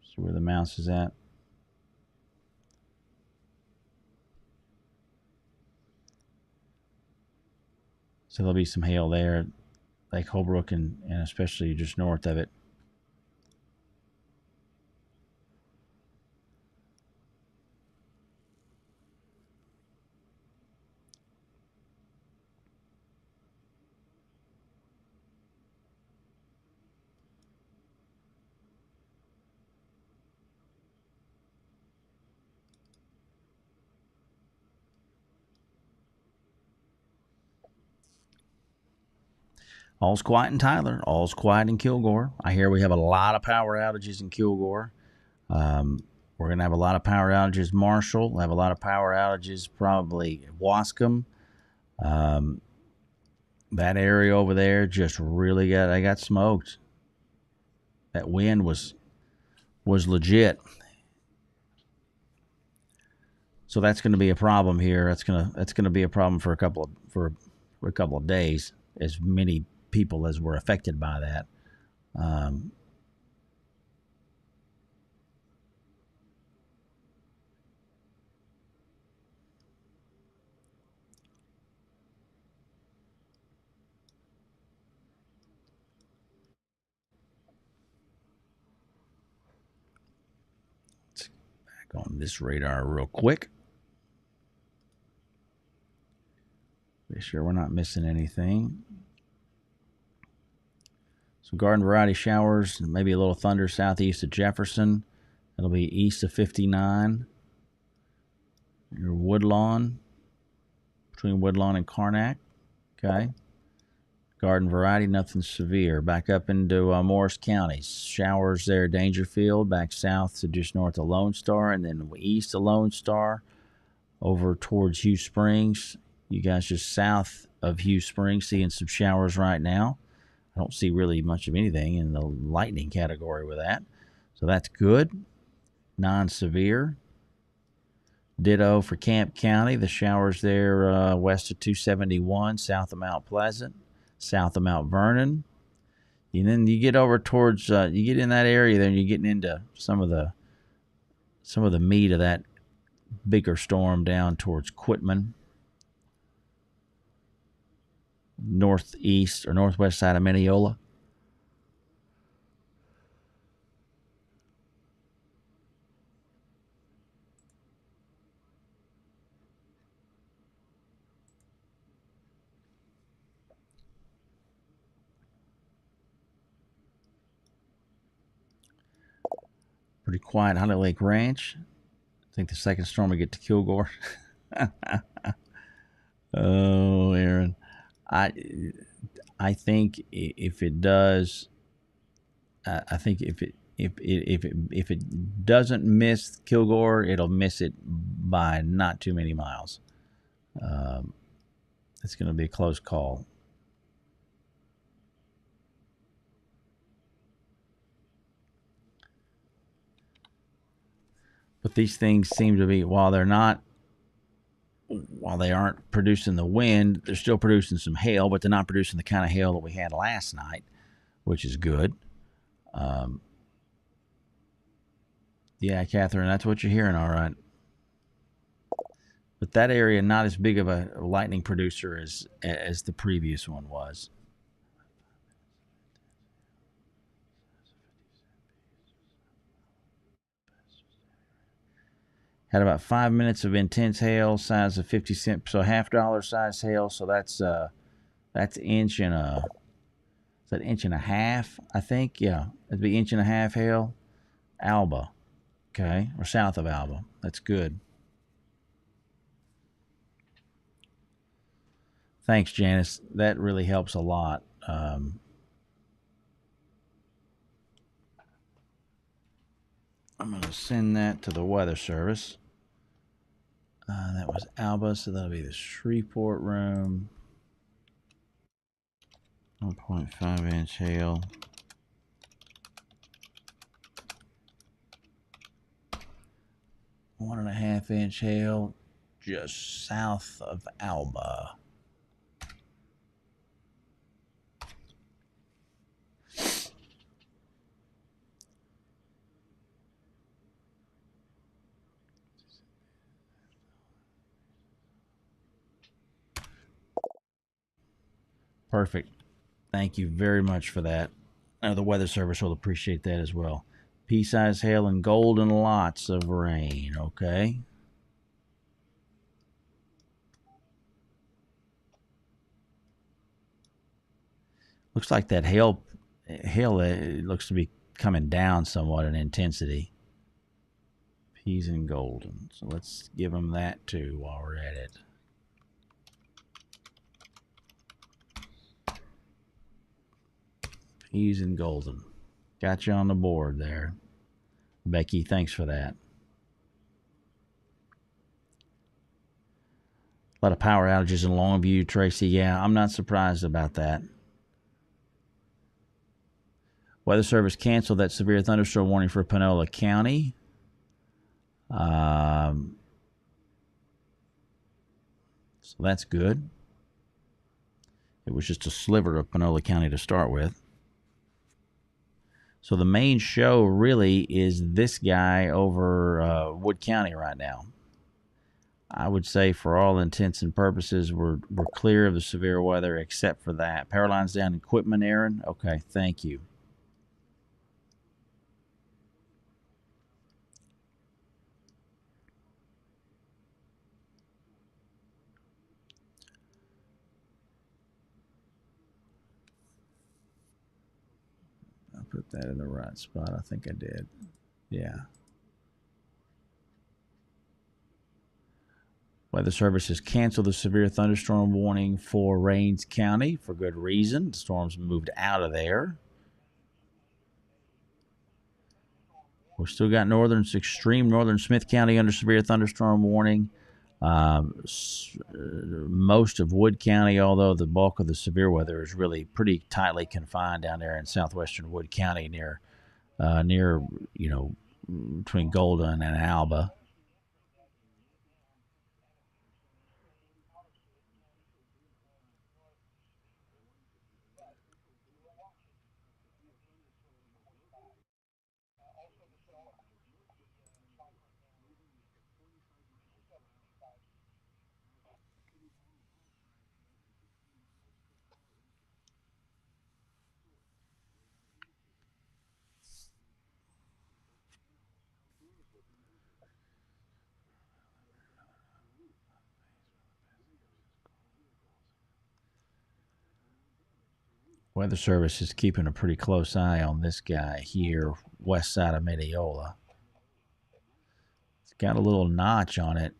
See where the mouse is at? So there'll be some hail there, Lake Holbrook, and especially just north of it. All's quiet in Tyler. All's quiet in Kilgore. I hear we have a lot of power outages in Kilgore. We're going to have a lot of power outages Marshall. We'll have a lot of power outages probably Wascom. That area over there just really got smoked. That wind was legit. So that's going to be a problem here. That's going to be a problem for a couple of days, as many people as were affected by that. Let's back on this radar real quick. Be sure we're not missing anything. Some garden variety showers, maybe a little thunder southeast of Jefferson. That'll be east of 59. Your Woodlawn, between Woodlawn and Karnak. Okay. Garden variety, nothing severe. Back up into Morris County. Showers there, Dangerfield. Back south to just north of Lone Star, and then east of Lone Star over towards Hugh Springs. You guys just south of Hugh Springs seeing some showers right now. I don't see really much of anything in the lightning category with that. So that's good. Non-severe. Ditto for Camp County. The showers there west of 271, south of Mount Pleasant, south of Mount Vernon. And then you get over towards, you get in that area, then you're getting into some of the meat of that bigger storm down towards Quitman. Northeast or northwest side of Mineola. Pretty quiet Holly Lake Ranch. I think the second storm will get to Kilgore. Oh, Aaron. I think if it does, I think if it doesn't miss Kilgore, it'll miss it by not too many miles. It's going to be a close call. But these things seem to be, while they aren't producing the wind, they're still producing some hail, but they're not producing the kind of hail that we had last night, which is good. Yeah, Catherine, that's what you're hearing, all right. But that area, not as big of a lightning producer as the previous one was. Had about 5 minutes of intense hail, size of 50 cents, so $half size hail. So that's inch and a, is that inch and a half? I think, yeah, it'd be inch and a half hail. Alba, okay, or south of Alba. That's good. Thanks, Janice. That really helps a lot. I'm going to send that to the Weather Service. That was Alba, so that'll be the Shreveport room. 1.5 inch hail. 1.5 inch hail just south of Alba. Perfect. Thank you very much for that. The Weather Service will appreciate that as well. Pea-size hail and golden lots of rain, okay? Looks like that hail it looks to be coming down somewhat in intensity. Peas and golden. So let's give them that too while we're at it. He's in Golden. Got you on the board there. Becky, thanks for that. A lot of power outages in Longview, Tracy. Yeah, I'm not surprised about that. Weather Service canceled that severe thunderstorm warning for Panola County. So that's good. It was just a sliver of Panola County to start with. So the main show really is this guy over Wood County right now. I would say for all intents and purposes, we're clear of the severe weather except for that. Power lines down, equipment, Aaron? Okay, thank you. I put that in the right spot. I think I did. Yeah. Weather Service has canceled the severe thunderstorm warning for Rains County for good reason. The storm's moved out of there. We've still got extreme northern Smith County under severe thunderstorm warning. Most of Wood County, although the bulk of the severe weather is really pretty tightly confined down there in southwestern Wood County near between Golden and Alba. Weather Service is keeping a pretty close eye on this guy here, west side of Mineola. It's got a little notch on it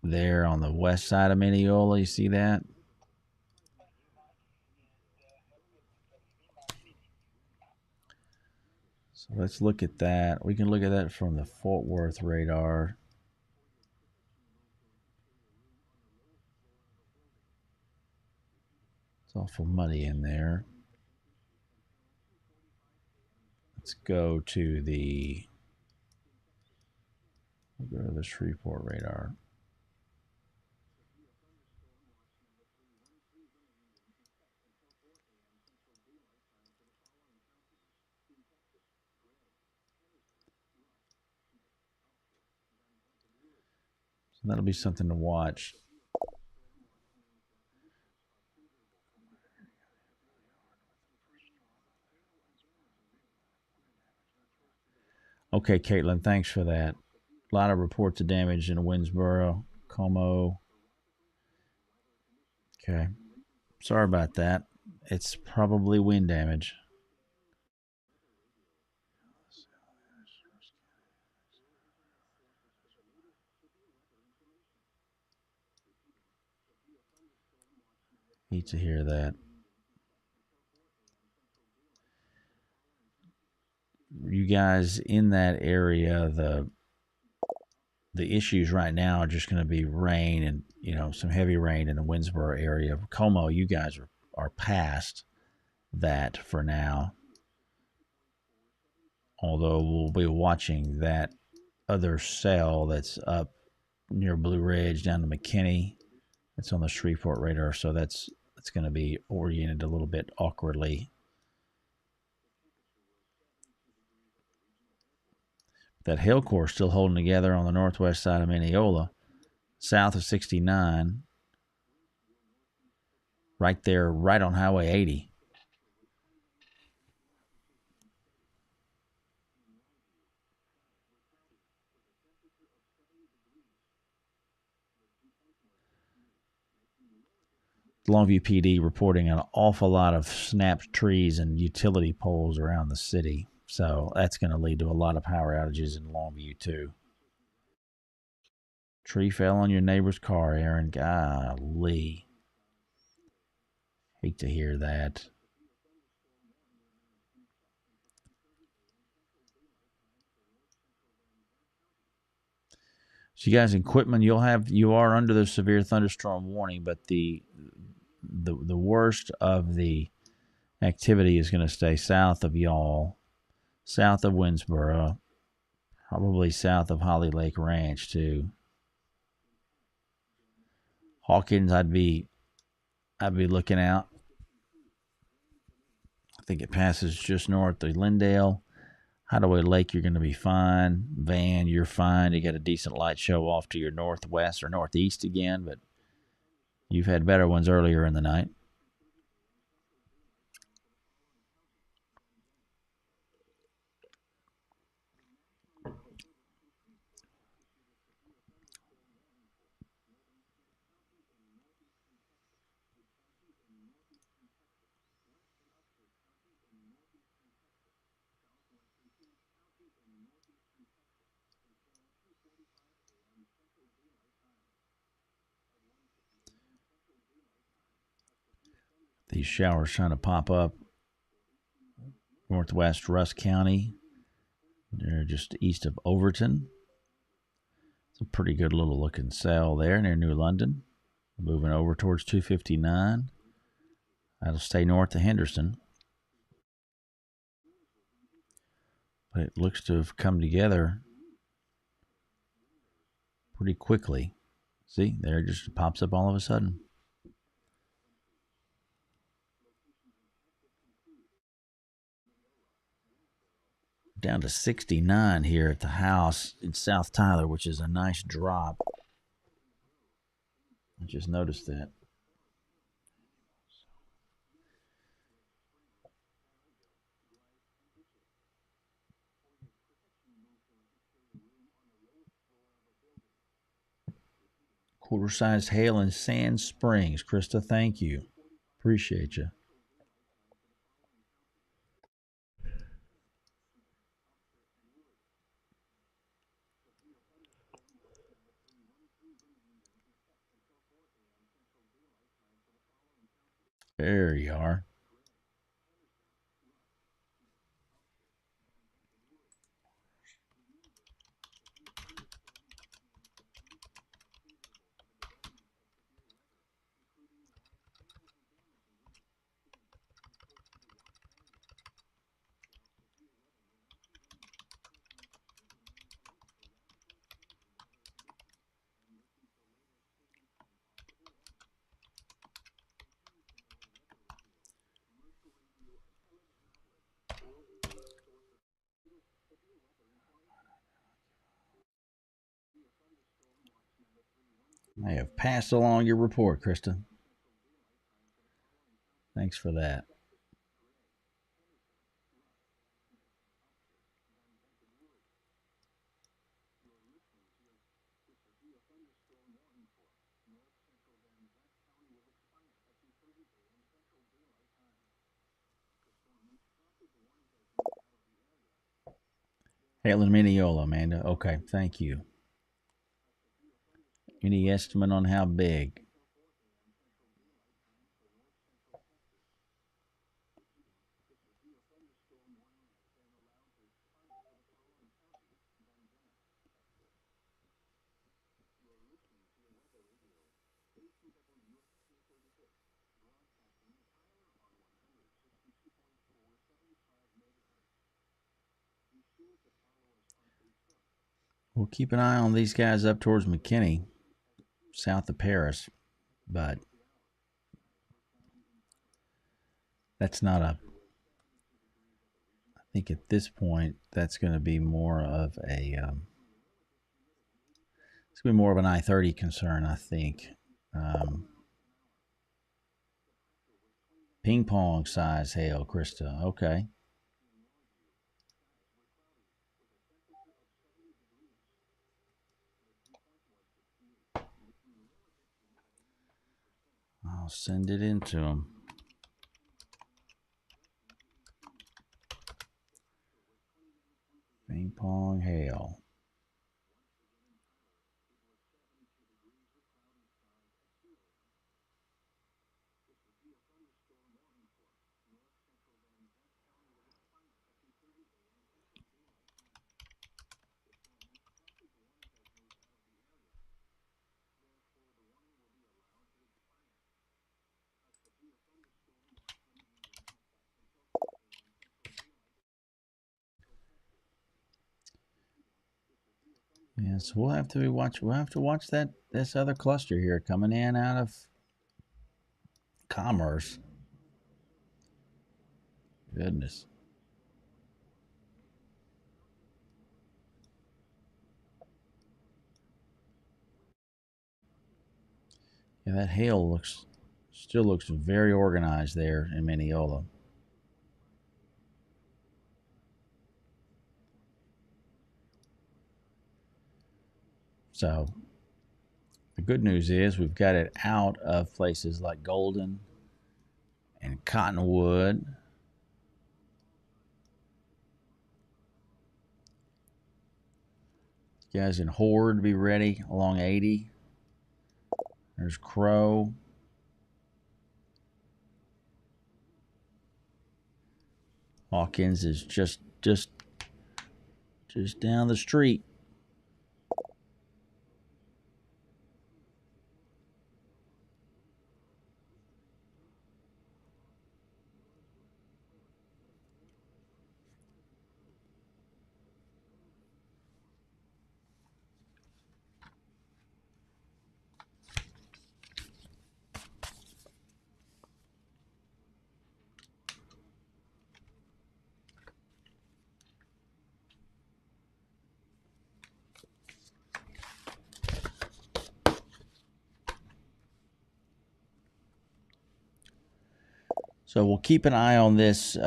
there on the west side of Mineola. You see that? So let's look at that. We can look at that from the Fort Worth radar. It's awful muddy in there. Let's go to the Shreveport radar. So that'll be something to watch. Okay, Caitlin, thanks for that. A lot of reports of damage in Winnsboro, Como. Okay. Sorry about that. It's probably wind damage. Hate to hear that. You guys in that area, the issues right now are just going to be rain and some heavy rain in the Winnsboro area. Como, you guys are past that for now. Although we'll be watching that other cell that's up near Blue Ridge down to McKinney. It's on the Shreveport radar, so that's going to be oriented a little bit awkwardly. That hail core still holding together on the northwest side of Mineola, south of 69, right there, right on Highway 80. Longview PD reporting an awful lot of snapped trees and utility poles around the city. So that's going to lead to a lot of power outages in Longview, too. Tree fell on your neighbor's car, Aaron. Golly. Hate to hear that. So you guys in Quitman, you are under the severe thunderstorm warning, but the worst of the activity is going to stay south of y'all, south of Winsboro, probably south of Holly Lake Ranch too. Hawkins, I'd be looking out. I think it passes just north of Lindale. Hideaway Lake, you're going to be fine. Van, you're fine. You got a decent light show off to your northwest or northeast again, but you've had better ones earlier in the night. These showers trying to pop up northwest Russ County. They're just east of Overton. It's a pretty good little looking cell there near New London. Moving over towards 259. That'll stay north of Henderson. But it looks to have come together pretty quickly. See, there it just pops up all of a sudden. Down to 69 here at the house in South Tyler, which is a nice drop. I just noticed that. Quarter-sized hail in Sand Springs. Krista, thank you. Appreciate you. There you are. I have passed along your report, Krista. Thanks for that. Hail in Mineola, Amanda. Okay, thank you. Any estimate on how big? We'll keep an eye on these guys up towards McKinney, south of Paris, but that's not a. I think at this point that's going to be more of a. It's going to be more of an I-30 concern, I think. Ping pong size hail, Krista. Okay. I'll send it into them. Ping pong hail. Yeah, so we'll have to watch. We'll have to watch this other cluster here coming in out of Commerce. Goodness. Yeah, that hail still looks very organized there in Mineola. So the good news is we've got it out of places like Golden and Cottonwood. Guys in Horde, be ready along 80. There's Crow. Hawkins is just down the street. So we'll keep an eye on this.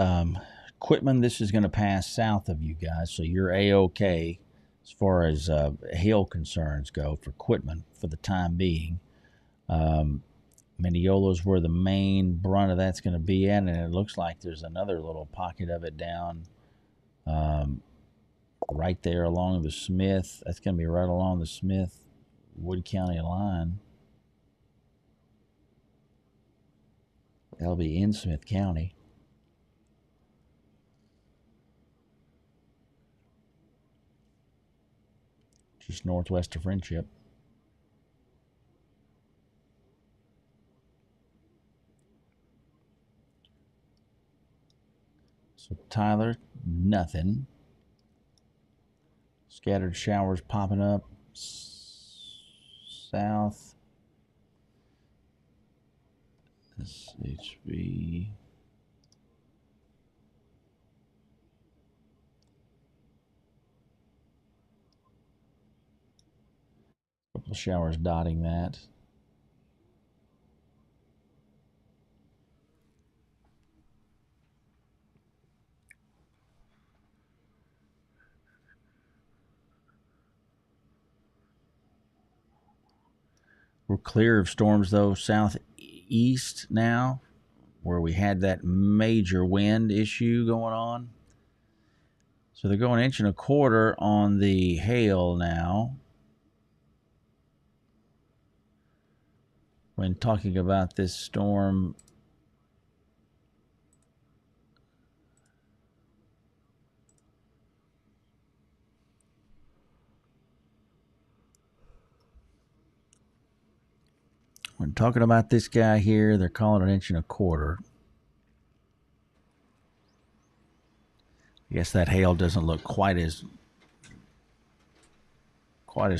Quitman, this is going to pass south of you guys, so you're A-OK as far as hail concerns go for Quitman for the time being. Mineola's where the main brunt of that's going to be at, and it looks like there's another little pocket of it down right there along the Smith. That's going to be right along the Smith-Wood County line. That'll be in Smith County. Just northwest of Friendship. So Tyler, nothing. Scattered showers popping up south. SHV. Couple showers dotting that. We're clear of storms, though, southeast now, where we had that major wind issue going on. So they're going 1.25 inches on the hail now. When talking about this storm, when talking about this guy here, they're calling it 1.25 inches. I guess that hail doesn't look quite as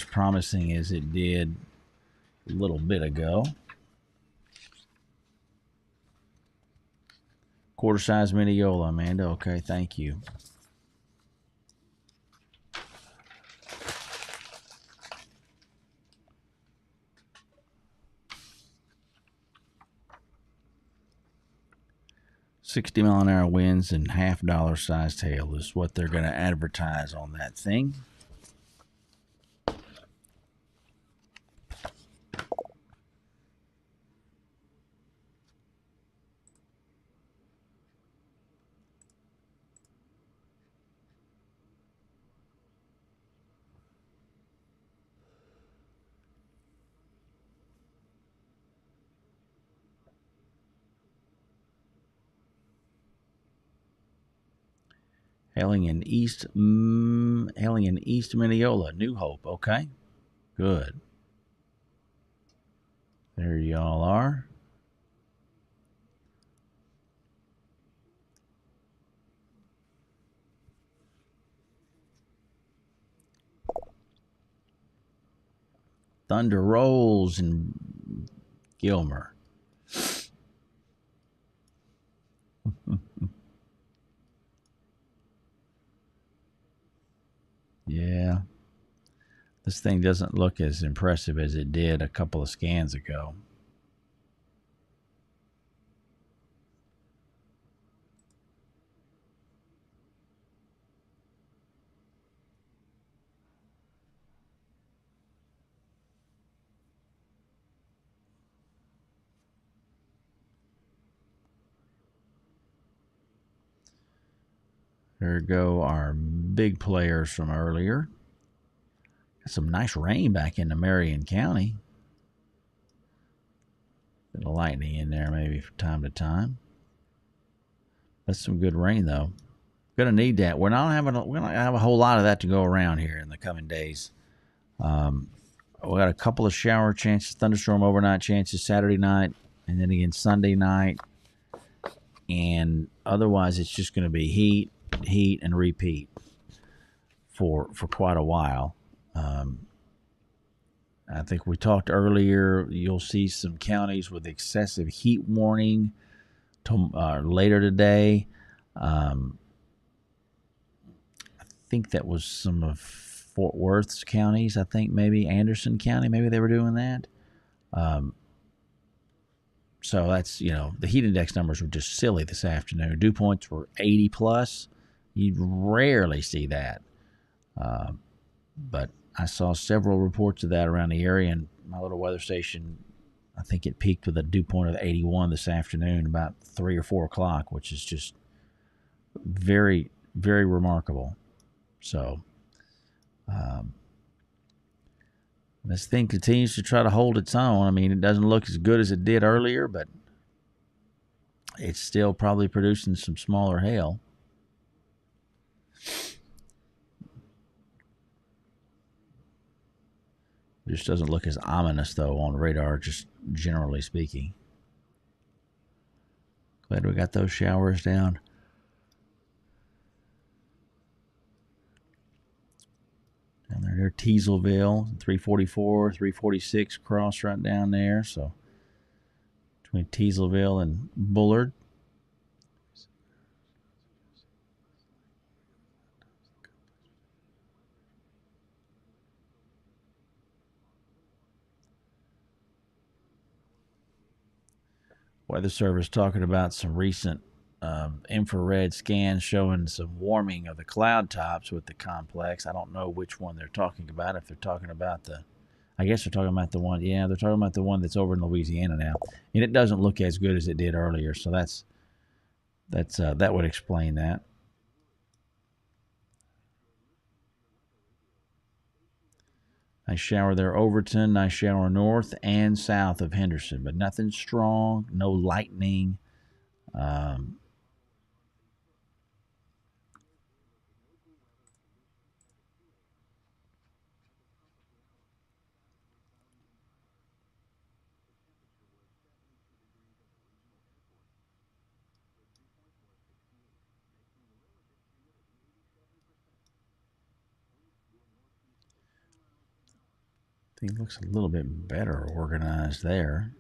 promising as it did a little bit ago. Quarter size Mineola, Amanda. Okay, thank you. $60-mile-an-hour winds and $half sized hail is what they're going to advertise on that thing. Hailing in East Mineola, New Hope. Okay, good. There y'all are. Thunder rolls and Gilmer. Yeah. This thing doesn't look as impressive as it did a couple of scans ago. There go our big players from earlier. Got some nice rain back into Marion County. Bit of lightning in there maybe from time to time. That's some good rain though. Gonna need that. We're not gonna have a whole lot of that to go around here in the coming days. We got a couple of shower chances, thunderstorm overnight chances Saturday night, and then again Sunday night. And otherwise, it's just going to be heat, and repeat for quite a while. I think we talked earlier. You'll see some counties with excessive heat warning later today. I think that was some of Fort Worth's counties. I think maybe Anderson County, maybe they were doing that. So that's, the heat index numbers were just silly this afternoon. Dew points were 80 plus. You rarely see that. But I saw several reports of that around the area, and my little weather station, I think it peaked with a dew point of 81 this afternoon about 3 or 4 o'clock, which is just very, very remarkable. So this thing continues to try to hold its own. I mean, it doesn't look as good as it did earlier, but it's still probably producing some smaller hail. It just doesn't look as ominous, though, on radar, just generally speaking. Glad we got those showers down. Down there near Teasleville, 344, 346 cross right down there. So between Teasleville and Bullard. Weather Service talking about some recent infrared scans showing some warming of the cloud tops with the complex. I don't know which one they're talking about. If they're talking about I guess they're talking about the one. Yeah, they're talking about the one that's over in Louisiana now, and it doesn't look as good as it did earlier. So that would explain that. Nice shower there, Overton. Nice shower north and south of Henderson, but nothing strong. No lightning. I think it looks a little bit better organized there.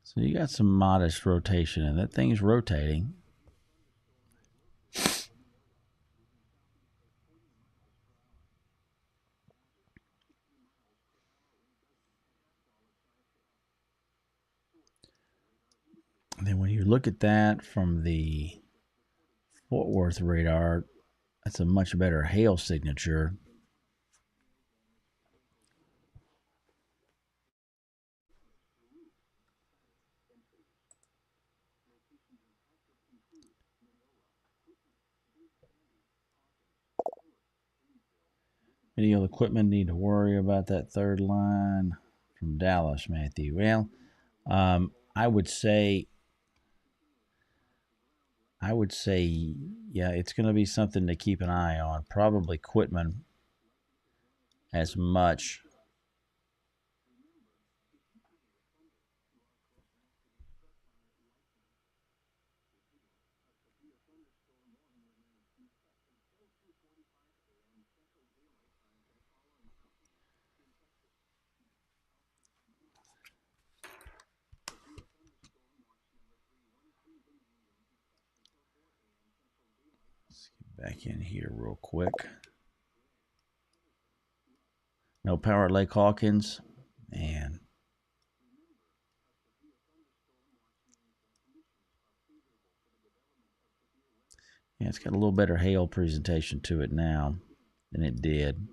So you got some modest rotation, and that thing's rotating. And then when you look at that from the Fort Worth radar, that's a much better hail signature. Video equipment need to worry about that third line from Dallas, Matthew. Well, I would say, yeah, it's going to be something to keep an eye on. Probably Quitman as much. Let's get back in here real quick. No power at Lake Hawkins. Man. Yeah, it's got a little better hail presentation to it now than it did.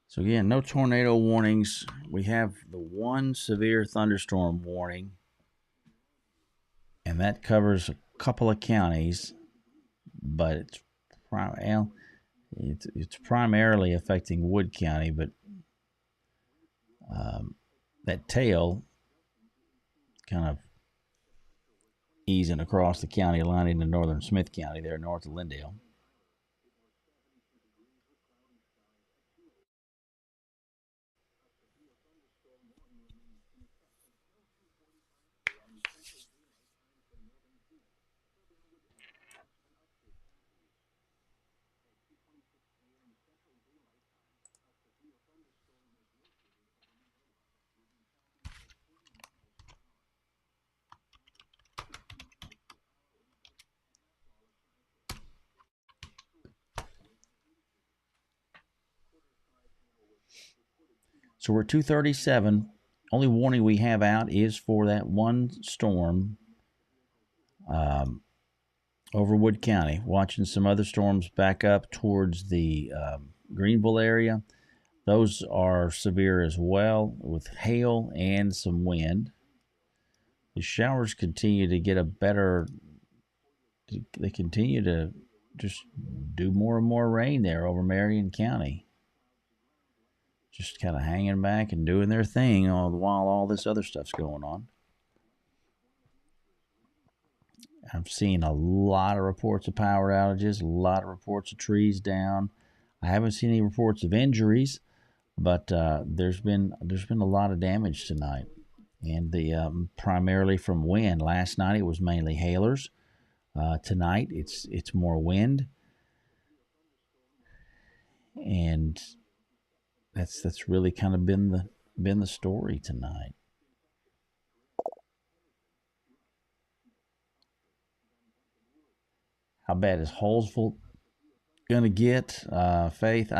So again, no tornado warnings. We have the one severe thunderstorm warning, and that covers a couple of counties, but it's primarily affecting Wood County, but that tail kind of easing across the county line into northern Smith County there north of Lindale. So we're 237. Only warning we have out is for that one storm over Wood County. Watching some other storms back up towards the Greenville area. Those are severe as well with hail and some wind. The showers continue to get they continue to just do more and more rain there over Marion County. Just kind of hanging back and doing their thing while all this other stuff's going on. I'm seeing a lot of reports of power outages, a lot of reports of trees down. I haven't seen any reports of injuries, but there's been a lot of damage tonight, and the primarily from wind. Last night it was mainly hailers. Tonight it's more wind, and that's really kind of been the story tonight. How bad is Hallsville gonna get? Faith,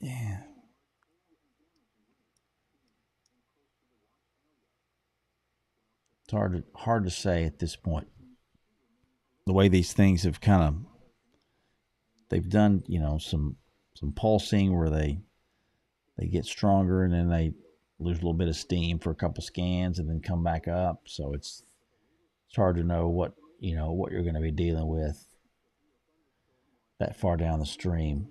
yeah. It's hard to say at this point. The way these things have they've done, some pulsing where they get stronger and then they lose a little bit of steam for a couple scans and then come back up. So it's hard to know what you're going to be dealing with that far down the stream.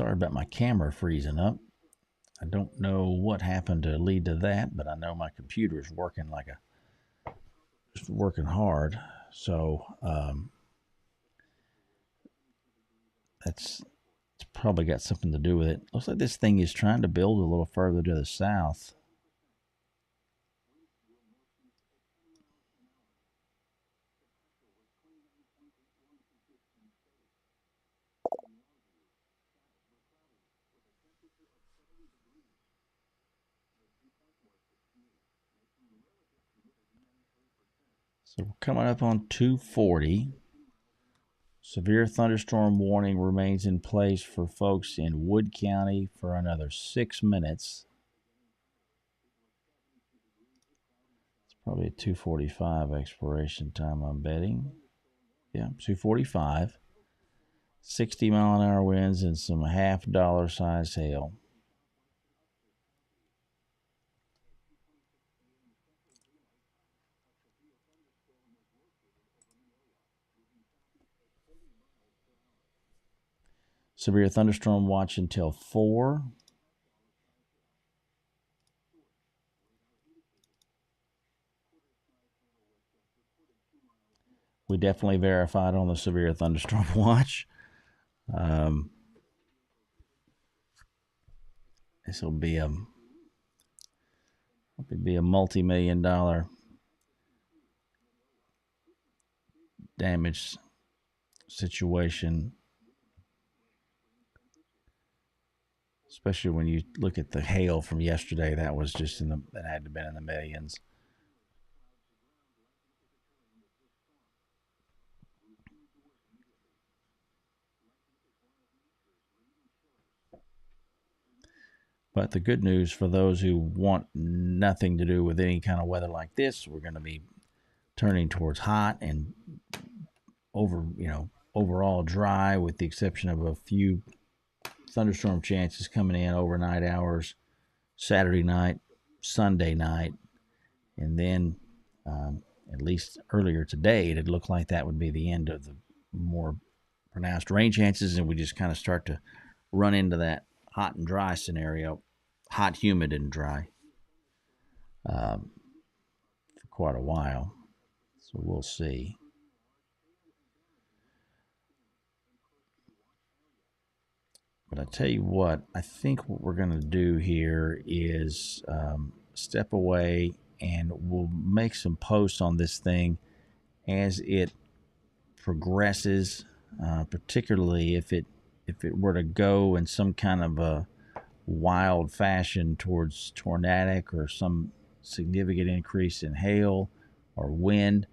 Sorry about my camera freezing up. I don't know what happened to lead to that, but I know my computer is working just working hard. So it's probably got something to do with it. Looks like this thing is trying to build a little further to the south. So we're coming up on 240. Severe thunderstorm warning remains in place for folks in Wood County for another 6 minutes. It's probably a 2:45 expiration time, I'm betting. Yeah, 2:45. 60-mile-an-hour winds and some half-dollar size hail. Severe thunderstorm watch until 4. We definitely verified on the severe thunderstorm watch. This will be a multi-million-dollar damage situation, especially when you look at the hail from yesterday. That was just that had to have been in the millions. But the good news for those who want nothing to do with any kind of weather like this, we're going to be turning towards hot and overall dry, with the exception of a few thunderstorm chances coming in overnight hours, Saturday night, Sunday night, and then at least earlier today, it looked like that would be the end of the more pronounced rain chances, and we just kind of start to run into that hot and dry scenario, hot, humid, and dry for quite a while. So we'll see. But I tell you what, I think what we're going to do here is step away, and we'll make some posts on this thing as it progresses, particularly if it were to go in some kind of a wild fashion towards tornadic or some significant increase in hail or wind.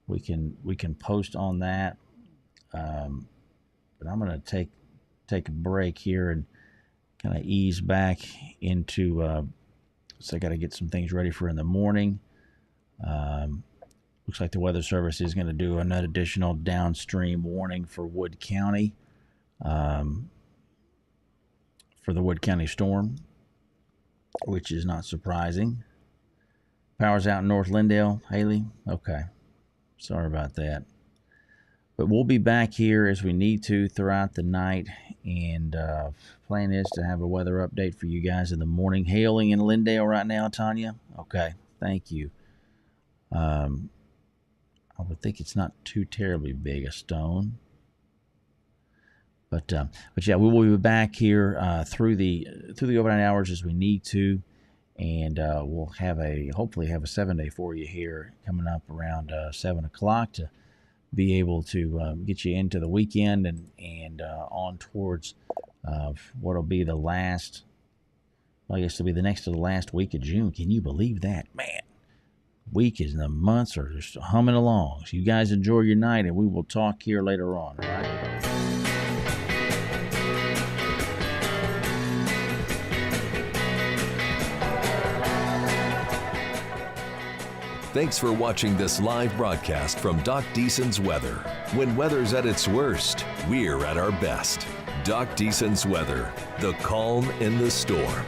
We can post on that. But I'm going to take a break here and kind of ease back into so I got to get some things ready for in the morning. Looks like the Weather Service is going to do an additional downstream warning for Wood County, for the Wood County storm, which is not surprising. Power's out in North Lindale, Haley. Okay, sorry about that. But we'll be back here as we need to throughout the night, and plan is to have a weather update for you guys in the morning. Hailing in Lindale right now, Tanya? Okay, thank you. I would think it's not too terribly big a stone. But yeah, we will be back here through the overnight hours as we need to, and we'll hopefully have a 7-day for you here coming up around 7 o'clock to be able to get you into the weekend and on towards what'll be the last. Well, I guess it'll be the next to the last week of June. Can you believe that, man? Week is the months are just humming along. So you guys enjoy your night, and we will talk here later on. All right. Thanks for watching this live broadcast from Doc Deason's Weather. When weather's at its worst, we're at our best. Doc Deason's Weather, the calm in the storm.